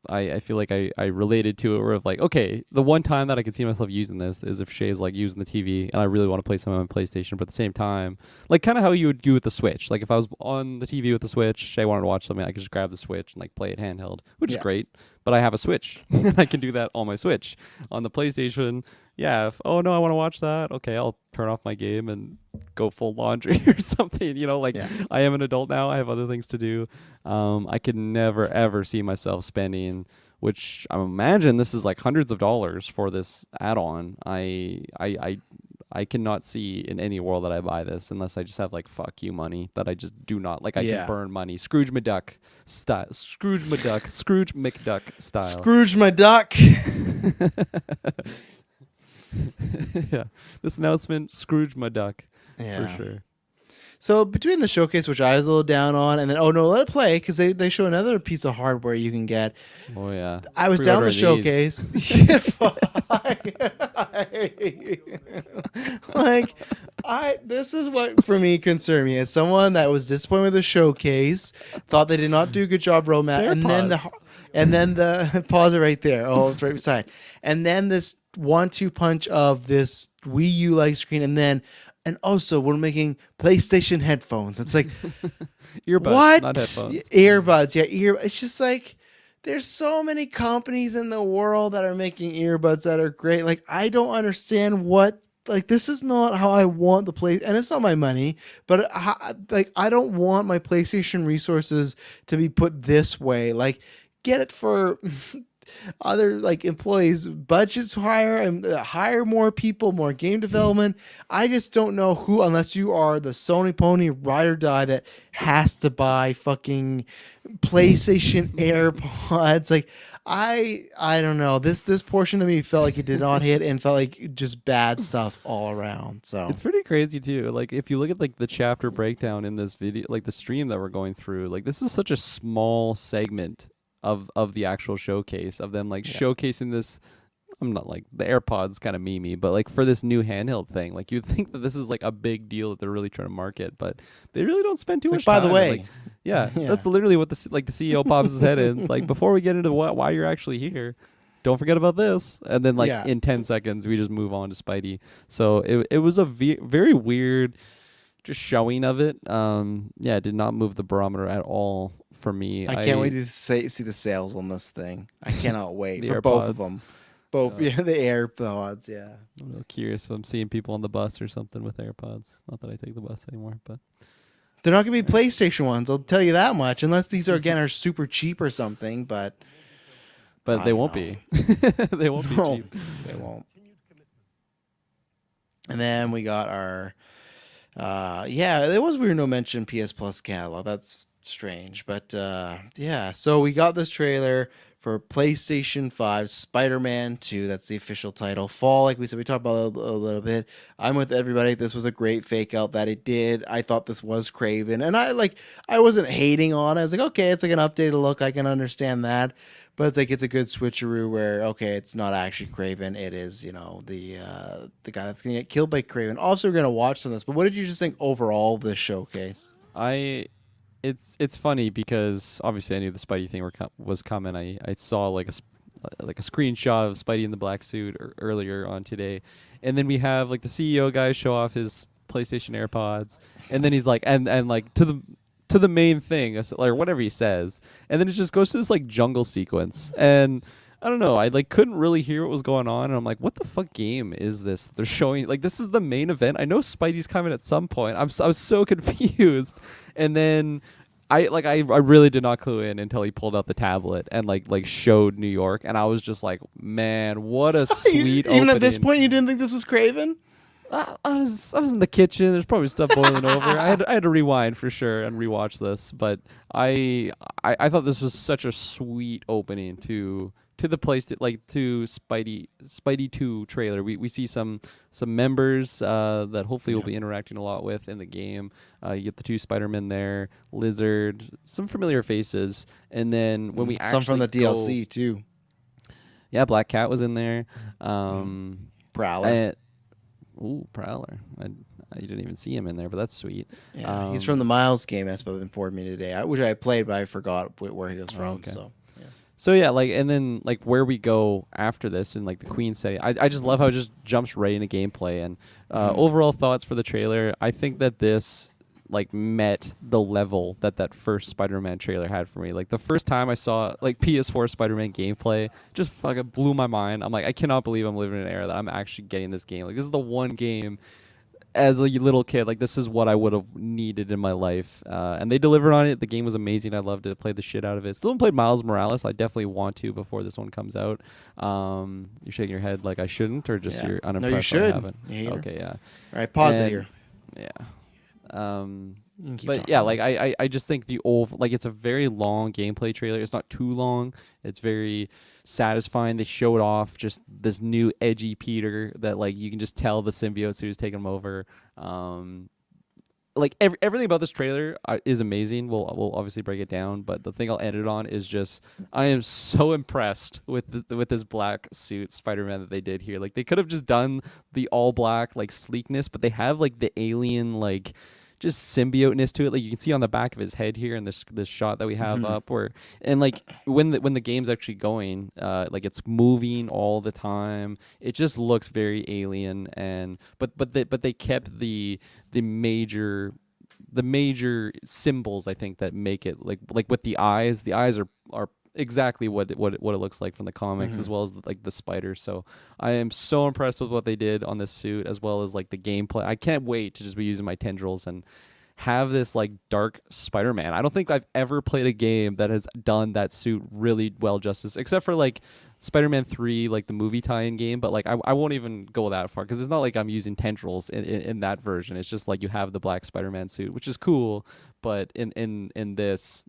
I feel like I related to it where of like, okay, the one time that I could see myself using this is if Shay's like using the TV and I really want to play something on my PlayStation, but at the same time, like kind of how you would do with the Switch. Like if I was on the TV with the Switch, Shay wanted to watch something, I could just grab the Switch and like play it handheld, which is great. But I have a Switch. I can do that on my Switch. On the PlayStation, yeah, oh no, I want to watch that. Okay, I'll turn off my game and go full laundry or something. I am an adult now. I have other things to do. I could never ever see myself spending, which I imagine this is like hundreds of dollars for this add-on. I cannot see in any world that I buy this unless I just have like fuck you money that I just do not like. I can burn money. Scrooge McDuck style. Scrooge McDuck style. Scrooge my duck. Yeah, this announcement, Scrooge my duck, for sure. So between the showcase, which I was a little down on, and then let it play because they show another piece of hardware you can get. Oh yeah, I was down the showcase. This is what for me concerned me as someone that was disappointed with the showcase, thought they did not do a good job roadmap, and then the pause it right there. Oh, it's right beside, and then this 1-2 punch of this Wii U like screen, and also we're making PlayStation headphones. It's like earbuds, what? Not headphones. Earbuds, yeah, It's just like there's so many companies in the world that are making earbuds that are great. Like I don't understand what. Like this is not how I want the play, and it's not my money. But I don't want my PlayStation resources to be put this way. Like get it for other like employees budgets higher and hire more people, more game development. I just don't know who, unless you are the Sony pony ride or die that has to buy fucking PlayStation AirPods. Like I don't know. This portion of me felt like it did not hit and felt like just bad stuff all around. So It's pretty crazy too. Like if you look at like the chapter breakdown in this video, like the stream that we're going through, like this is such a small segment of the actual showcase of them like yeah. showcasing this. I'm not like the AirPods kind of memey, but like for this new handheld thing, like you'd think that this is like a big deal that they're really trying to market, but they really don't spend too much by time. the way, Like, yeah, Yeah. that's literally what the CEO pops his head in. It's like before we get into why you're actually here, don't forget about this. And then like Yeah. in 10 seconds we just move on to Spidey. So it was a very weird just showing of it. Yeah, it did not move the barometer at all for me. I can't wait to see the sales on this thing. I cannot wait The for both of AirPods. them. Both, yeah, the AirPods, yeah. I'm real curious if I'm seeing people on the bus or something with AirPods. Not that I take the bus anymore, but They're not gonna be PlayStation ones. I'll tell you that much. Unless these are super cheap or something, but I they don't won't know. be. They won't be No, cheap. they won't. And then we got our, yeah, there was weird no mention PS Plus catalog. That's strange, but yeah. So we got this trailer for PlayStation 5 Spider-Man 2. That's the official title. Fall, like we said, we talked about it a little bit. I'm with everybody. This was a great fake out that it did. I thought this was Craven, and I wasn't hating on it. I was like, okay, it's like an updated look. I can understand that. But it's like it's a good switcheroo where okay, it's not actually Craven. It is the guy that's gonna get killed by Craven. Also, we're gonna watch some of this. But what did you just think overall of this showcase? It's funny because obviously I knew the Spidey thing was coming. I saw like a screenshot of Spidey in the black suit earlier on today, and then we have like the CEO guy show off his PlayStation AirPods, and then he's like and like to the main thing, like whatever he says, and then it just goes to this like jungle sequence, and I don't know, I like couldn't really hear what was going on, and I'm like, what the fuck game is this they're showing? Like this is the main event. I know Spidey's coming at some point. I was so confused, and then I really did not clue in until he pulled out the tablet and like showed New York, and I was just like, man, what a sweet Even at this opening. point, you didn't think this was Craven? I was in the kitchen. There's probably stuff boiling over. I had to rewind for sure and rewatch this, but I thought this was such a sweet opening to the place that like to Spidey 2 trailer. We see some members that hopefully we'll be interacting a lot with in the game. You get the 2 Spider-Men there, Lizard, some familiar faces, and then when we some from the DLC too. Yeah, Black Cat was in there. Prowler. Ooh, Prowler. I didn't even see him in there, but that's sweet. Yeah, he's from the Miles game. That's what informed me today. Which I played, but I forgot where he was from. okay. So yeah, like, and then like where we go after this and like the Queen setting, I just love how it just jumps right into gameplay. And overall thoughts for the trailer, I think that this like met the level that first Spider-Man trailer had for me. Like the first time I saw like PS4 Spider-Man gameplay, just fucking blew my mind. I'm like, I cannot believe I'm living in an era that I'm actually getting this game. Like this is the one game as a little kid, like this is what I would have needed in my life, and they delivered on it. The game was amazing. I loved it. Played the shit out of it. Still haven't played Miles Morales. I definitely want to before this one comes out. You're shaking your head like I shouldn't, or just you're unimpressed. No, you should. I haven't. Okay, yeah. All right, pause it And- here. Yeah. Keep But talking. yeah, like I just think like it's a very long gameplay trailer. It's not too long. It's very satisfying. They showed off just this new edgy Peter that like you can just tell the symbiote suit is taking him over. Like everything about this trailer is amazing. We'll obviously break it down, but the thing I'll end it on is just I am so impressed with this black suit Spider-Man that they did here. Like they could have just done the all black like sleekness, but they have like the alien like just symbioteness to it. Like you can see on the back of his head here in this shot that we have up, where and like when the game's actually going, like it's moving all the time. It just looks very alien, and but they kept the major symbols, I think, that make it like with the eyes. The eyes are exactly what it looks like from the comics, as well as like the spider. So I am so impressed with what they did on this suit, as well as like the gameplay. I can't wait to just be using my tendrils and have this like dark Spider-Man. I don't think I've ever played a game that has done that suit really well justice, except for like Spider-Man 3, like the movie tie-in game. But like I won't even go that far because it's not like I'm using tendrils in that version. It's just like you have the black Spider-Man suit, which is cool. But in this,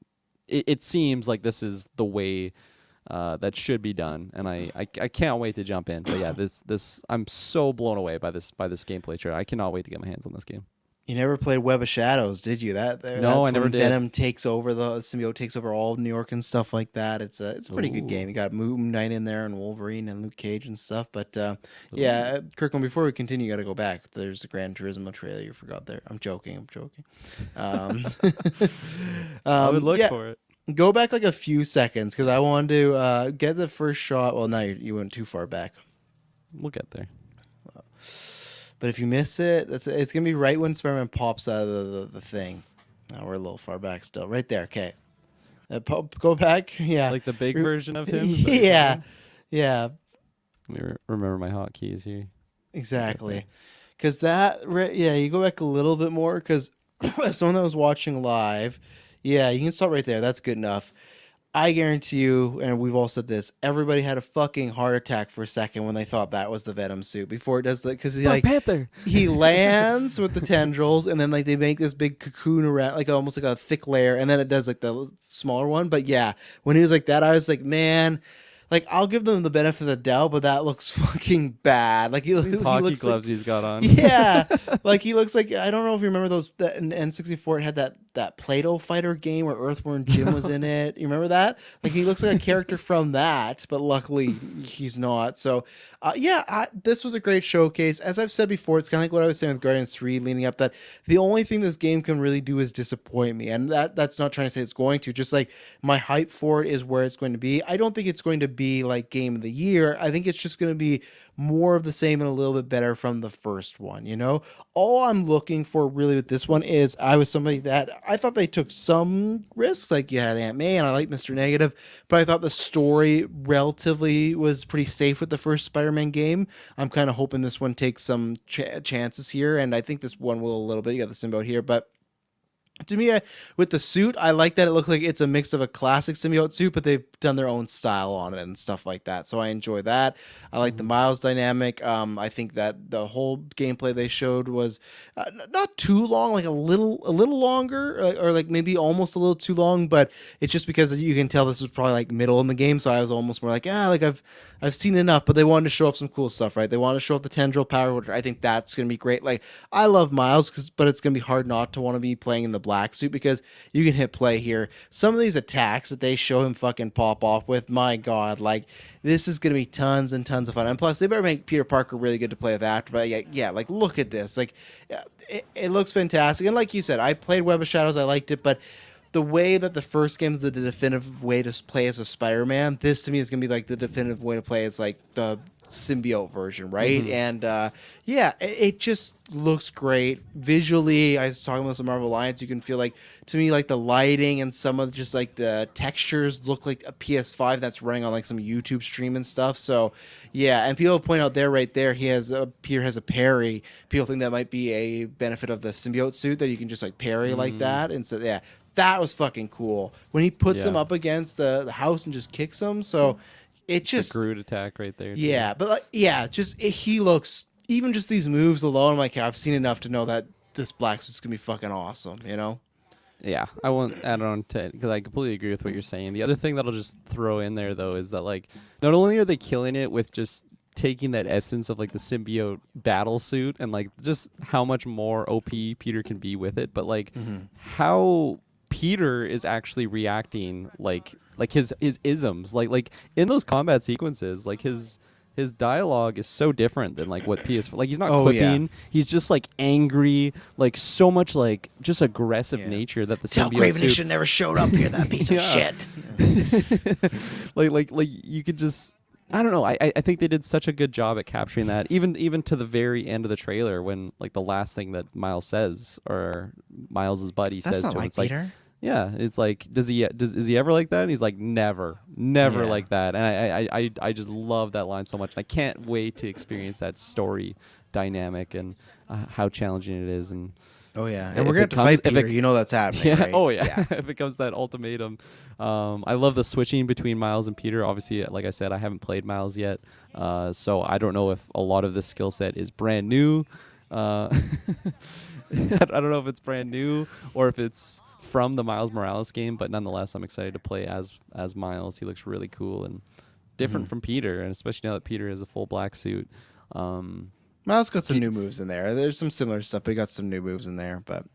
it seems like this is the way that should be done, and I can't wait to jump in. But yeah, this I'm so blown away by this gameplay trailer. I cannot wait to get my hands on this game. You never played Web of Shadows, did you? No, That's I never when did. Venom takes over, the symbiote takes over all of New York and stuff like that. It's a pretty good game. Ooh. You got Moon Knight in there and Wolverine and Luke Cage and stuff. But Ooh. Kirkland, before we continue, you got to go back. There's a Gran Turismo trailer you forgot there. I'm joking. Um, I would look yeah, for it. go back like a few seconds because I wanted to get the first shot. Well, now you went too far back. We'll get there. But if you miss it, it's gonna be right when Spider-Man pops out of the thing. Now we're a little far back still. Right there. Okay. Go back. Yeah. Like the big version of him. Is that what you're Yeah. saying? Yeah. Let me remember my hotkeys here. Exactly. Because you go back a little bit more because someone that was watching live, yeah, you can stop right there. That's good enough. I guarantee you, and we've all said this, everybody had a fucking heart attack for a second when they thought that was the Venom suit before it does the, because Black Panther. he lands with the tendrils and then like they make this big cocoon around, like almost like a thick layer, and then it does like the smaller one. But yeah, when he was like that, I was like, man, like I'll give them the benefit of the doubt, but that looks fucking bad. Like These he hockey looks gloves like, he's got on. yeah, like he looks like, I don't know if you remember those that in N64 it had that Play-Doh fighter game where Earthworm Jim was in it. You remember that? Like he looks like a character from that, but luckily he's not. So this was a great showcase. As I've said before, it's kind of like what I was saying with Guardians 3 leading up, that the only thing this game can really do is disappoint me, and that's not trying to say it's going to. Just like my hype for it is where it's going to be. I don't think it's going to be like Game of the Year. I think it's just going to be more of the same and a little bit better from the first one. All I'm looking for really with this one is, I was somebody that I thought they took some risks, like you had Aunt May and I like Mr. Negative, but I thought the story relatively was pretty safe with the first Spider-Man game. I'm kind of hoping this one takes some chances here, and I think this one will a little bit. You got the symbiote here, but to me, with the suit, I like that it looks like it's a mix of a classic symbiote suit, but they've done their own style on it and stuff like that. So I enjoy that. I like the Miles dynamic. I think that the whole gameplay they showed was not too long, like a little longer, or like maybe almost a little too long. But it's just because you can tell this was probably like middle in the game, so I was almost more like, like I've seen enough. But they wanted to show off some cool stuff, right? They want to show off the tendril power, which I think that's gonna be great. Like I love Miles, but it's gonna be hard not to want to be playing in the black suit because you can hit play here. Some of these attacks that they show him fucking pop off with, my god, like this is gonna be tons and tons of fun. And plus, they better make Peter Parker really good to play with after. But yeah, like look at this, like it looks fantastic. And like you said, I played Web of Shadows, I liked it, but the way that the first game is the definitive way to play as a Spider-Man, this to me is gonna be like the definitive way to play as like the symbiote version, right? And it just looks great visually. I was talking about some Marvel Alliance, you can feel like, to me, like the lighting and some of just like the textures look like a PS5 that's running on like some YouTube stream and stuff. So yeah, and people point out there, right there, Peter has a parry. People think that might be a benefit of the symbiote suit, that you can just like parry like that. And so yeah, that was fucking cool when he puts him up against the house and just kicks him. So it just the Groot attack right there. Yeah, but like, he looks, even just these moves alone, I'm like, I've seen enough to know that this black suit's gonna be fucking awesome. Yeah, I won't add on to, because I completely agree with what you're saying. The other thing that I'll just throw in there though is that like not only are they killing it with just taking that essence of like the symbiote battle suit and like just how much more OP Peter can be with it, but like how Peter is actually reacting like his isms, like in those combat sequences, like his dialogue is so different than like what PS4, like he's not quipping, he's just like angry, like so much like just aggressive nature that the Tell symbiote Craven he suit, should never showed up here, that piece of shit. like you could just, I don't know. I think they did such a good job at capturing that. Even to the very end of the trailer, when like the last thing that Miles says, or Miles's buddy says to him, it's Peter. like, yeah, it's like, is he ever like that? And he's like, never like that. And I just love that line so much. I can't wait to experience that story dynamic and how challenging it is. And Oh yeah, and If we're gonna it have to comes- fight if it- Peter. You know that's happening, Yeah. right? Oh yeah. If it becomes that ultimatum, I love the switching between Miles and Peter. Obviously, like I said, I haven't played Miles yet, so I don't know if a lot of this skill set is brand new. I don't know if it's brand new or if it's from the Miles Morales game, but nonetheless, I'm excited to play as Miles. He looks really cool and different from Peter, and especially now that Peter has a full black suit. Miles got some new moves in there. There's some similar stuff, but he got some new moves in there. But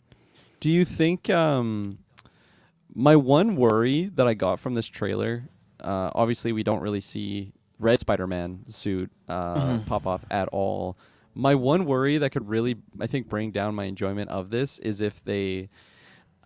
Do you think my one worry that I got from this trailer, obviously we don't really see Red Spider-Man suit pop off at all. My one worry that could really, I think, bring down my enjoyment of this is if they,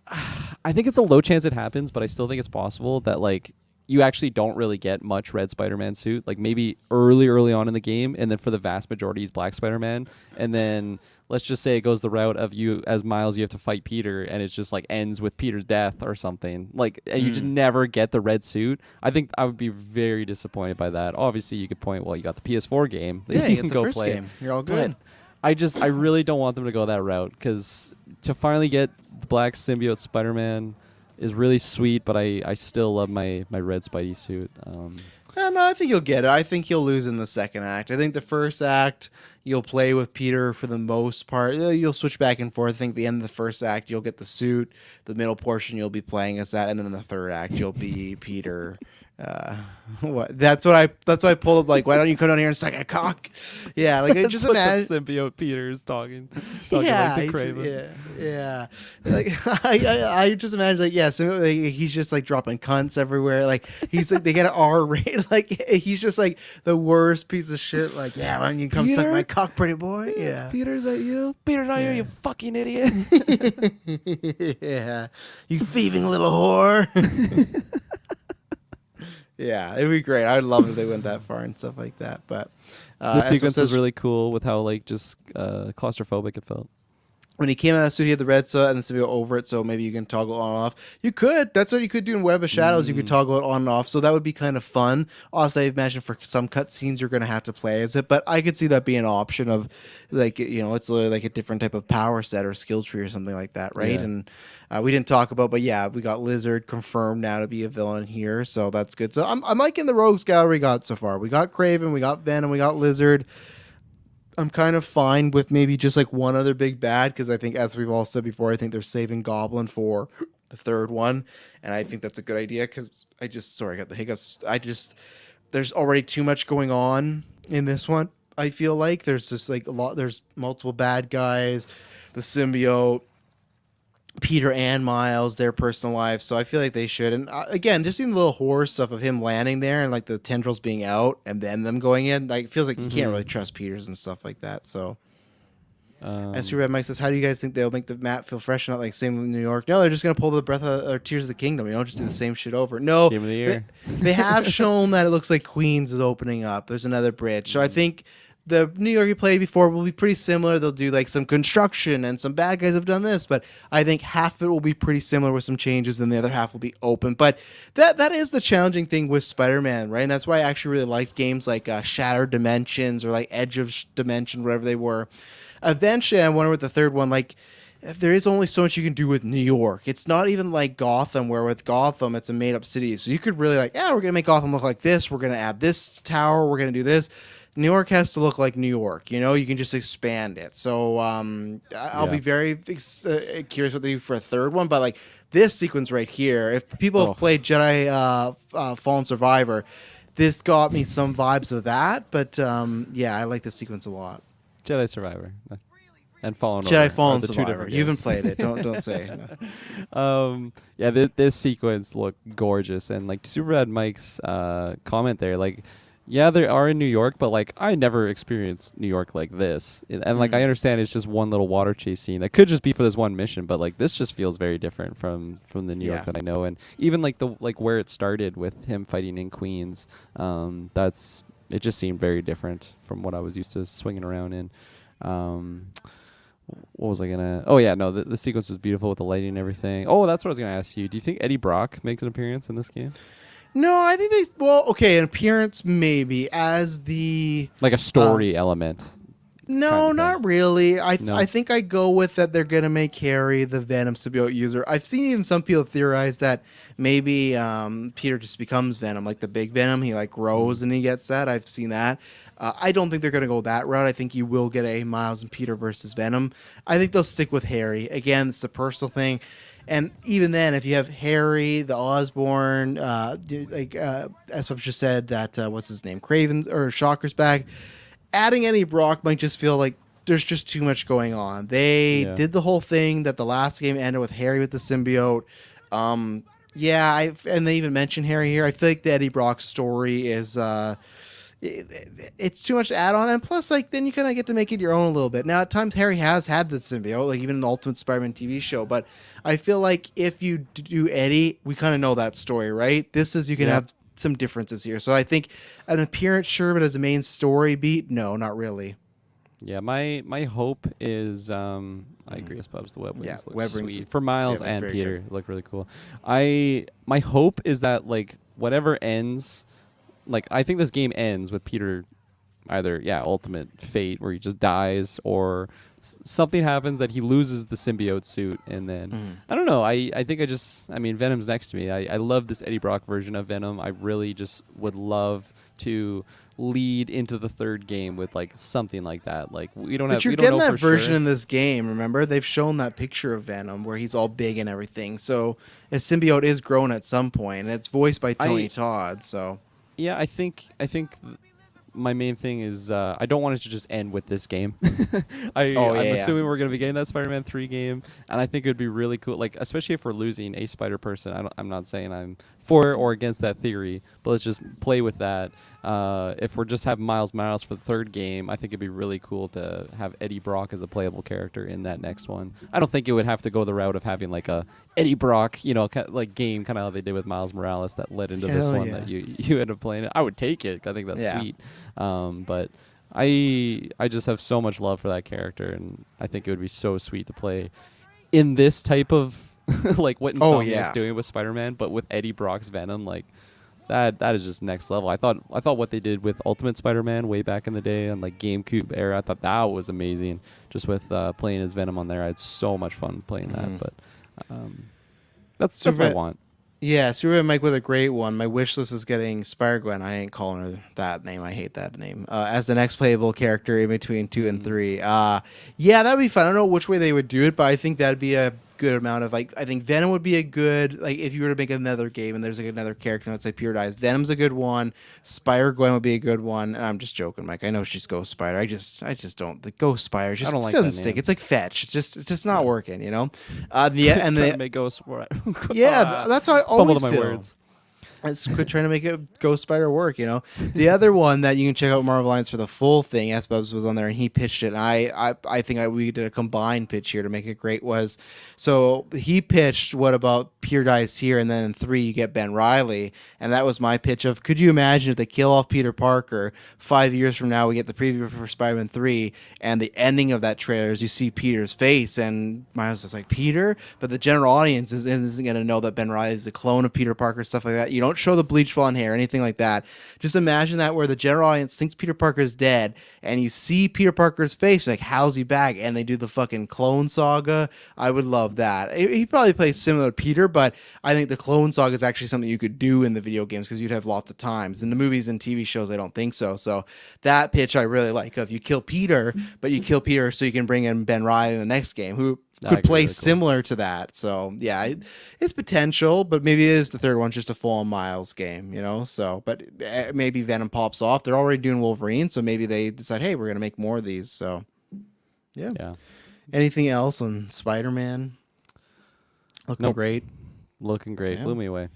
I think it's a low chance it happens, but I still think it's possible that like you actually don't really get much Red Spider-Man suit, like maybe early on in the game, and then for the vast majority he's Black Spider-Man, and then let's just say it goes the route of you as Miles, you have to fight Peter, and it's just like ends with Peter's death or something, like, and you just never get the red suit. I think I would be very disappointed by that. Obviously, you could point, well, you got the PS4 game that yeah, you you can get the go first play. game. You're all But good. I really don't want them to go that route, because to finally get the Black Symbiote Spider-Man is really sweet, but I still love my red Spidey suit. No, I think you'll get it. I think you'll lose in the second act. I think the first act you'll play with Peter for the most part. You'll switch back and forth. I think the end of the first act you'll get the suit. The middle portion you'll be playing as that, and then in the third act you'll be Peter. What? That's why I pulled up. Like, why don't you come down here and suck a cock? Yeah, like I just That's what imagine. the symbiote Peter is talking Yeah, like to Craven. yeah. Like I just imagine like so like, he's just like dropping cunts everywhere. Like he's like they get an R rate. Like he's just like the worst piece of shit. Like why don't you come suck Peter? my cock, pretty boy? Yeah. Peter's at you. Peter's not here, you fucking idiot. Yeah, you thieving little whore. Yeah, it'd be great. I'd love if they went that far and stuff like that. But The sequence is really cool with how like just claustrophobic it felt. when he came out of the suit, he had the red suit and the symbiote over it, so maybe you can toggle on and off. You could. That's what you could do in Web of Shadows. You could toggle it on and off, so that would be kind of fun. Also, I imagine for some cutscenes you're going to have to play as it, but I could see that being an option of, like, it's literally like a different type of power set or skill tree or something like that, right? Yeah. And we didn't talk about, but yeah, we got Lizard confirmed now to be a villain here, so that's good. So I'm liking the Rogues Gallery we got so far. We got Craven, we got Venom, we got Lizard. I'm kind of fine with maybe just like one other big bad, because I think, as we've all said before, I think they're saving Goblin for the third one, and I think that's a good idea because I got the hiccups. There's already too much going on in this one. I feel like there's just like there's multiple bad guys, the symbiote, Peter and Miles, their personal lives. So I feel like they should. And again, just seeing the little horror stuff of him landing there and like the tendrils being out and then them going in, like it feels like you can't really trust Peters and stuff like that. So as Red Mike says, how do you guys think they'll make the map feel fresh and not like same with New York? No, they're just gonna pull the breath of or Tears of the Kingdom. Just do the same shit over. No, Game of the year. they have shown that it looks like Queens is opening up. There's another bridge. So I think the New York you played before will be pretty similar. They'll do like some construction and some bad guys have done this, but I think half of it will be pretty similar with some changes and the other half will be open. But that is the challenging thing with Spider-Man, right? And that's why I actually really liked games like Shattered Dimensions or like Edge of Dimension, whatever they were. Eventually, I wonder with the third one, like, there is only so much you can do with New York. It's not even like Gotham, where with Gotham, it's a made-up city. So you could really like, we're going to make Gotham look like this. We're going to add this tower. We're going to do this. New York has to look like New York. You can just expand it. So I'll be very curious what they do for a third one. But like this sequence right here, if people have played Jedi Fallen Survivor, this got me some vibes of that. But I like this sequence a lot. Jedi Survivor and Fallen Jedi Order Fallen are the two Survivor. different You haven't games. played it. Don't say. No. This sequence looked gorgeous, and like Superbad Mike's comment there, like, yeah, they are in New York, but like I never experienced New York like this, and like I understand it's just one little water chase scene that could just be for this one mission, but like this just feels very different from the New York that I know, and even like where it started with him fighting in Queens, it just seemed very different from what I was used to swinging around in. What was I gonna? Oh yeah, no, the sequence was beautiful with the lighting and everything. Oh, that's what I was gonna ask you. Do you think Eddie Brock makes an appearance in this game? No, I think an appearance maybe as the Like a story element. kind No, of thing. not really. I No. think I go with that they're gonna make Harry the Venom symbiote user. I've seen even some people theorize that maybe Peter just becomes Venom, like the big Venom. He like Mm. grows and he gets that. I've seen that. I don't think they're gonna go that route. I think you will get a Miles and Peter versus Venom. I think they'll stick with Harry. Again, it's a personal thing. And even then, if you have Harry, the Osborn, as I've just said, that what's his name, Craven or Shocker's back, adding Eddie Brock might just feel like there's just too much going on. They Yeah. did the whole thing that the last game ended with Harry with the symbiote. Um, yeah, and they even mentioned Harry here. I feel like the Eddie Brock story is it's too much to add on, and plus, like, then you kind of get to make it your own a little bit. Now, at times, Harry has had the symbiote, like even in the Ultimate Spider-Man TV show. But I feel like if you do Eddie, we kind of know that story, right? This is you can Yeah. have some differences here. So I think an appearance, sure, but as a main story beat, no, not really. Yeah, my hope is I agree with Bubs. The web Yeah, wings look web rings, sweet for they Miles look and very Peter. good. Look really cool. My hope is that like whatever ends, like I think this game ends with Peter either ultimate fate where he just dies or something happens that he loses the symbiote suit and then Mhm. I don't know. I think I mean Venom's next to me. I love this Eddie Brock version of Venom. I really just would love to lead into the third game with like something like that. Like But you're we don't getting know that for version sure. in this game. Remember, they've shown that picture of Venom where he's all big and everything. So his symbiote is grown at some point, and it's voiced by Tony I Todd. So Yeah, I think my main thing is I don't want it to just end with this game. oh I'm yeah, assuming we're gonna be getting that Spider-Man 3 game, and I think it'd be really cool. Like especially if we're losing a Spider Person. I'm not saying I'm for or against that theory, but let's just play with that. If we're just have Miles Morales for the third game, I think it'd be really cool to have Eddie Brock as a playable character in that next one. I don't think it would have to go the route of having like a Eddie Brock, like game, kind of how they did with Miles Morales that led into this hell one yeah, that you end up playing. I would take it. I think that's yeah. sweet. But I just have so much love for that character, and I think it would be so sweet to play in this type of like what Oh Insomniac's yeah. doing with Spider-Man, but with Eddie Brock's Venom. Like that is just next level. I thought what they did with Ultimate Spider-Man way back in the day on like GameCube era, I thought that was amazing. Just with playing as Venom on there, I had so much fun playing that. But um, that's my Super, want. yeah, Superman Mike with a great one. My wish list is getting Spider Gwen. I ain't calling her that name. I hate that name. As the next playable character in between 2 and 3. Yeah, that'd be fun. I don't know which way they would do it, but I think that'd be a good amount of like. I think Venom would be a good like if you were to make another game and there's like another character that's like pure dies. Venom's a good one. Spider Gwen would be a good one. And I'm just joking, Mike. I know she's Ghost Spider. I just don't. The Ghost Spider I just don't it like doesn't that stick. name. It's like fetch. It's just not Yeah. working. Yeah, and Trying the to make Ghost. yeah, that's how I Fumbled always on my feel. words. Let's quit trying to make it Ghost Spider work. The other one that you can check out Marvel Alliance for the full thing, S Bubs was on there and he pitched it. And I think we did a combined pitch here to make it great. Was so he pitched what about Pure Dice here, and then in 3 you get Ben Riley, and that was my pitch of could you imagine if they kill off Peter Parker 5 years from now we get the preview for Spider-Man 3 and the ending of that trailer is you see Peter's face and Miles is like Peter, but the general audience isn't going to know that Ben Riley is a clone of Peter Parker, stuff like that. You don't show the bleach blonde hair, anything like that. Just imagine that where the general audience thinks Peter Parker is dead, and you see Peter Parker's face, like, how's he back? And they do the fucking clone saga. I would love that. He probably plays similar to Peter, but I think the clone saga is actually something you could do in the video games because you'd have lots of times. In the movies and TV shows, I don't think so. So that pitch I really like of you kill Peter, but you kill Peter so you can bring in Ben Riley in the next game, who could play Really cool. similar to that. So yeah, it's potential, but maybe it is the third one just a full on Miles game. So, but maybe Venom pops off. They're already doing Wolverine, so maybe they decide, hey, we're gonna make more of these. So yeah. Yeah. Anything else on Spider-Man? Looking Nope. great. Looking great. Yeah. Blew me away.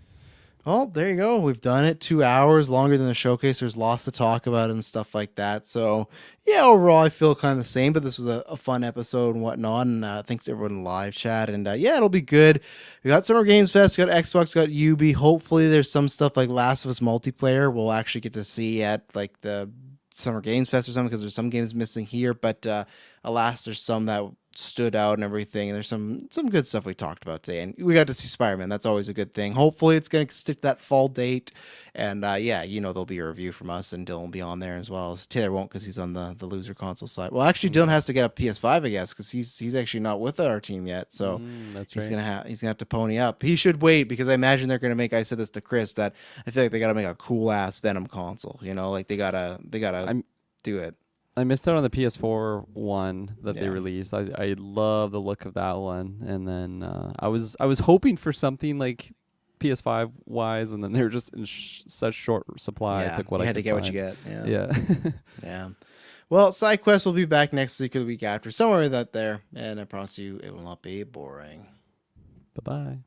Oh, there you go. We've done it 2 hours longer than the showcase. There's lots to talk about and stuff like that. So, yeah, overall, I feel kind of the same, but this was a fun episode and whatnot. And thanks to everyone in the live chat. And yeah, it'll be good. We got Summer Games Fest, got Xbox, got UB. Hopefully, there's some stuff like Last of Us multiplayer we'll actually get to see at like the Summer Games Fest or something because there's some games missing here. But alas, there's some that stood out and everything. And there's some good stuff we talked about today, and we got to see Spider-Man. That's always a good thing. Hopefully, it's gonna stick to that fall date. And yeah, there'll be a review from us, and Dylan will be on there as well. Taylor won't because he's on the loser console side. Well, actually, Dylan has to get a PS5, I guess, because he's actually not with our team yet. So That's he's right. gonna have to pony up. He should wait because I imagine they're gonna make. I said this to Chris that I feel like they gotta make a cool ass Venom console. Like they gotta I'm do it. I missed out on the PS4 one that they Yeah. released. I love the look of that one, and then I was hoping for something like PS5 wise, and then they were just in such short supply. I Yeah, took what you I had to could get what you find. get. Yeah. Yeah. Yeah. Well, Sidequest will be back next week or the week after, somewhere that there, and I promise you it will not be boring. Bye bye.